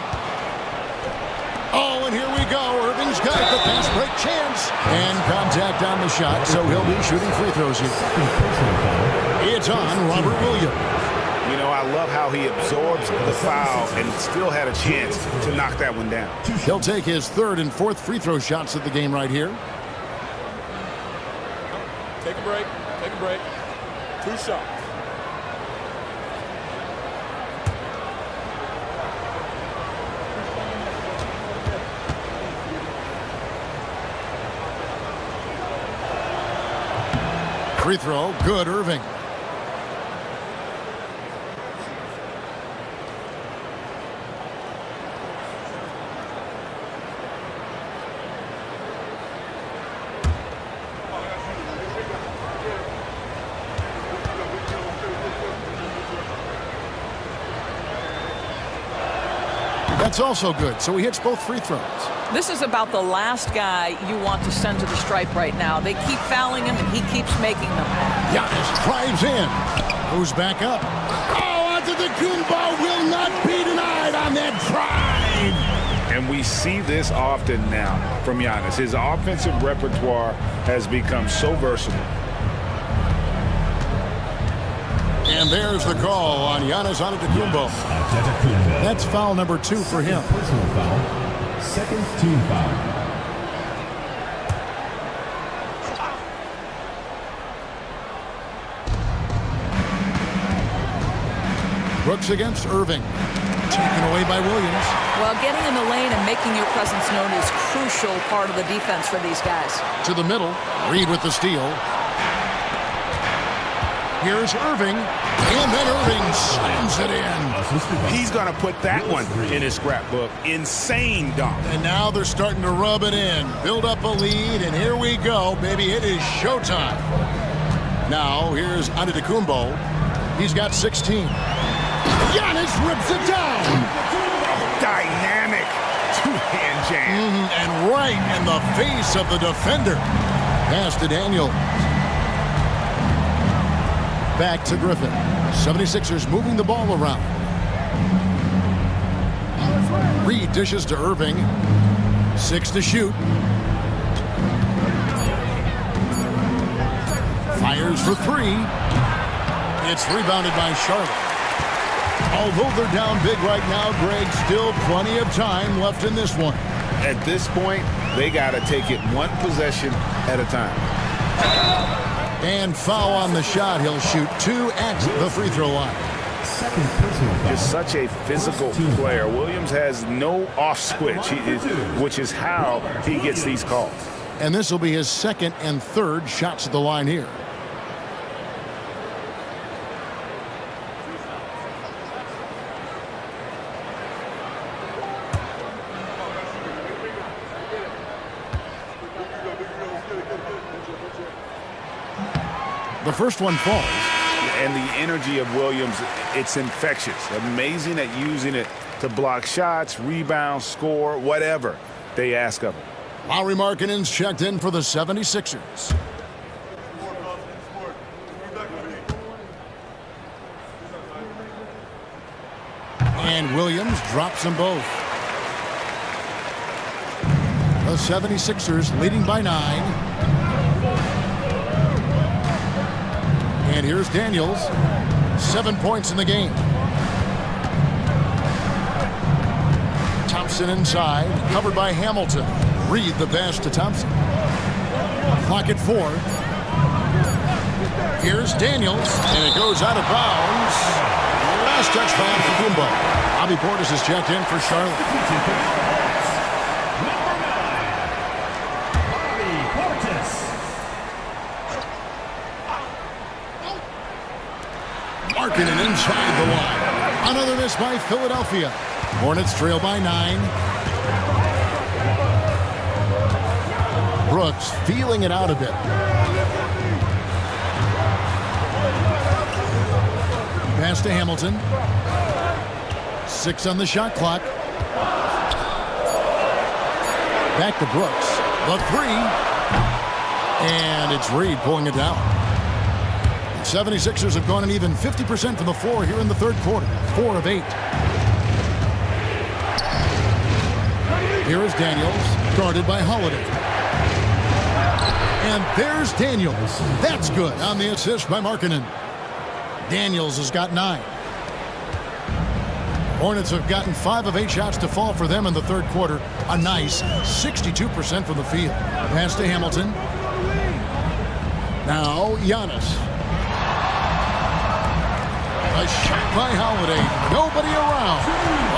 Oh, and here we go. Irving's got it. The fast break chance. And contact on the shot, so he'll be shooting free throws here. It's on Robert Williams. You know, I love how he absorbs the foul and still had a chance to knock that one down. He'll take his 3rd and 4th free throw shots of the game right here. Take a break. Take a break. 2 shots. Free throw, good, Irving. That's also good, so he hits both free throws. This is about the last guy you want to send to the stripe right now. They keep fouling him, and he keeps making them. Giannis drives in. Goes back up. Oh, Antetokounmpo will not be denied on that drive. And we see this often now from Giannis. His offensive repertoire has become so versatile. And there's the call on Giannis Antetokounmpo. That's foul number 2 for him. Personal foul. 2nd team foul. Brooks against Irving. Taken away by Williams. Well, getting in the lane and making your presence known is crucial part of the defense for these guys. To the middle. Reed with the steal. Here's Irving. And then Irving slams it in. He's going to put that one in his scrapbook. Insane dunk. And now they're starting to rub it in. Build up a lead, and here we go, baby. It is showtime. Now, here's Antetokounmpo. He's got 16. Giannis rips it down. Dynamic two-hand jam. And right in the face of the defender. Pass to Daniel. Back to Griffin. 76ers moving the ball around. Reed dishes to Irving. 6 to shoot. Fires for 3. It's rebounded by Charlotte. Although they're down big right now, Greg, still plenty of time left in this one. At this point, they got to take it one possession at a time. And foul on the shot. He'll shoot 2 at the free throw line. Just such a physical player. Williams has no off switch, which is how he gets these calls. And this will be his 2nd and 3rd shots at the line here. The first one falls. And the energy of Williams, it's infectious. Amazing at using it to block shots, rebound, score, whatever they ask of him. Lauri Markkanen's checked in for the 76ers. And Williams drops them both. The 76ers leading by 9. And here's Daniels. 7 points in the game. Thompson inside, covered by Hamilton. Reed the pass to Thompson. Clock at 4. Here's Daniels, and it goes out of bounds. Last touch by Antetokounmpo. Bobby Portis is checked in for Charlotte. Markkanen inside the line. Another miss by Philadelphia. Hornets trail by 9. Brooks feeling it out a bit. Pass to Hamilton. 6 on the shot clock. Back to Brooks. The 3. And it's Reed pulling it down. 76ers have gone an even 50% from the floor here in the 3rd quarter. 4 of 8. Here is Daniels, guarded by Holiday. And there's Daniels. That's good on the assist by Markkanen. Daniels has got 9. Hornets have gotten 5 of 8 shots to fall for them in the 3rd quarter. A nice 62% from the field. Pass to Hamilton. Now Giannis. A shot by Holiday. Nobody around.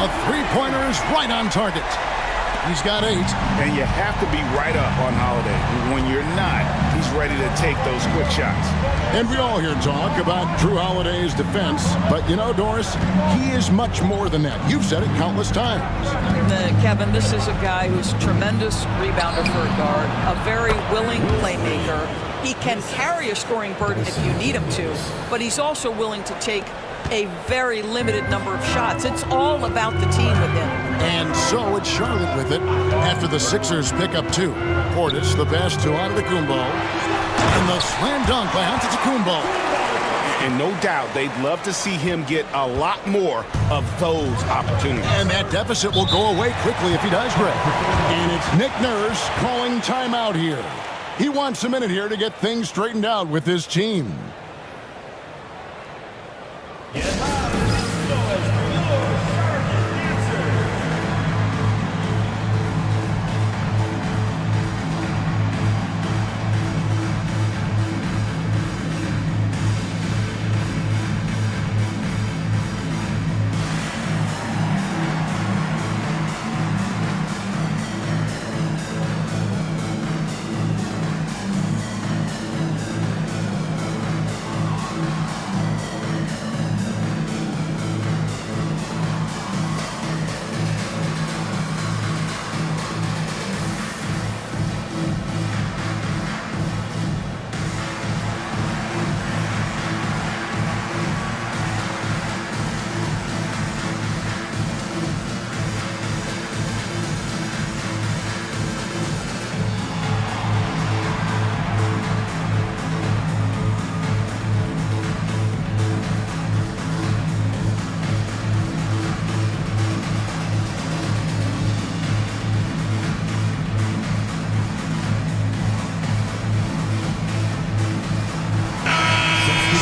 A 3-pointer is right on target. He's got 8. And you have to be right up on Holiday. When you're not, he's ready to take those quick shots. And we all hear talk about Drew Holiday's defense. But, you know, Doris, he is much more than that. You've said it countless times. Kevin, this is a guy who's a tremendous rebounder for a guard, a very willing playmaker. He can carry a scoring burden if you need him to, but he's also willing to take a very limited number of shots. It's all about the team with him. And so it's Charlotte with it after the Sixers pick up 2. Portis, the pass to Antetokounmpo. And the slam dunk by Antetokounmpo. And no doubt they'd love to see him get a lot more of those opportunities. And that deficit will go away quickly if he does, Greg. And it's Nick Nurse calling timeout here. He wants a minute here to get things straightened out with his team.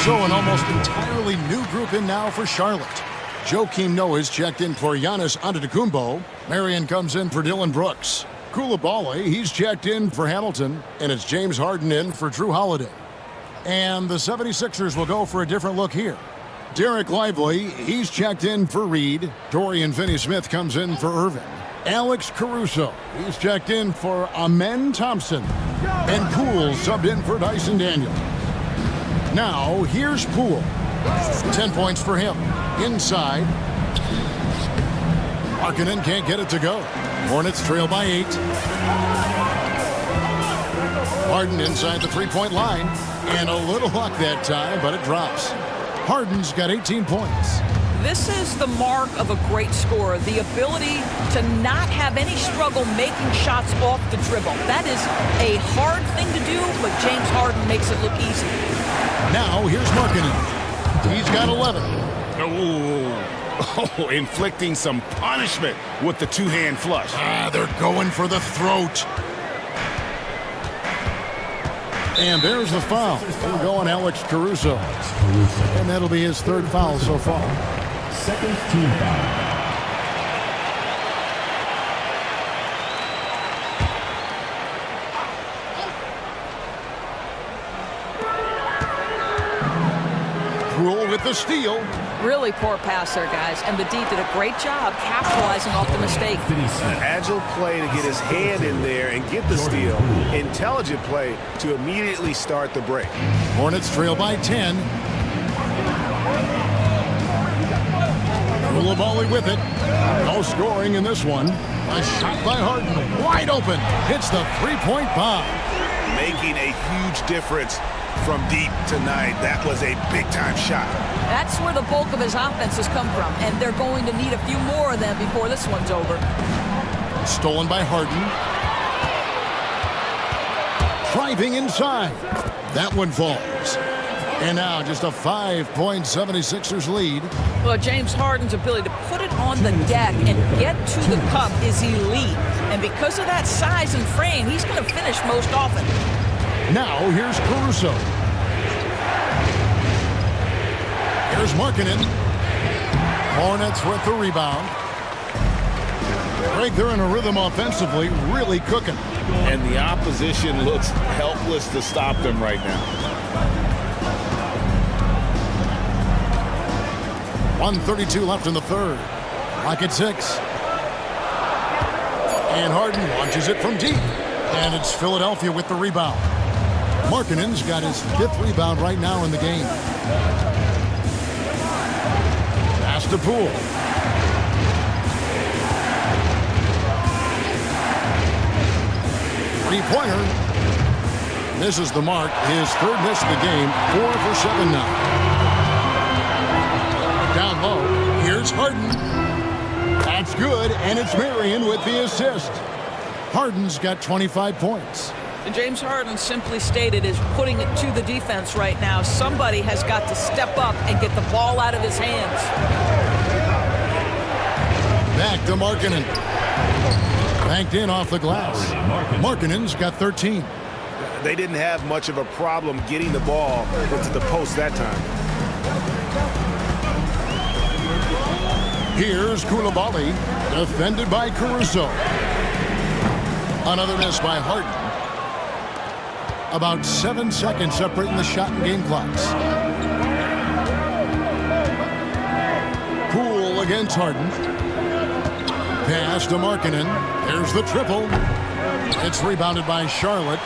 So an almost entirely new group in now for Charlotte. Joakim Noah's checked in for Giannis Antetokounmpo. Marion comes in for Dylan Brooks. Koulibaly, he's checked in for Hamilton. And it's James Harden in for Drew Holiday. And the 76ers will go for a different look here. Derek Lively, he's checked in for Reed. Dorian Finney-Smith comes in for Irving. Alex Caruso, he's checked in for Amen Thompson. And Poole subbed in for Dyson Daniel. Now, here's Poole. 10 points for him. Inside. Markkanen can't get it to go. Hornets trail by 8. Harden inside the three-point line. And a little luck that time, but it drops. Harden's got 18 points. This is the mark of a great scorer, the ability to not have any struggle making shots off the dribble. That is a hard thing to do, but James Harden makes it look easy. Now, here's Markkanen. He's got 11. Oh, inflicting some punishment with the two-hand flush. They're going for the throat. And there's the foul. We're going Alex Caruso. And that'll be his third foul so far. Second team foul. Rule with the steal. Really poor pass there, guys. And the D did a great job capitalizing off the mistake. Agile play to get his hand in there and get the steal. Intelligent play to immediately start the break. Hornets trail by 10. Koulibaly with it. No scoring in this one. A shot by Harden. Wide open. Hits the three-point bomb. Making a huge difference from deep tonight. That was a big-time shot. That's where the bulk of his offense has come from, and they're going to need a few more of them before this one's over. Stolen by Harden. Driving inside. That one falls. And now just a 5-point 76ers lead. Well, James Harden's ability to put it on the deck and get to the cup is elite. And because of that size and frame, he's going to finish most often. Now, here's Caruso. Here's Markkanen. Hornets with the rebound. Right, they're in a rhythm offensively, really cooking. And the opposition looks helpless to stop them right now. 1:32 left in the third. Lock at 6. And Harden launches it from deep. And it's Philadelphia with the rebound. Markkanen's got his 5th rebound right now in the game. Pass to Poole. Three-pointer. Misses the mark. His 3rd miss of the game. 4 for 7 now. Down low. Here's Harden. That's good, and it's Marion with the assist. Harden's got 25 points. And James Harden, simply stated, is putting it to the defense right now. Somebody has got to step up and get the ball out of his hands. Back to Markkanen. Banked in off the glass. Markkanen's got 13. They didn't have much of a problem getting the ball into the post that time. Here's Koulibaly, defended by Caruso. Another miss by Harden. About 7 seconds separating the shot and game clocks. Poole against Harden. Pass to Markkanen. There's the triple. It's rebounded by Charlotte.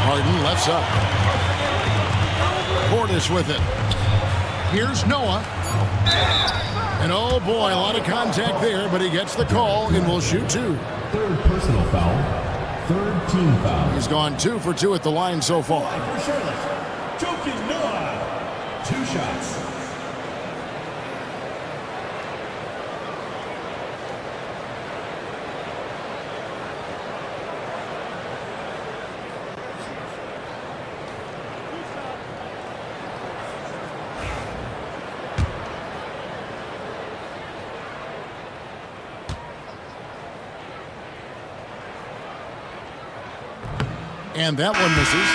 Harden left side. Portis with it. Here's Noah. And oh boy, a lot of contact there, but he gets the call and will shoot 2. 3rd personal foul. 3rd team foul. He's gone 2 for 2 at the line so far. For Charlotte, Joakim Noah. 2 shots. And that one misses.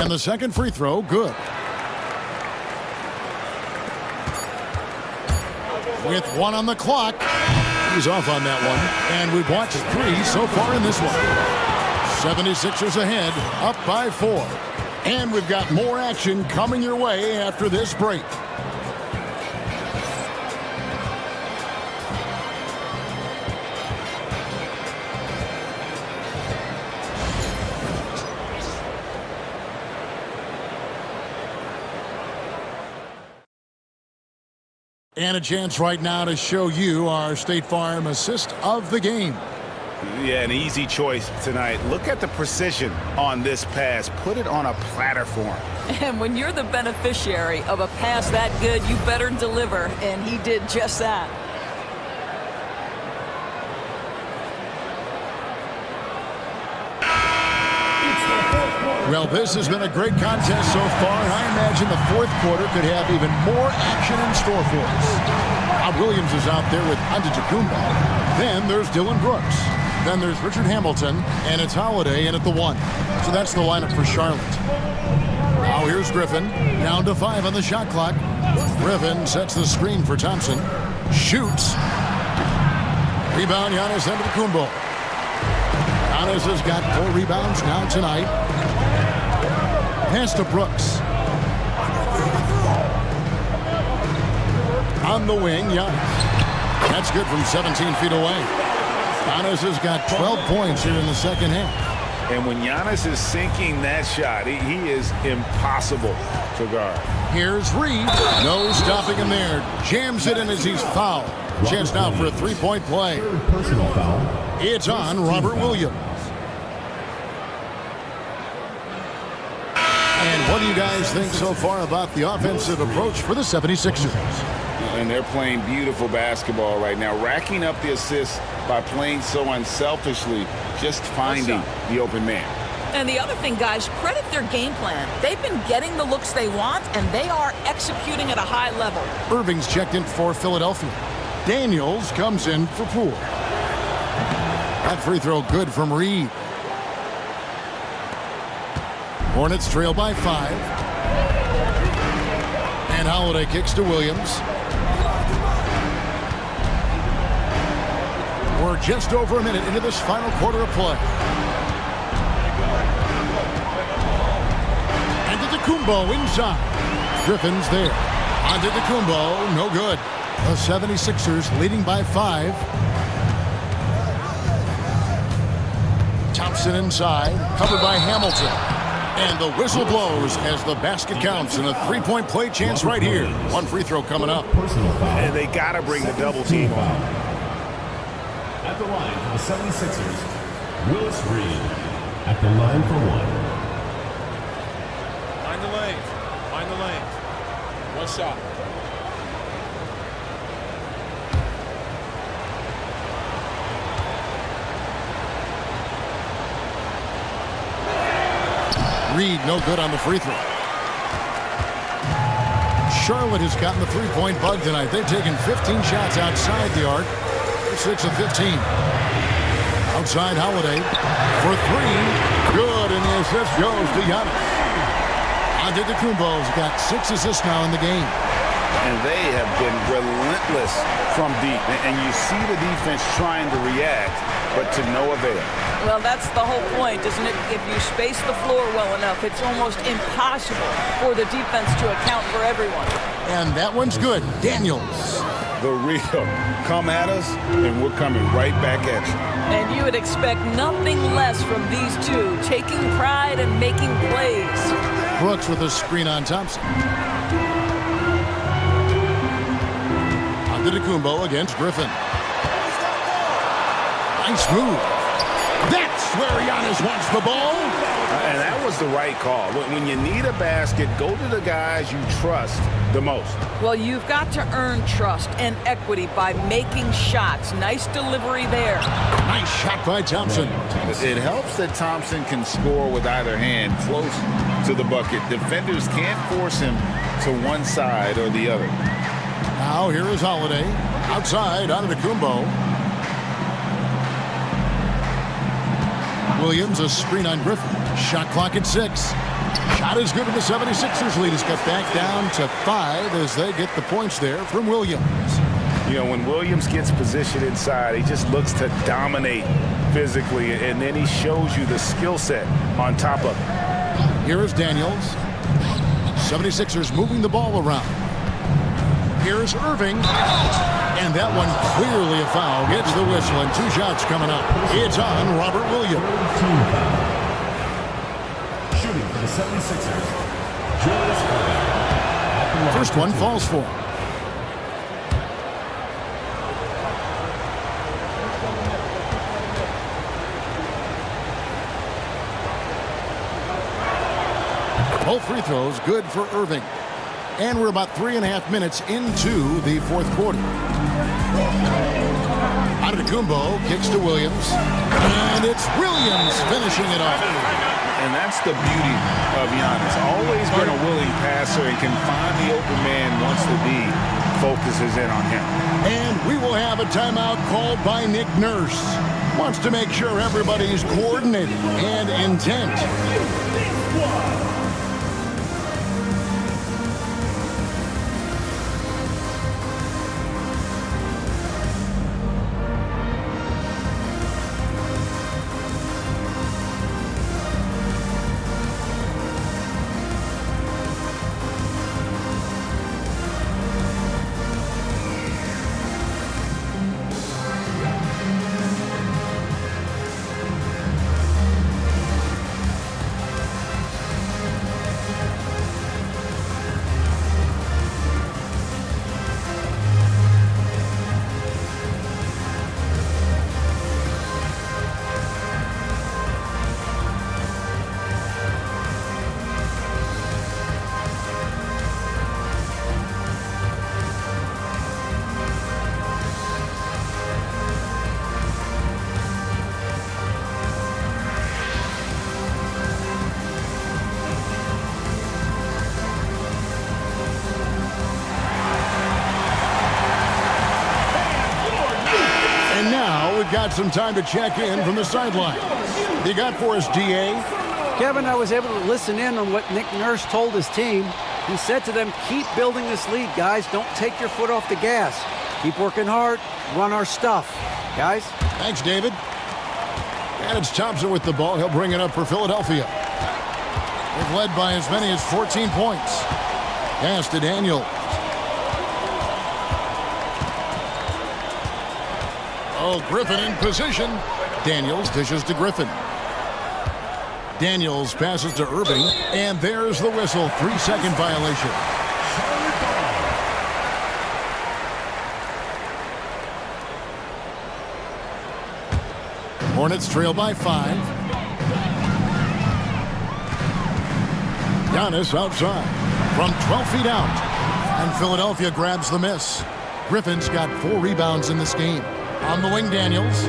And the second free throw, good. With 1 on the clock. He's off on that one. And we've watched 3 so far in this one. 76ers ahead, up by 4. And we've got more action coming your way after this break. And a chance right now to show you our State Farm assist of the game. Yeah, an easy choice tonight. Look at the precision on this pass. Put it on a platter form. And when you're the beneficiary of a pass that good, you better deliver, and he did just that. Well, this has been a great contest so far, and I imagine the fourth quarter could have even more action in store for us. Bob Williams is out there with Antetokounmpo. Then there's Dylan Brooks. Then there's Richard Hamilton, and it's Holiday in at the 1. So that's the lineup for Charlotte. Now here's Griffin, down to 5 on the shot clock. Griffin sets the screen for Thompson. Shoots. Rebound, Giannis Antetokounmpo. Giannis has got 4 rebounds now tonight. Pass to Brooks. On the wing, Giannis. That's good from 17 feet away. Giannis has got 12 points here in the second half. And when Giannis is sinking that shot, he is impossible to guard. Here's Reed. No stopping him there. Jams it in as he's fouled. Chance now for a 3-point play. Personal foul. It's on Robert Williams. And what do you guys think so far about the offensive approach for the 76ers? And they're playing beautiful basketball right now, racking up the assists by playing so unselfishly, just finding the open man. And the other thing, guys, credit their game plan. They've been getting the looks they want, and they are executing at a high level. Irving's checked in for Philadelphia. Daniels comes in for Poole. That free throw good from Reed. Hornets trail by 5. And Holiday kicks to Williams. We're just over a minute into this final quarter of play. Antetokounmpo inside. Griffin's there. Antetokounmpo, no good. The 76ers leading by 5. Thompson inside, covered by Hamilton. And the whistle blows as the basket counts, and a 3-point play chance right here. 1 free throw coming up. And they got to bring the double team on. At the line for the 76ers, Willis Reed. At the line for 1. Mind the lane. Mind the lane. 1 shot. Reed, no good on the free throw. Charlotte has gotten the 3-point bug tonight. They've taken 15 shots outside the arc. 6 of 15. Outside Holiday for 3. Good, and the assist goes to Giannis. Antetokounmpo's got 6 assists now in the game. And they have been relentless from deep. And you see the defense trying to react, but to no avail. Well, that's the whole point, isn't it? If you space the floor well enough, it's almost impossible for the defense to account for everyone. And that one's good. Daniels. The real. Come at us, and we're coming right back at you. And you would expect nothing less from these two, taking pride and making plays. Brooks with a screen on Thompson. Antetokounmpo against Griffin. Nice move. That's where Giannis wants the ball. And that was the right call. When you need a basket, go to the guys you trust the most. Well, you've got to earn trust and equity by making shots. Nice delivery there. Nice shot by Thompson. It helps that Thompson can score with either hand close to the bucket. Defenders can't force him to one side or the other. Now here is Holiday. Outside, Antetokounmpo. Williams, a screen on Griffin. Shot clock at 6. Shot is good, and the 76ers lead is cut back down to 5 as they get the points there from Williams. You know, when Williams gets positioned inside, he just looks to dominate physically, and then he shows you the skill set on top of it. Here is Daniels. 76ers moving the ball around. Here's Irving. And that one clearly a foul. Gets the whistle, and 2 shots coming up. It's on Robert Williams. Shooting for the 76ers, Julius Irving. First one falls for him. Both free throws good for Irving. And we're about 3.5 minutes into the fourth quarter. Antetokounmpo kicks to Williams. And it's Williams finishing it off. And that's the beauty of Giannis. Always been a willing passer and can find the open man once the D focuses in on him. And we will have a timeout called by Nick Nurse. Wants to make sure everybody's coordinated and intent. We've got some time to check in from the sideline. You got for us, DA? Kevin, I was able to listen in on what Nick Nurse told his team. He said to them, keep building this lead, guys. Don't take your foot off the gas. Keep working hard. Run our stuff. Guys? Thanks, David. And it's Thompson with the ball. He'll bring it up for Philadelphia. They've led by as many as 14 points. Pass to Daniel. Oh, Griffin in position. Daniels dishes to Griffin. Daniels passes to Irving, and there's the whistle. 3-second violation. Hornets trail by 5. Giannis outside from 12 feet out, and Philadelphia grabs the miss. Griffin's got 4 rebounds in this game. On the wing, Daniels.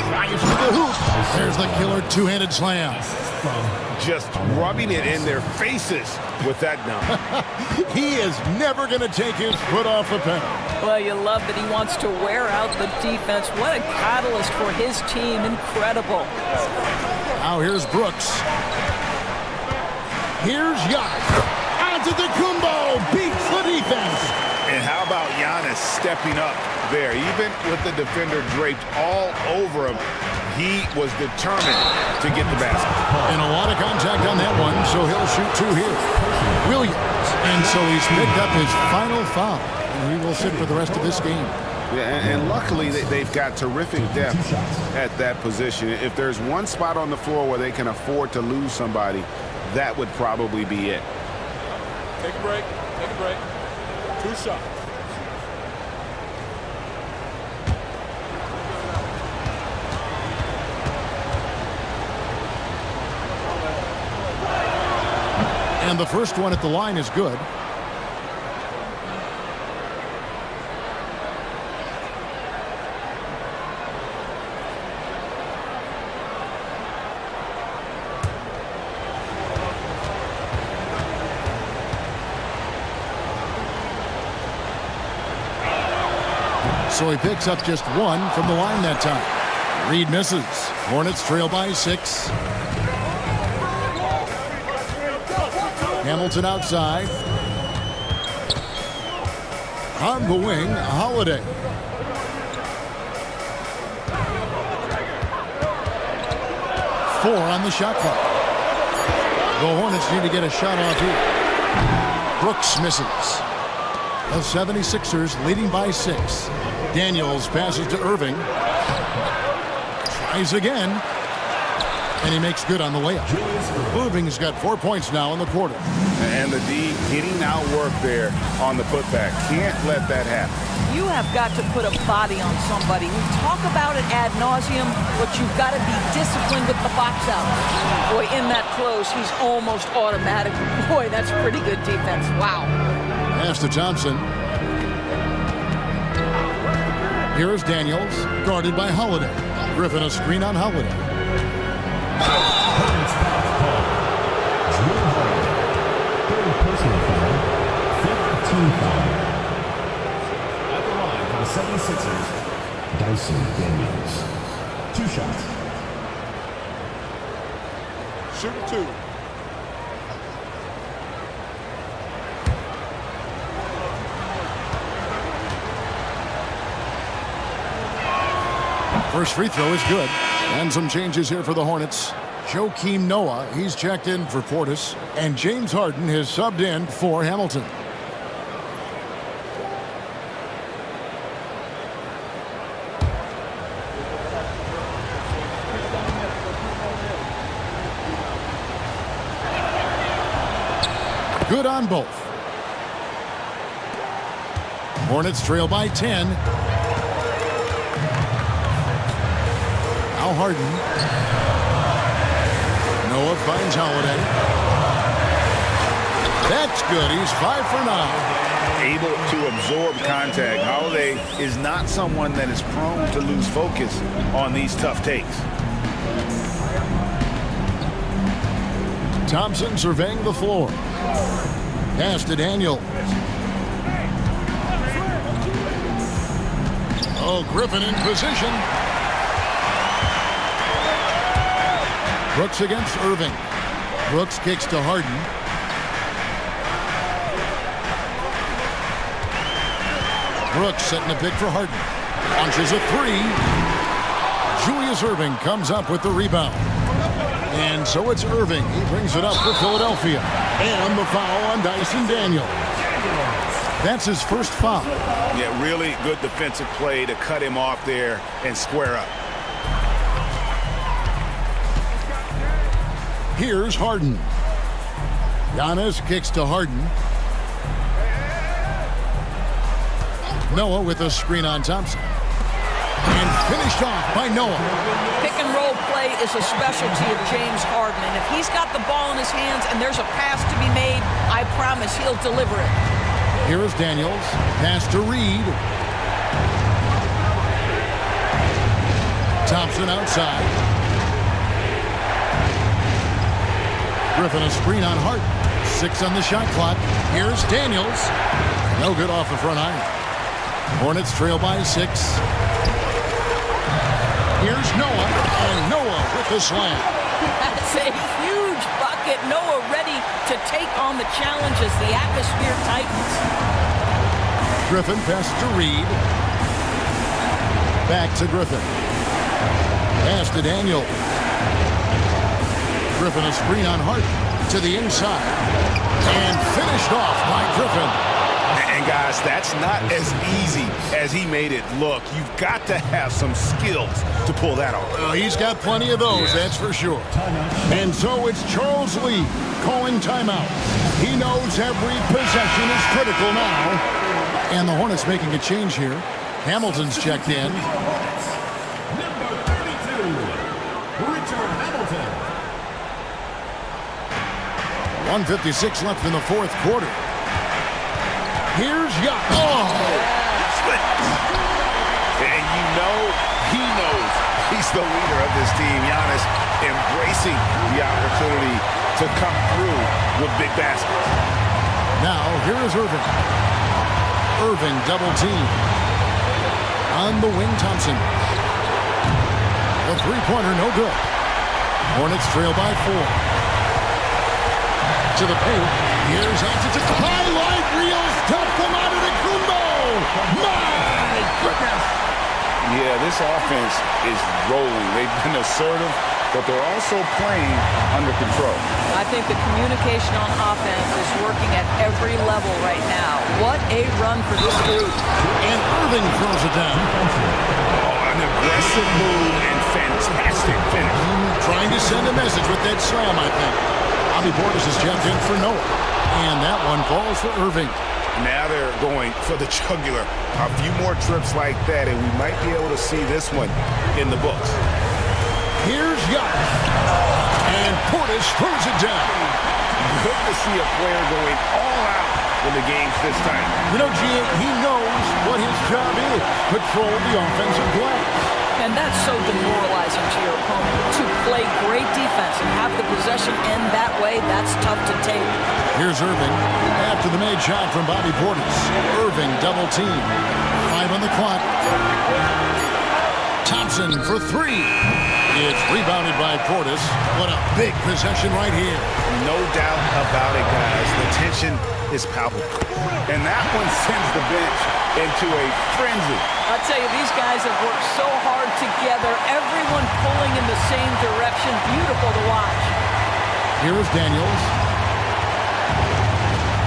Drives to the hoop. There's the killer two-handed slam. Just rubbing it in their faces with that dunk. He is never going to take his foot off the pedal. Well, you love that he wants to wear out the defense. What a catalyst for his team. Incredible. Now here's Brooks. Here's Giannis. Antetokounmpo beats the defense. And how about Giannis stepping up there? Even with the defender draped all over him, he was determined to get the basket. And a lot of contact on that one, so he'll shoot 2 here. Williams. And so he's picked up his final foul. And he will sit for the rest of this game. Yeah, and luckily they've got terrific depth at that position. If there's one spot on the floor where they can afford to lose somebody, that would probably be it. Take a break. Take a break. 2 shots. And the first one at the line is good. So he picks up just 1 from the line that time. Reed misses. Hornets trail by 6. Hamilton outside. On the wing, Holiday. Four on the shot clock. The Hornets need to get a shot off here. Brooks misses. The 76ers leading by 6. Daniels passes to Irving. Tries again. And he makes good on the layup. Irving's got 4 points now in the quarter. And the D getting outworked there on the putback. Can't let that happen. You have got to put a body on somebody. We talk about it ad nauseum, but you've got to be disciplined with the box out. Boy, in that close, he's almost automatic. Boy, that's pretty good defense. Wow. Pass to Thompson. Here is Daniels, guarded by Holiday. Griffin a screen on Holiday. Hornets foul call. Drew Holiday. Third personal foul. 15 foul. At the line for the 76ers, Dyson Daniels. 2 shots. Shoot 2. First free throw is good. And some changes here for the Hornets. Joakim Noah, he's checked in for Portis. And James Harden has subbed in for Hamilton. Good on both. Hornets trail by 10. Now Harden. Noah finds Holiday. That's good. He's 5 for 9. Able to absorb contact. Holiday is not someone that is prone to lose focus on these tough takes. Thompson surveying the floor. Pass to Daniel. Oh, Griffin in position. Brooks against Irving. Brooks kicks to Harden. Brooks setting a pick for Harden. Launches a 3. Julius Irving comes up with the rebound. And so it's Irving. He brings it up for Philadelphia. And the foul on Dyson Daniels. That's his first foul. Yeah, really good defensive play to cut him off there and square up. Here's Harden. Giannis kicks to Harden. Noah with a screen on Thompson. And finished off by Noah. Pick and roll play is a specialty of James Harden. And if he's got the ball in his hands and there's a pass to be made, I promise he'll deliver it. Here is Daniels. Pass to Reed. Thompson outside. Griffin a screen on Hart. 6 on the shot clock. Here's Daniels. No good off the front iron. Hornets trail by 6. Here's Noah. And Noah with the slam. That's a huge bucket. Noah ready to take on the challenge as the atmosphere tightens. Griffin passes to Reed. Back to Griffin. Pass to Daniel. Griffin a screen on Hart to the inside. And finished off by Griffin. And guys, that's not as easy as he made it look. You've got to have some skills to pull that off. He's got plenty of those, that's for sure. And so it's Charles Lee calling timeout. He knows every possession is critical now. And the Hornets making a change here. Hamilton's checked in. Number 32, Richard Hamilton. 1:56 left in the fourth quarter. Here's Yacht. Oh! And you know he knows he's the leader of this team. Giannis embracing the opportunity to come through with big baskets. Now, here is Irving. Irving double team. On the wing, Thompson. three-pointer, no good. Hornets trail by 4. To the paint. Here's Antetokounmpo. Highlight reels. Tough them out of the Kumbo. My goodness. Yeah, this offense is rolling. They've been assertive, but they're also playing under control. I think the communication on offense is working at every level right now. What a run for this group. And Irving throws it down. Oh, an aggressive move and fantastic finish. Trying to send a message with that slam, I think. Bobby Portis is checked in for Noah. And that one falls for Irving. Now they're going for the jugular. A few more trips like that, and we might be able to see this one in the books. Here's Giannis. And Portis throws it down. Good to see a player going all out when the game's this tight. You know, he knows what his job is. Control the offensive play. And that's so demoralizing to your opponent. To play great defense and have the possession end that way, that's tough to take. Here's Irving after the made shot from Bobby Portis. Irving double team. 5 on the clock. Thompson for 3. It's rebounded by Portis. What a big possession right here. No doubt about it, guys. The tension is palpable. And that one sends the bench into a frenzy. I tell you, these guys have worked so hard together. Everyone pulling in the same direction. Beautiful to watch. Here is Daniels.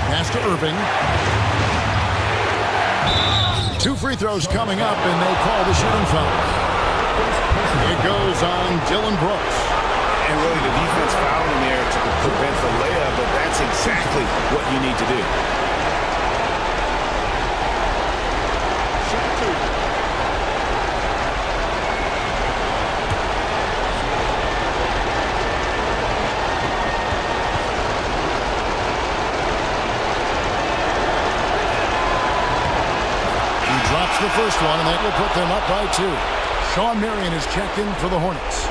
Pass to Irving. 2 free throws coming up, and they call the shooting foul. It goes on Dylan Brooks. And really, the defense fouled in there to prevent the layup, but that's exactly what you need to do. Drops the first one, and that will put them up by 2. Sean Marion is checked in for the Hornets.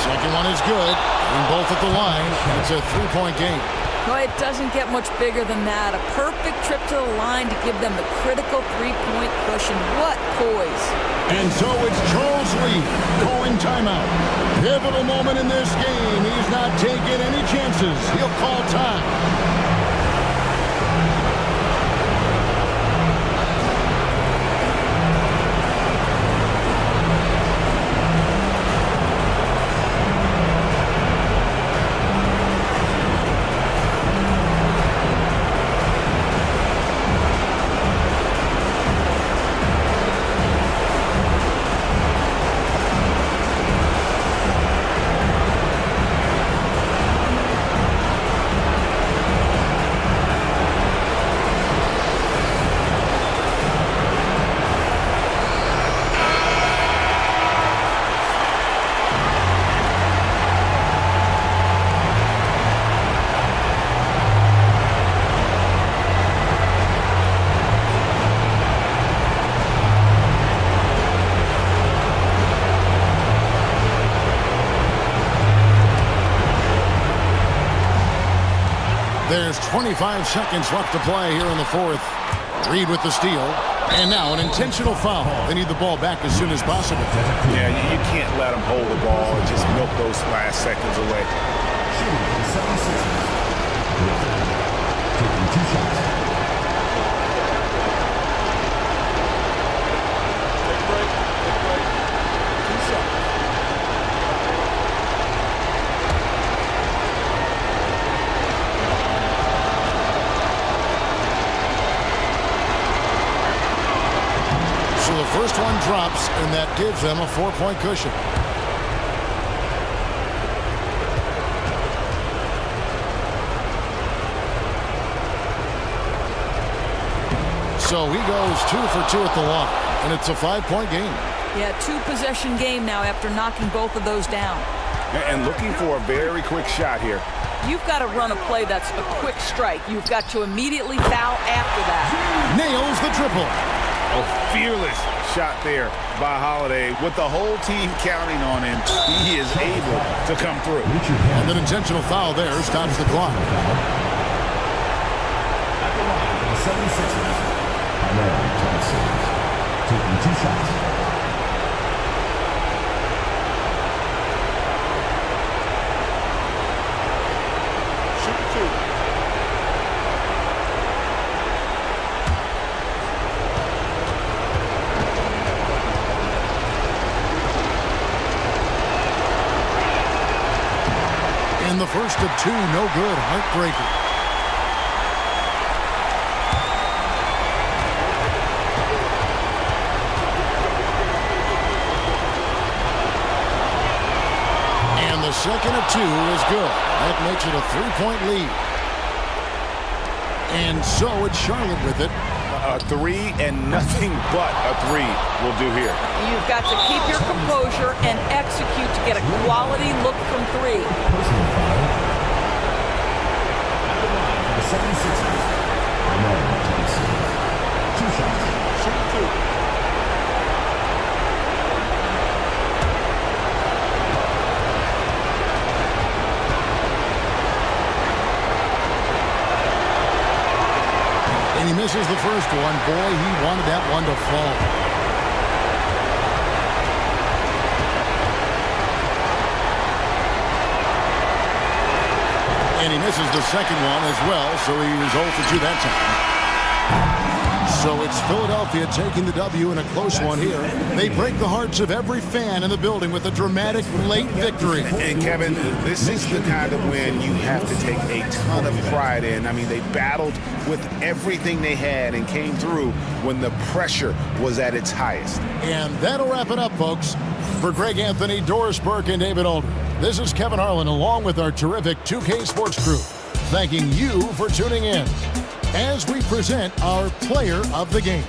Second one is good. And both at the line. It's a 3-point game. Well, it doesn't get much bigger than that. A perfect trip to the line to give them the critical 3-point cushion. What poise. And so it's Charles Lee calling timeout. Pivotal moment in this game. He's not taking any chances. He'll call time. There's 25 seconds left to play here in the fourth. Reed with the steal. And now an intentional foul. They need the ball back as soon as possible. Yeah, you can't let them hold the ball and just milk those last seconds away. Shooting for the 76ers. Taking 2 shots. Take a break. 2 shots. So the first one drops, and that gives them a 4-point cushion. So he goes 2 for 2 at the line, and it's a 5-point game. Yeah, 2-possession game now after knocking both of those down. And looking for a very quick shot here. You've got to run a play that's a quick strike. You've got to immediately foul after that. Nails the triple. A fearless shot there by Holiday. With the whole team counting on him, he is able to come through. And an intentional foul there stops the clock. At the line for the 76ers, Aaron Thompson, taking 2 shots. And the first of 2, no good. Heartbreaker. And the second of 2 is good. That makes it a 3-point lead. And so it's Charlotte with it. A 3 and nothing but a 3 will do here. You've got to keep your composure and execute to get a quality look from 3. Personal foul. At the line for the 76ers, Aaron Thompson, 2 shots. And he misses the first one. Boy, he wanted that one to fall. And he misses the second one as well, so he was 0 for 2 that time. So it's Philadelphia taking the W in a close one here. They break the hearts of every fan in the building with a dramatic late victory. And Kevin, this is the kind of win you have to take a ton of pride in. I mean, they battled with everything they had and came through when the pressure was at its highest. And that'll wrap it up, folks. For Greg Anthony, Doris Burke, and David Aldridge, this is Kevin Harlan along with our terrific 2K Sports crew, thanking you for tuning in as we present our player of the game.